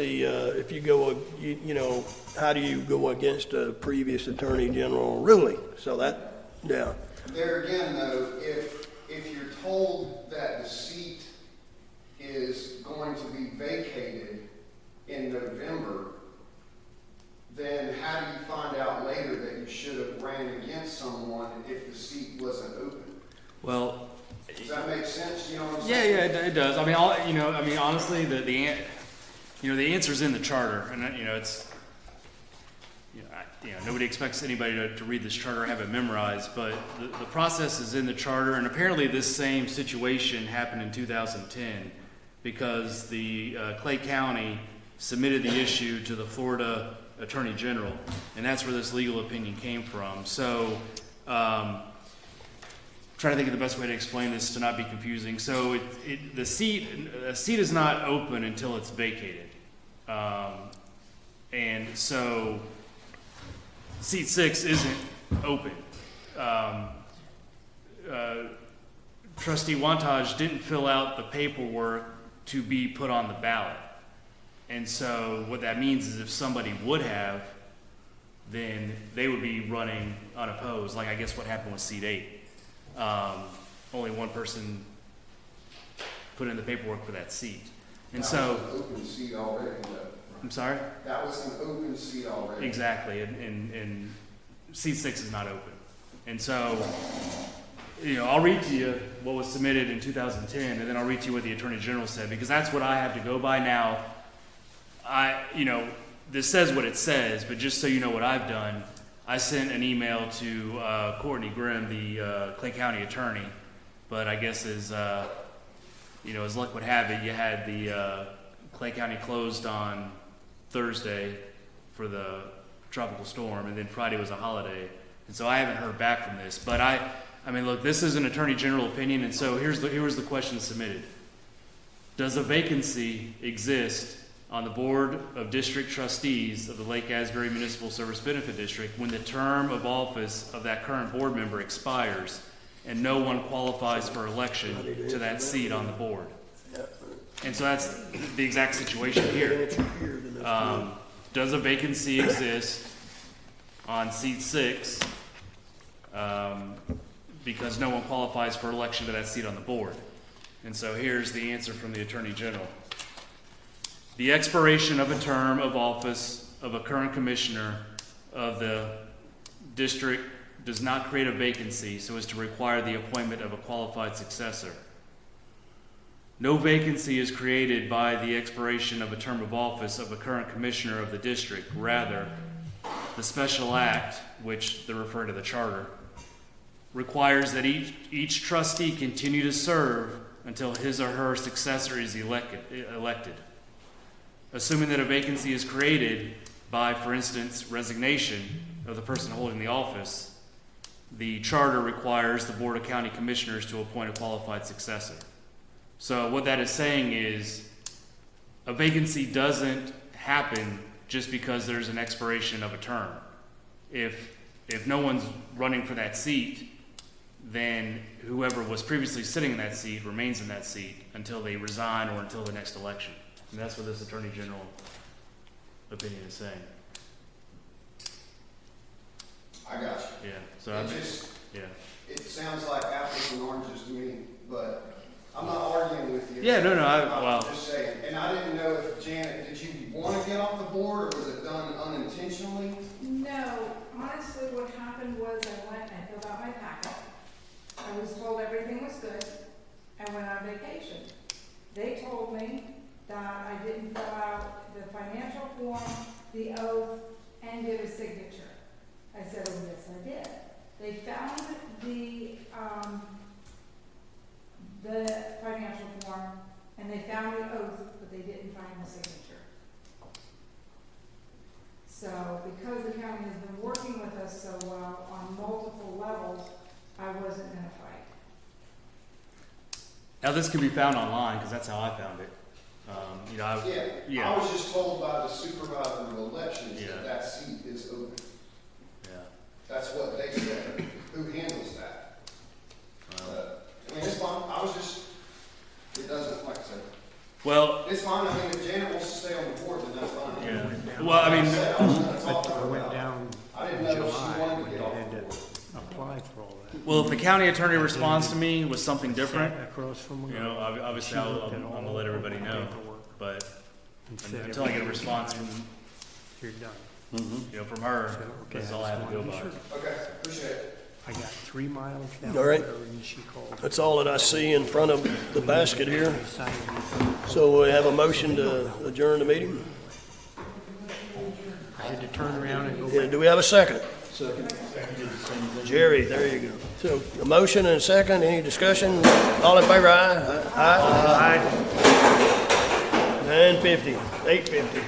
how do you go against a previous Attorney General ruling? So that, yeah. There again, though, if you're told that the seat is going to be vacated in November, then how do you find out later that you should have ran against someone if the seat wasn't open? Well, Does that make sense? You know what I'm yeah, saying? it does. I mean, honestly, the answer's in the charter, and it's, nobody expects anybody to read this charter or have it memorized, but the process is in the charter, and apparently this same situation happened in 2010 because the Clay County submitted the issue to the Florida Attorney General, and that's where this legal opinion came from. So, trying to think of the best way to explain this to not be confusing. So the seat is not open until it's vacated. And so seat 6 isn't open. Trustee Wantage didn't fill out the paperwork to be put on the ballot. And so what that means is if somebody would have, then they would be running unopposed, like I guess what happened with seat 8. Only one person put in the paperwork for that seat. And so, That was an open seat already, though. I'm sorry? That was an open seat already. Exactly, and seat 6 is not open. And so, I'll read to you what was submitted in 2010, and then I'll read to you what the Attorney General said, because that's what I have to go by now. This says what it says, but just so you know what I've done, I sent an email to Courtney Grimm, the Clay County attorney, but I guess as luck would have it, you had the Clay County closed on Thursday for the tropical storm, and then Friday was a holiday, and so I haven't heard back from this. But I mean, look, this is an Attorney General opinion, and so here was the question submitted: does a vacancy exist on the Board of District Trustees of the Lake Asbury Municipal Service Benefit District when the term of office of that current board member expires and no one qualifies for election to that seat on the board? And so that's the exact situation here. Does a vacancy exist on seat 6 because no one qualifies for election to that seat on the board? And so here's the answer from the Attorney General. The expiration of a term of office of a current commissioner of the district does not create a vacancy so as to require the appointment of a qualified successor. No vacancy is created by the expiration of a term of office of a current commissioner of the district. Rather, the special act, which they're referring to the charter, requires that each trustee continue to serve until his or her successor is elected. Assuming that a vacancy is created by, for instance, resignation of the person holding the office, the charter requires the Board of County Commissioners to appoint a qualified successor. So what that is saying is a vacancy doesn't happen just because there's an expiration of a term. If no one's running for that seat, then whoever was previously sitting in that seat remains in that seat until they resign or until the next election. And that's what this Attorney General opinion is saying. I got you. Yeah. So It sounds like apples and oranges to me, but I'm not arguing with you. Yeah, no, I'm just saying. And I didn't know if Janet, did you want to get off the board, or was it done unintentionally? No, honestly, what happened was I went and filled out my packet. I was told everything was good. I went on vacation. They told me that I didn't fill out the financial form, the oath, and did a signature. I said, oh, yes, I did. They found the financial form, and they found the oath, but they didn't find the signature. So, because the county has been working with us so well on multiple levels, Now, this can be found online, because that's how I found it. You know, I was just told by the supervisor of elections Yeah. that that seat is open. yeah. That's what they said. Who handles that? I mean, it's fine. I was just, it doesn't, like I said, Well, it's fine. I mean, if Janet wants to stay on the board, then that's fine. yeah. Well, I Like mean, said, I was gonna talk to I her went about it. down I in didn't know if she July wanted to when get they off had the to board. apply for all that. well, if the county attorney responds to me with something different, Sat across from you her. know, obviously She looked at I'm all gonna let everybody the know. paperwork But and said until I get a everything's response fine, from, You're done. you know, from her, So, okay, that's all I have to go just by. wanted to be sure. Okay, appreciate it. I got 3 miles down All the right. road and she called. That's all that I see in front of the basket here. They signed me. So we have a motion to adjourn the meeting. I had to turn around and go Yeah, do we have a second? Second. Jerry, there you go. So a motion and a second, any discussion? All in favor, aye? Aye. 9:50, 8:50.